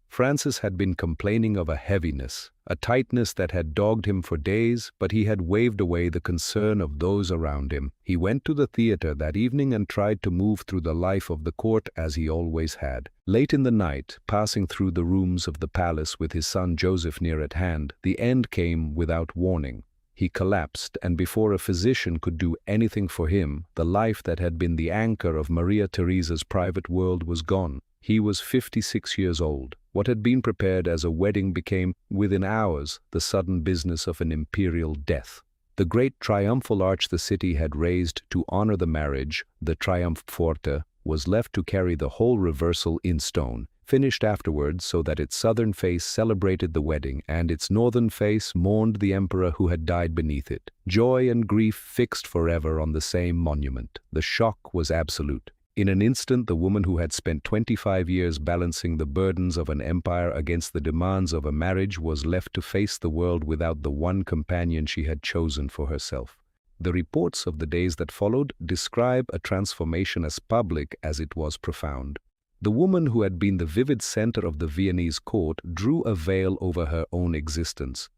Francis had been complaining of a heaviness, a tightness that had dogged him for days, but he had waved away the concern of those around him. He went to the theater that evening and tried to move through the life of the court as he always had. Late in the night, passing through the rooms of the palace with his son Joseph near at hand, the end came without warning. He collapsed, and before a physician could do anything for him, the life that had been the anchor of Maria Theresa's private world was gone. He was 56 years old. What had been prepared as a wedding became, within hours, the sudden business of an imperial death. The great triumphal arch the city had raised to honor the marriage, the Triumphpforte, was left to carry the whole reversal in stone, finished afterwards so that its southern face celebrated the wedding and its northern face mourned the emperor who had died beneath it. Joy and grief fixed forever on the same monument. The shock was absolute. In an instant, the woman who had spent 25 years balancing the burdens of an empire against the demands of a marriage was left to face the world without the one companion she had chosen for herself. The reports of the days that followed describe a transformation as public as it was profound. The woman who had been the vivid center of the Viennese court drew a veil over her own existence.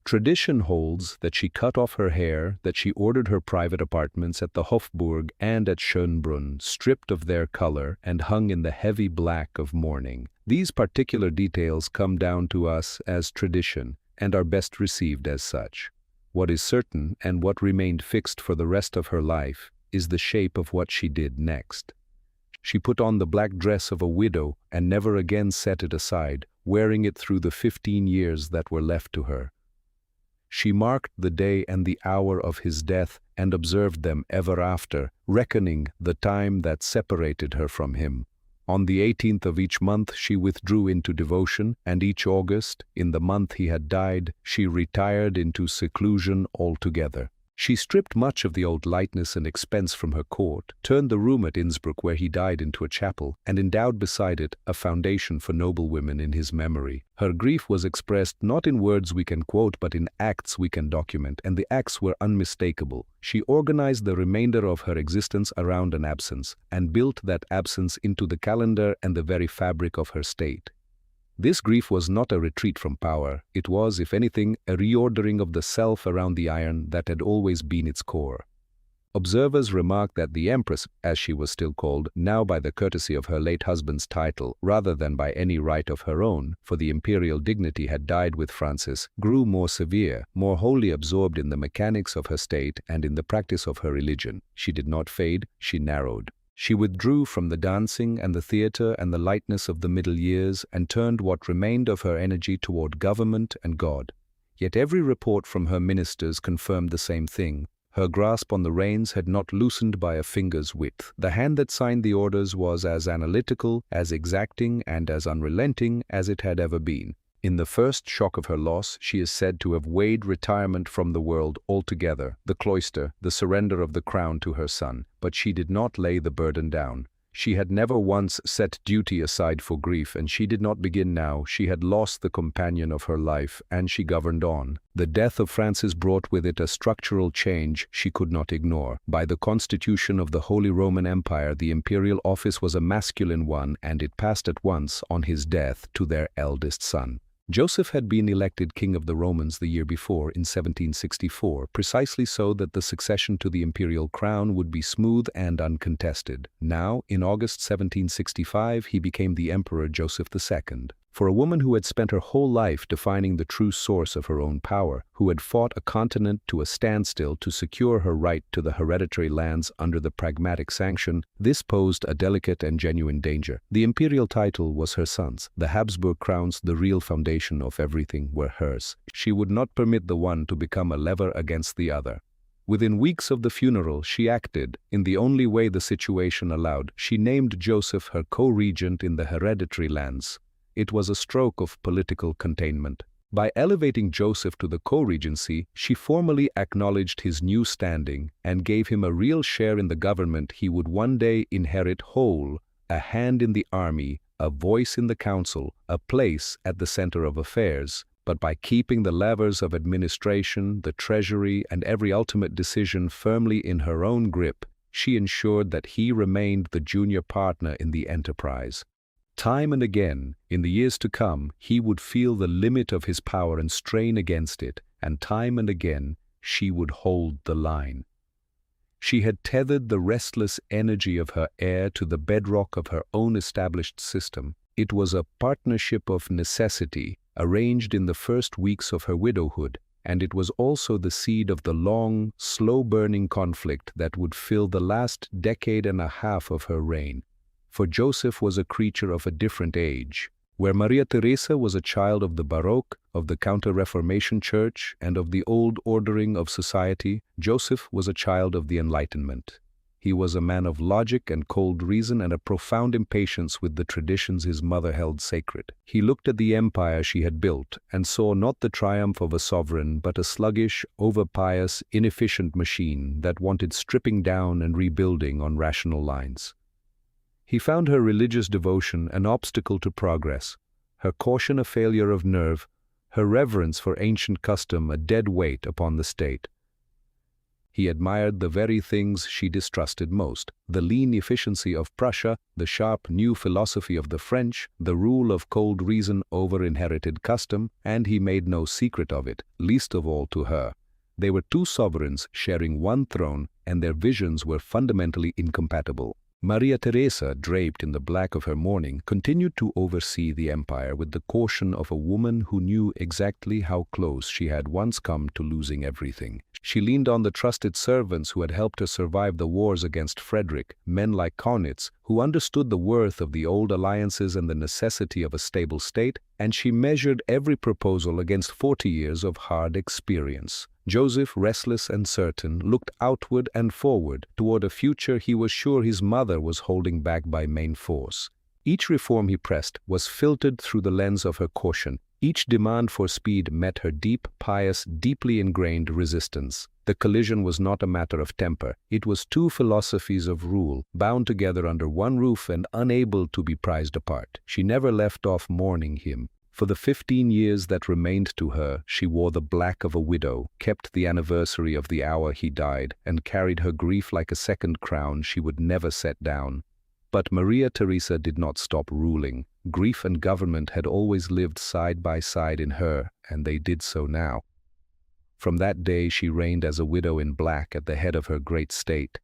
Tradition holds that she cut off her hair, that she ordered her private apartments at the Hofburg and at Schönbrunn stripped of their color and hung in the heavy black of mourning. These particular details come down to us as tradition and are best received as such. What is certain, and what remained fixed for the rest of her life, is the shape of what she did next. She put on the black dress of a widow and never again set it aside, wearing it through the 15 years that were left to her. She marked the day and the hour of his death and observed them ever after, reckoning the time that separated her from him. On the 18th of each month she withdrew into devotion, and each August, in the month he had died, she retired into seclusion altogether. She stripped much of the old lightness and expense from her court, turned the room at Innsbruck where he died into a chapel, and endowed beside it a foundation for noble women in his memory. Her grief was expressed not in words we can quote but in acts we can document, and the acts were unmistakable. She organized the remainder of her existence around an absence, and built that absence into the calendar and the very fabric of her state. This grief was not a retreat from power. It was, if anything, a reordering of the self around the iron that had always been its core. Observers remark that the Empress, as she was still called, now by the courtesy of her late husband's title, rather than by any right of her own, for the imperial dignity had died with Francis, grew more severe, more wholly absorbed in the mechanics of her state and in the practice of her religion. She did not fade, she narrowed. She withdrew from the dancing and the theater and the lightness of the middle years and turned what remained of her energy toward government and God. Yet every report from her ministers confirmed the same thing. Her grasp on the reins had not loosened by a finger's width. The hand that signed the orders was as analytical, as exacting, and as unrelenting as it had ever been. In the first shock of her loss, she is said to have weighed retirement from the world altogether, the cloister, the surrender of the crown to her son. But she did not lay the burden down. She had never once set duty aside for grief, and she did not begin now. She had lost the companion of her life, and she governed on. The death of Francis brought with it a structural change she could not ignore. By the constitution of the Holy Roman Empire, the imperial office was a masculine one, and it passed at once, on his death, to their eldest son. Joseph had been elected king of the Romans the year before, in 1764, precisely so that the succession to the imperial crown would be smooth and uncontested. Now, in August 1765, he became the Emperor Joseph II. For a woman who had spent her whole life defining the true source of her own power, who had fought a continent to a standstill to secure her right to the hereditary lands under the pragmatic sanction, this posed a delicate and genuine danger. The imperial title was her son's. The Habsburg crowns, the real foundation of everything, were hers. She would not permit the one to become a lever against the other. Within weeks of the funeral, she acted, in the only way the situation allowed. She named Joseph her co-regent in the hereditary lands. It was a stroke of political containment. By elevating Joseph to the co-regency, she formally acknowledged his new standing and gave him a real share in the government he would one day inherit whole, a hand in the army, a voice in the council, a place at the center of affairs. But by keeping the levers of administration, the treasury, and every ultimate decision firmly in her own grip, she ensured that he remained the junior partner in the enterprise. Time and again, in the years to come, he would feel the limit of his power and strain against it, and time and again, she would hold the line. She had tethered the restless energy of her heir to the bedrock of her own established system. It was a partnership of necessity, arranged in the first weeks of her widowhood, and it was also the seed of the long, slow-burning conflict that would fill the last decade and a half of her reign. For Joseph was a creature of a different age. Where Maria Theresa was a child of the Baroque, of the Counter-Reformation Church, and of the old ordering of society, Joseph was a child of the Enlightenment. He was a man of logic and cold reason and a profound impatience with the traditions his mother held sacred. He looked at the empire she had built and saw not the triumph of a sovereign but a sluggish, over-pious, inefficient machine that wanted stripping down and rebuilding on rational lines. He found her religious devotion an obstacle to progress, her caution a failure of nerve, her reverence for ancient custom a dead weight upon the state. He admired the very things she distrusted most: the lean efficiency of Prussia, the sharp new philosophy of the French, the rule of cold reason over inherited custom, and he made no secret of it, least of all to her. They were two sovereigns sharing one throne, and their visions were fundamentally incompatible. Maria Theresa, draped in the black of her mourning, continued to oversee the empire with the caution of a woman who knew exactly how close she had once come to losing everything. She leaned on the trusted servants who had helped her survive the wars against Frederick, men like Kaunitz, who understood the worth of the old alliances and the necessity of a stable state, and she measured every proposal against 40 years of hard experience. Joseph, restless and certain, looked outward and forward toward a future he was sure his mother was holding back by main force. Each reform he pressed was filtered through the lens of her caution. Each demand for speed met her deep, pious, deeply ingrained resistance. The collision was not a matter of temper. It was two philosophies of rule, bound together under one roof and unable to be prized apart. She never left off mourning him. For the 15 years that remained to her, she wore the black of a widow, kept the anniversary of the hour he died, and carried her grief like a second crown she would never set down. But Maria Theresa did not stop ruling. Grief and government had always lived side by side in her, and they did so now. From that day she reigned as a widow in black at the head of her great state.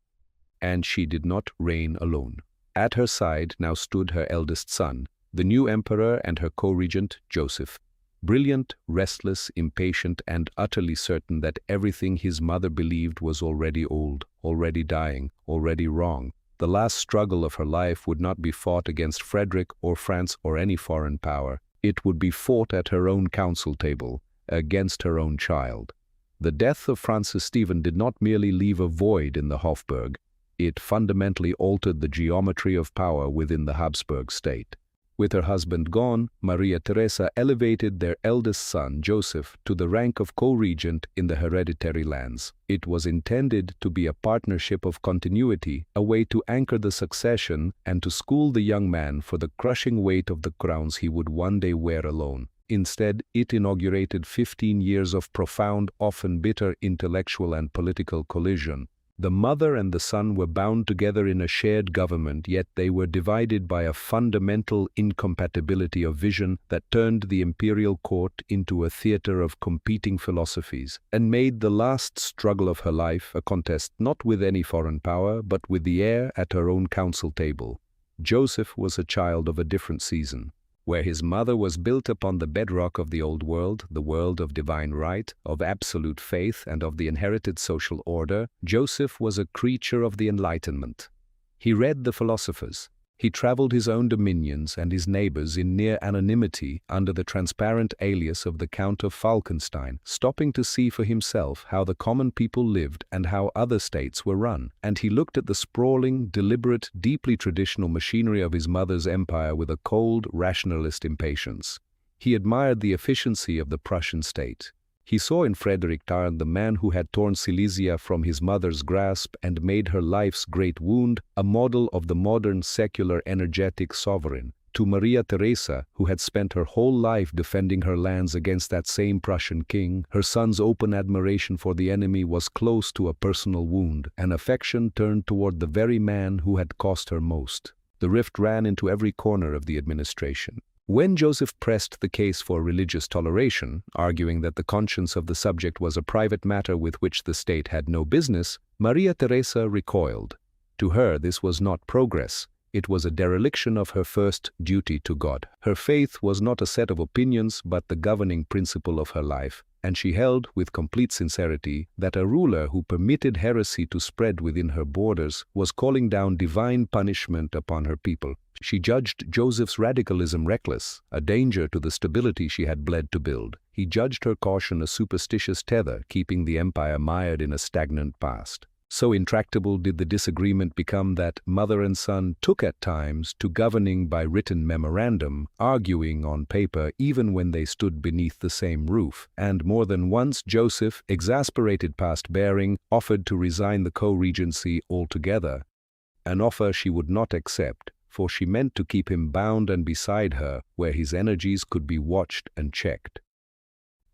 And she did not reign alone. At her side now stood her eldest son, the new emperor, and her co-regent, Joseph. Brilliant, restless, impatient, and utterly certain that everything his mother believed was already old, already dying, already wrong. The last struggle of her life would not be fought against Frederick or France or any foreign power. It would be fought at her own council table, against her own child. The death of Francis Stephen did not merely leave a void in the Habsburg. It fundamentally altered the geometry of power within the Habsburg state. With her husband gone, Maria Theresa elevated their eldest son, Joseph, to the rank of co-regent in the hereditary lands. It was intended to be a partnership of continuity, a way to anchor the succession and to school the young man for the crushing weight of the crowns he would one day wear alone. Instead, it inaugurated 15 years of profound, often bitter intellectual and political collision. The mother and the son were bound together in a shared government, yet they were divided by a fundamental incompatibility of vision that turned the imperial court into a theater of competing philosophies, and made the last struggle of her life a contest not with any foreign power, but with the heir at her own council table. Joseph was a child of a different season. Where his mother was built upon the bedrock of the old world, the world of divine right, of absolute faith, and of the inherited social order, Joseph was a creature of the Enlightenment. He read the philosophers. He traveled his own dominions and his neighbors in near anonymity under the transparent alias of the Count of Falkenstein, stopping to see for himself how the common people lived and how other states were run. And he looked at the sprawling, deliberate, deeply traditional machinery of his mother's empire with a cold, rationalist impatience. He admired the efficiency of the Prussian state. He saw in Frederick the man who had torn Silesia from his mother's grasp and made her life's great wound, a model of the modern, secular, energetic sovereign. To Maria Theresa, who had spent her whole life defending her lands against that same Prussian king, her son's open admiration for the enemy was close to a personal wound, an affection turned toward the very man who had cost her most. The rift ran into every corner of the administration. When Joseph pressed the case for religious toleration, arguing that the conscience of the subject was a private matter with which the state had no business, Maria Theresa recoiled. To her, this was not progress. It was a dereliction of her first duty to God. Her faith was not a set of opinions but the governing principle of her life, and she held with complete sincerity that a ruler who permitted heresy to spread within her borders was calling down divine punishment upon her people. She judged Joseph's radicalism reckless, a danger to the stability she had bled to build. He judged her caution a superstitious tether keeping the empire mired in a stagnant past. So intractable did the disagreement become that mother and son took at times to governing by written memorandum, arguing on paper even when they stood beneath the same roof. And more than once Joseph, exasperated past bearing, offered to resign the co-regency altogether, an offer she would not accept, for she meant to keep him bound and beside her, where his energies could be watched and checked.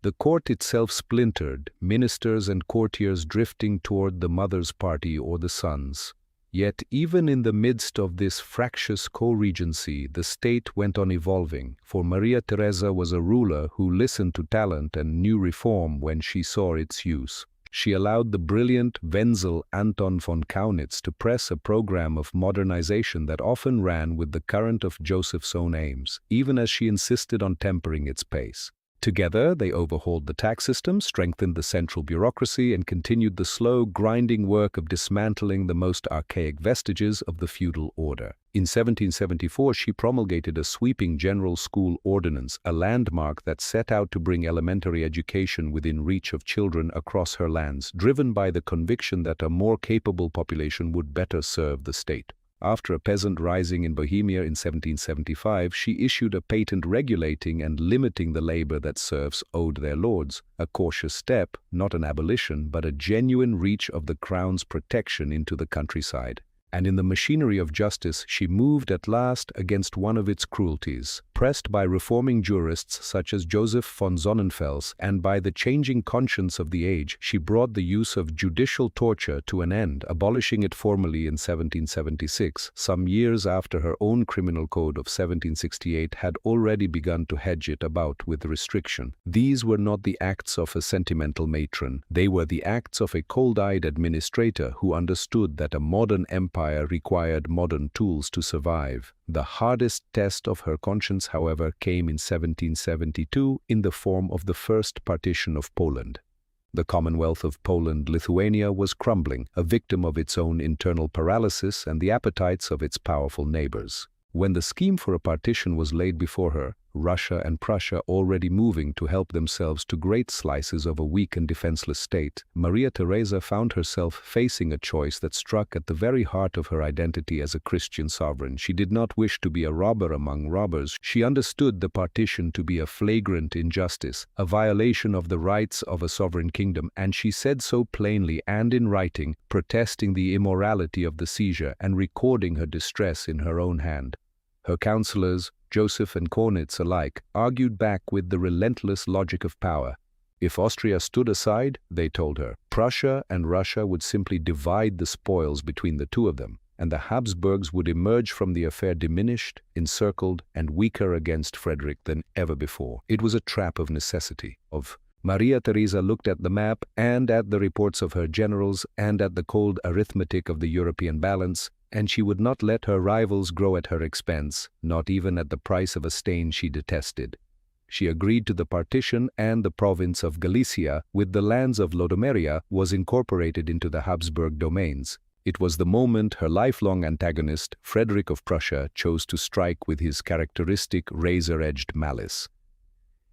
The court itself splintered, ministers and courtiers drifting toward the mother's party or the son's. Yet even in the midst of this fractious co-regency, the state went on evolving, for Maria Theresa was a ruler who listened to talent and knew reform when she saw its use. She allowed the brilliant Wenzel Anton von Kaunitz to press a program of modernization that often ran with the current of Joseph's own aims, even as she insisted on tempering its pace. Together, they overhauled the tax system, strengthened the central bureaucracy, and continued the slow, grinding work of dismantling the most archaic vestiges of the feudal order. In 1774, she promulgated a sweeping general school ordinance, a landmark that set out to bring elementary education within reach of children across her lands, driven by the conviction that a more capable population would better serve the state. After a peasant rising in Bohemia in 1775, she issued a patent regulating and limiting the labor that serfs owed their lords, a cautious step, not an abolition, but a genuine reach of the crown's protection into the countryside. And in the machinery of justice, she moved at last against one of its cruelties. Pressed by reforming jurists such as Joseph von Sonnenfels and by the changing conscience of the age, she brought the use of judicial torture to an end, abolishing it formally in 1776, some years after her own criminal code of 1768 had already begun to hedge it about with restriction. These were not the acts of a sentimental matron. They were the acts of a cold-eyed administrator who understood that a modern empire required modern tools to survive. The hardest test of her conscience, however, came in 1772 in the form of the first partition of Poland. The Commonwealth of Poland-Lithuania was crumbling, a victim of its own internal paralysis and the appetites of its powerful neighbors. When the scheme for a partition was laid before her, Russia and Prussia already moving to help themselves to great slices of a weak and defenseless state, Maria Theresa found herself facing a choice that struck at the very heart of her identity as a Christian sovereign. She did not wish to be a robber among robbers. She understood the partition to be a flagrant injustice, a violation of the rights of a sovereign kingdom, and she said so plainly and in writing, protesting the immorality of the seizure and recording her distress in her own hand. Her counselors, Joseph and Kaunitz alike, argued back with the relentless logic of power. If Austria stood aside, they told her, Prussia and Russia would simply divide the spoils between the two of them, and the Habsburgs would emerge from the affair diminished, encircled, and weaker against Frederick than ever before. It was a trap of necessity. Maria Theresa looked at the map and at the reports of her generals and at the cold arithmetic of the European balance, and she would not let her rivals grow at her expense, not even at the price of a stain she detested. She agreed to the partition, and the province of Galicia, with the lands of Lodomeria, was incorporated into the Habsburg domains. It was the moment her lifelong antagonist, Frederick of Prussia, chose to strike with his characteristic razor-edged malice.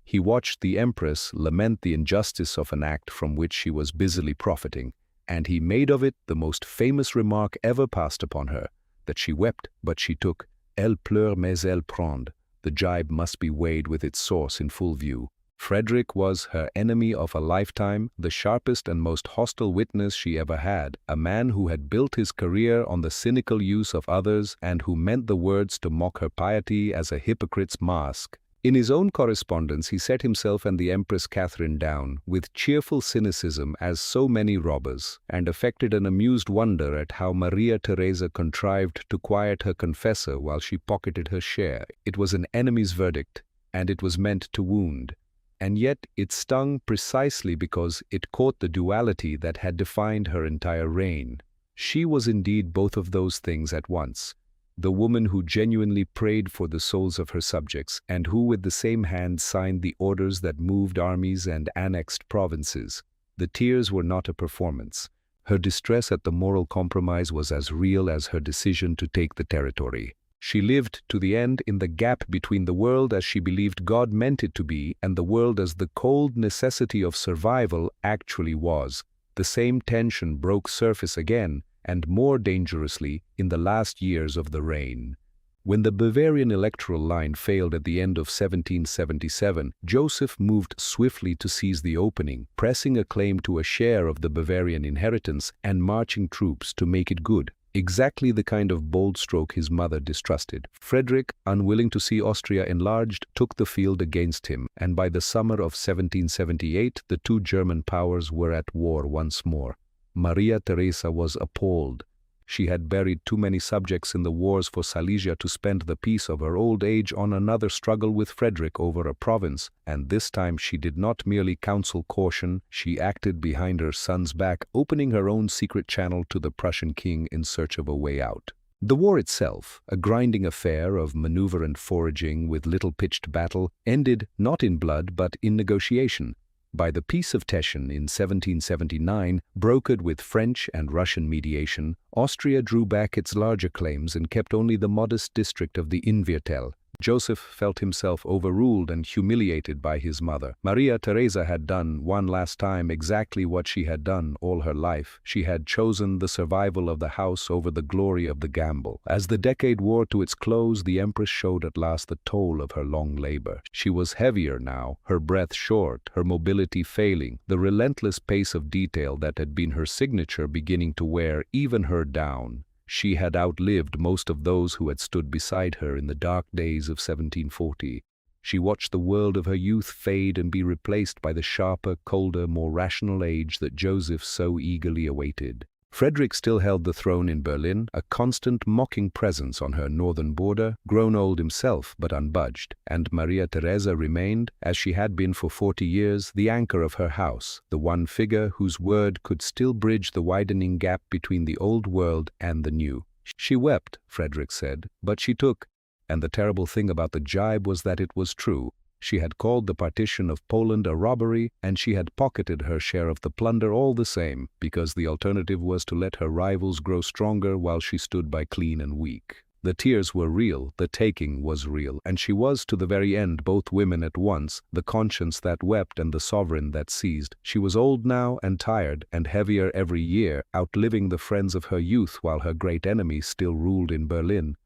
He watched the Empress lament the injustice of an act from which she was busily profiting, and he made of it the most famous remark ever passed upon her, that she wept, but she took. Elle pleure mais elle prend. The jibe must be weighed with its source in full view. Frederick was her enemy of a lifetime, the sharpest and most hostile witness she ever had, a man who had built his career on the cynical use of others and who meant the words to mock her piety as a hypocrite's mask. In his own correspondence, he set himself and the Empress Catherine down, with cheerful cynicism as so many robbers, and affected an amused wonder at how Maria Theresa contrived to quiet her confessor while she pocketed her share. It was an enemy's verdict, and it was meant to wound. And yet it stung precisely because it caught the duality that had defined her entire reign. She was indeed both of those things at once. The woman who genuinely prayed for the souls of her subjects, and who with the same hand signed the orders that moved armies and annexed provinces. The tears were not a performance. Her distress at the moral compromise was as real as her decision to take the territory. She lived to the end in the gap between the world as she believed God meant it to be and the world as the cold necessity of survival actually was. The same tension broke surface again, and more dangerously, in the last years of the reign. When the Bavarian electoral line failed at the end of 1777, Joseph moved swiftly to seize the opening, pressing a claim to a share of the Bavarian inheritance and marching troops to make it good. Exactly the kind of bold stroke his mother distrusted. Frederick, unwilling to see Austria enlarged, took the field against him, and by the summer of 1778 the two German powers were at war once more. Maria Theresa was appalled. She had buried too many subjects in the wars for Silesia to spend the peace of her old age on another struggle with Frederick over a province, and this time she did not merely counsel caution, she acted behind her son's back, opening her own secret channel to the Prussian king in search of a way out. The war itself, a grinding affair of maneuver and foraging with little pitched battle, ended not in blood but in negotiation. By the Peace of Teschen in 1779, brokered with French and Russian mediation, Austria drew back its larger claims and kept only the modest district of the Innviertel. Joseph felt himself overruled and humiliated by his mother. Maria Theresa had done, one last time, exactly what she had done all her life. She had chosen the survival of the house over the glory of the gamble. As the decade wore to its close, the Empress showed at last the toll of her long labor. She was heavier now, her breath short, her mobility failing, the relentless pace of detail that had been her signature beginning to wear even her down. She had outlived most of those who had stood beside her in the dark days of 1740. She watched the world of her youth fade and be replaced by the sharper, colder, more rational age that Joseph so eagerly awaited. Frederick still held the throne in Berlin, a constant mocking presence on her northern border, grown old himself but unbudged, and Maria Theresa remained, as she had been for 40 years, the anchor of her house, the one figure whose word could still bridge the widening gap between the old world and the new. She wept, Frederick said, but she took, and the terrible thing about the jibe was that it was true. She had called the partition of Poland a robbery, and she had pocketed her share of the plunder all the same, because the alternative was to let her rivals grow stronger while she stood by clean and weak. The tears were real, the taking was real, and she was to the very end both women at once, the conscience that wept and the sovereign that seized. She was old now and tired and heavier every year, outliving the friends of her youth while her great enemy still ruled in Berlin.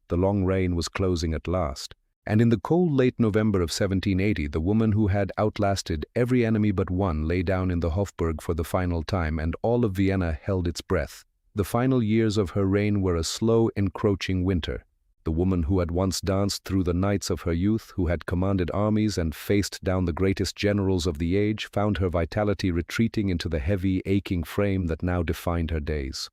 The long reign was closing at last. And in the cold late November of 1780, the woman who had outlasted every enemy but one lay down in the Hofburg for the final time, and all of Vienna held its breath. The final years of her reign were a slow, encroaching winter. The woman who had once danced through the nights of her youth, who had commanded armies and faced down the greatest generals of the age, found her vitality retreating into the heavy, aching frame that now defined her days.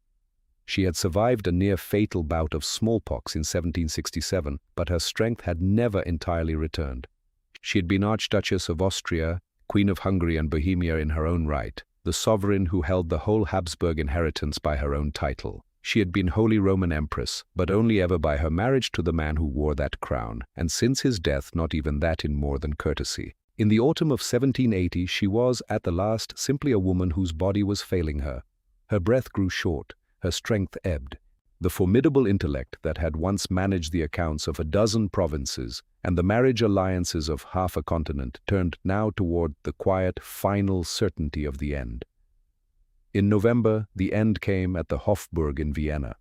She had survived a near-fatal bout of smallpox in 1767, but her strength had never entirely returned. She had been Archduchess of Austria, Queen of Hungary and Bohemia in her own right, the sovereign who held the whole Habsburg inheritance by her own title. She had been Holy Roman Empress, but only ever by her marriage to the man who wore that crown, and since his death not even that in more than courtesy. In the autumn of 1780 she was, at the last, simply a woman whose body was failing her. Her breath grew short. Her strength ebbed. The formidable intellect that had once managed the accounts of a dozen provinces and the marriage alliances of half a continent turned now toward the quiet, final certainty of the end. In November, the end came at the Hofburg in Vienna.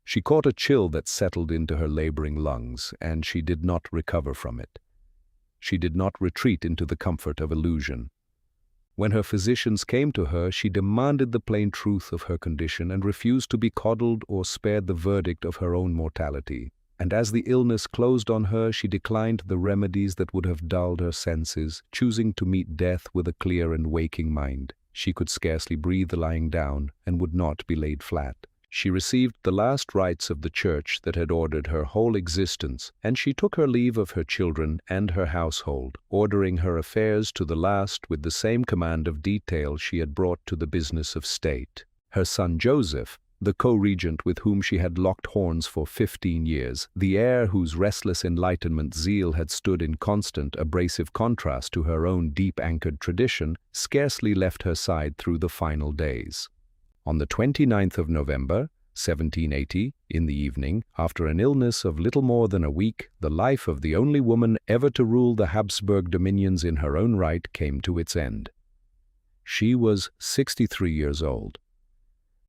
She caught a chill that settled into her laboring lungs, and she did not recover from it. she did not retreat into the comfort of illusion. When her physicians came to her, she demanded the plain truth of her condition and refused to be coddled or spared the verdict of her own mortality. And as the illness closed on her, she declined the remedies that would have dulled her senses, choosing to meet death with a clear and waking mind. She could scarcely breathe lying down, and would not be laid flat. She received the last rites of the church that had ordered her whole existence, and she took her leave of her children and her household, ordering her affairs to the last with the same command of detail she had brought to the business of state. Her son Joseph, the co-regent with whom she had locked horns for 15 years, the heir whose restless Enlightenment zeal had stood in constant, abrasive contrast to her own deep-anchored tradition, scarcely left her side through the final days. On the 29th of November, 1780, in the evening, after an illness of little more than a week, the life of the only woman ever to rule the Habsburg dominions in her own right came to its end. She was 63 years old.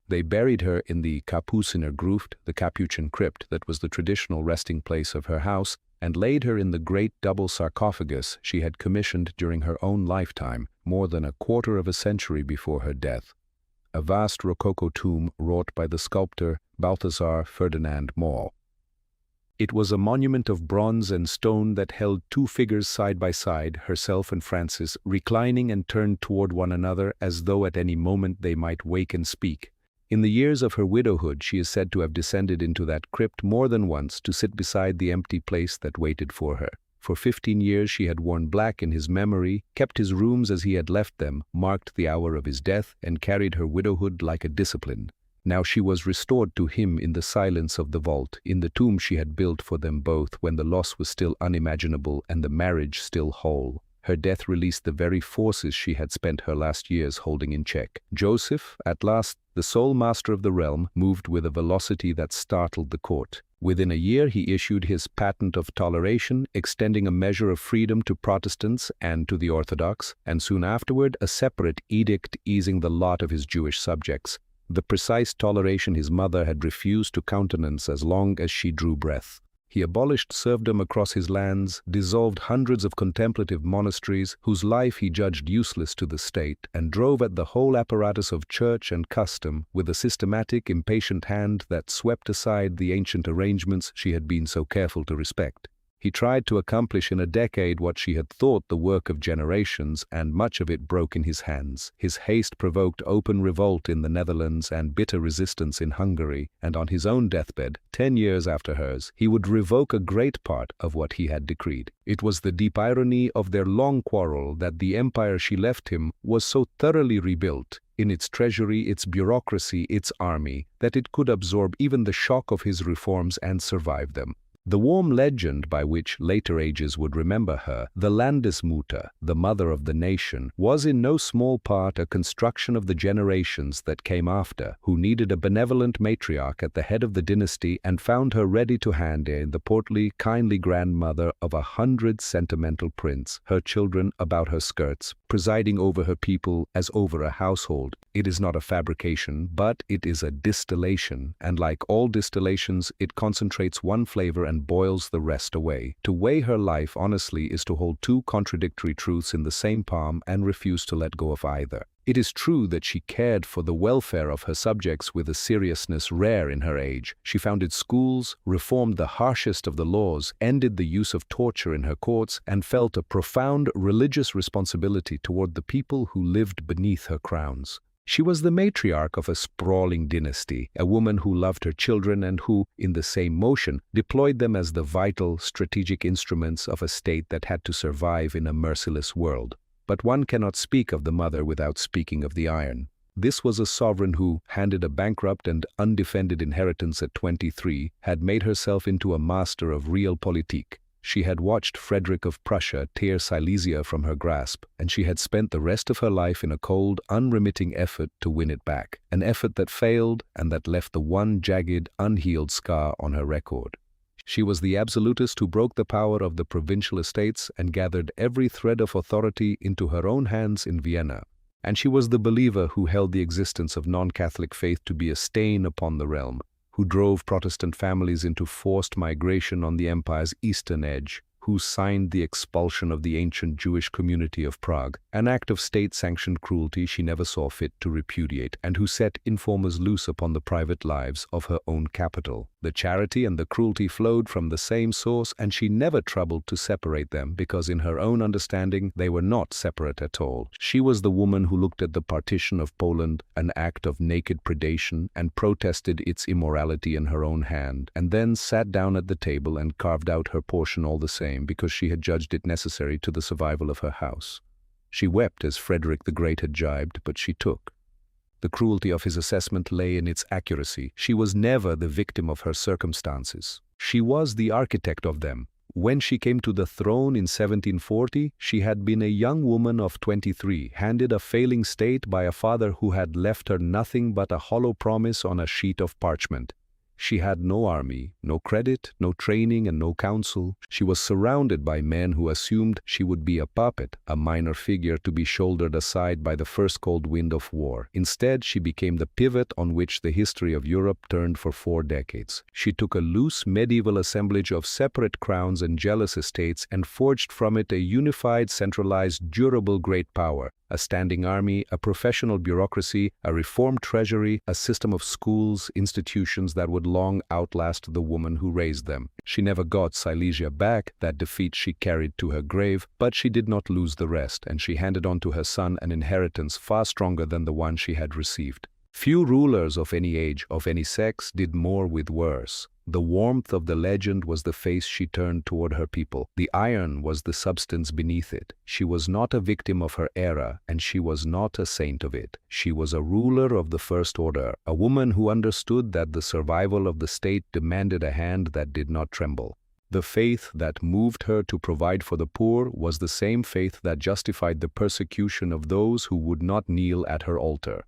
They buried her in the Kapuciner Gruft, the Capuchin crypt that was the traditional resting place of her house, and laid her in the great double sarcophagus she had commissioned during her own lifetime, more than a quarter of a century before her death. A vast rococo tomb wrought by the sculptor Balthasar Ferdinand Moll. It was a monument of bronze and stone that held two figures side by side, herself and Francis, reclining and turned toward one another as though at any moment they might wake and speak. In the years of her widowhood, she is said to have descended into that crypt more than once to sit beside the empty place that waited for her. For 15 years she had worn black in his memory, kept his rooms as he had left them, marked the hour of his death, and carried her widowhood like a discipline. Now she was restored to him in the silence of the vault, in the tomb she had built for them both when the loss was still unimaginable and the marriage still whole. Her death released the very forces she had spent her last years holding in check. Joseph, at last the sole master of the realm, moved with a velocity that startled the court. Within a year he issued his patent of toleration, extending a measure of freedom to Protestants and to the Orthodox, and soon afterward a separate edict easing the lot of his Jewish subjects, the precise toleration his mother had refused to countenance as long as she drew breath. He abolished serfdom across his lands, dissolved hundreds of contemplative monasteries whose life he judged useless to the state, and drove at the whole apparatus of church and custom with a systematic, impatient hand that swept aside the ancient arrangements she had been so careful to respect. He tried to accomplish in a decade what she had thought the work of generations, and much of it broke in his hands. His haste provoked open revolt in the Netherlands and bitter resistance in Hungary, and on his own deathbed, 10 years after hers, he would revoke a great part of what he had decreed. It was the deep irony of their long quarrel that the empire she left him was so thoroughly rebuilt, in its treasury, its bureaucracy, its army, that it could absorb even the shock of his reforms and survive them. The warm legend by which later ages would remember her, the Landesmutter, the mother of the nation, was in no small part a construction of the generations that came after, who needed a benevolent matriarch at the head of the dynasty and found her ready to hand in the portly, kindly grandmother of 100 sentimental prints, her children about her skirts, presiding over her people as over a household. It is not a fabrication, but it is a distillation, and like all distillations, it concentrates one flavor and boils the rest away. To weigh her life honestly is to hold two contradictory truths in the same palm and refuse to let go of either. It is true that she cared for the welfare of her subjects with a seriousness rare in her age. She founded schools, reformed the harshest of the laws, ended the use of torture in her courts, and felt a profound religious responsibility toward the people who lived beneath her crowns. She was the matriarch of a sprawling dynasty, a woman who loved her children and who, in the same motion, deployed them as the vital, strategic instruments of a state that had to survive in a merciless world. But one cannot speak of the mother without speaking of the iron. This was a sovereign who, handed a bankrupt and undefended inheritance at 23, had made herself into a master of realpolitik. She had watched Frederick of Prussia tear Silesia from her grasp, and she had spent the rest of her life in a cold, unremitting effort to win it back, an effort that failed and that left the one jagged, unhealed scar on her record. She was the absolutist who broke the power of the provincial estates and gathered every thread of authority into her own hands in Vienna. And she was the believer who held the existence of non-Catholic faith to be a stain upon the realm, who drove Protestant families into forced migration on the empire's eastern edge, who signed the expulsion of the ancient Jewish community of Prague, an act of state-sanctioned cruelty she never saw fit to repudiate, and who set informers loose upon the private lives of her own capital. The charity and the cruelty flowed from the same source, and she never troubled to separate them, because in her own understanding they were not separate at all. She was the woman who looked at the partition of Poland, an act of naked predation, and protested its immorality in her own hand, and then sat down at the table and carved out her portion all the same, because she had judged it necessary to the survival of her house. She wept as Frederick the Great had jibed, but she took. The cruelty of his assessment lay in its accuracy. She was never the victim of her circumstances. She was the architect of them. When she came to the throne in 1740, she had been a young woman of 23, handed a failing state by a father who had left her nothing but a hollow promise on a sheet of parchment. She had no army, no credit, no training, and no counsel. She was surrounded by men who assumed she would be a puppet, a minor figure to be shouldered aside by the first cold wind of war. Instead, she became the pivot on which the history of Europe turned for 4 decades. She took a loose medieval assemblage of separate crowns and jealous estates and forged from it a unified, centralized, durable great power. A standing army, a professional bureaucracy, a reformed treasury, a system of schools, institutions that would long outlast the woman who raised them. She never got Silesia back, that defeat she carried to her grave, but she did not lose the rest, and she handed on to her son an inheritance far stronger than the one she had received. Few rulers of any age, of any sex, did more with worse. The warmth of the legend was the face she turned toward her people. The iron was the substance beneath it. She was not a victim of her era, and she was not a saint of it. She was a ruler of the first order, a woman who understood that the survival of the state demanded a hand that did not tremble. The faith that moved her to provide for the poor was the same faith that justified the persecution of those who would not kneel at her altar.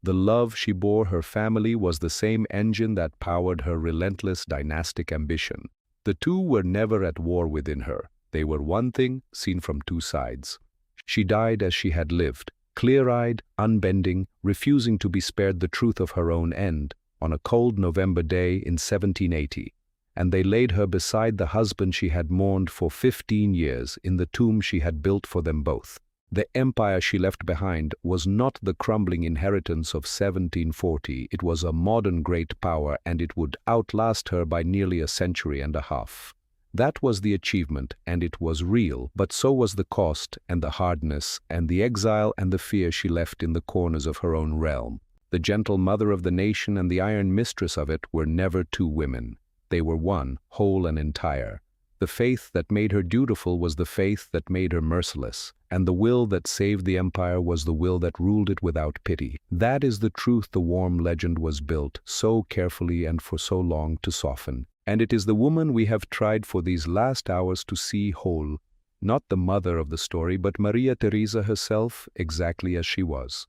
The love she bore her family was the same engine that powered her relentless dynastic ambition. The two were never at war within her. They were one thing, seen from two sides. She died as she had lived, clear-eyed, unbending, refusing to be spared the truth of her own end, on a cold November day in 1780. And they laid her beside the husband she had mourned for 15 years in the tomb she had built for them both. The empire she left behind was not the crumbling inheritance of 1740. It was a modern great power, and it would outlast her by nearly a century and a half. That was the achievement, and it was real, but so was the cost and the hardness and the exile and the fear she left in the corners of her own realm. The gentle mother of the nation and the iron mistress of it were never two women. They were one, whole and entire. The faith that made her dutiful was the faith that made her merciless, and the will that saved the empire was the will that ruled it without pity. That is the truth the warm legend was built so carefully and for so long to soften. And it is the woman we have tried for these last hours to see whole, not the mother of the story, but Maria Theresa herself, exactly as she was.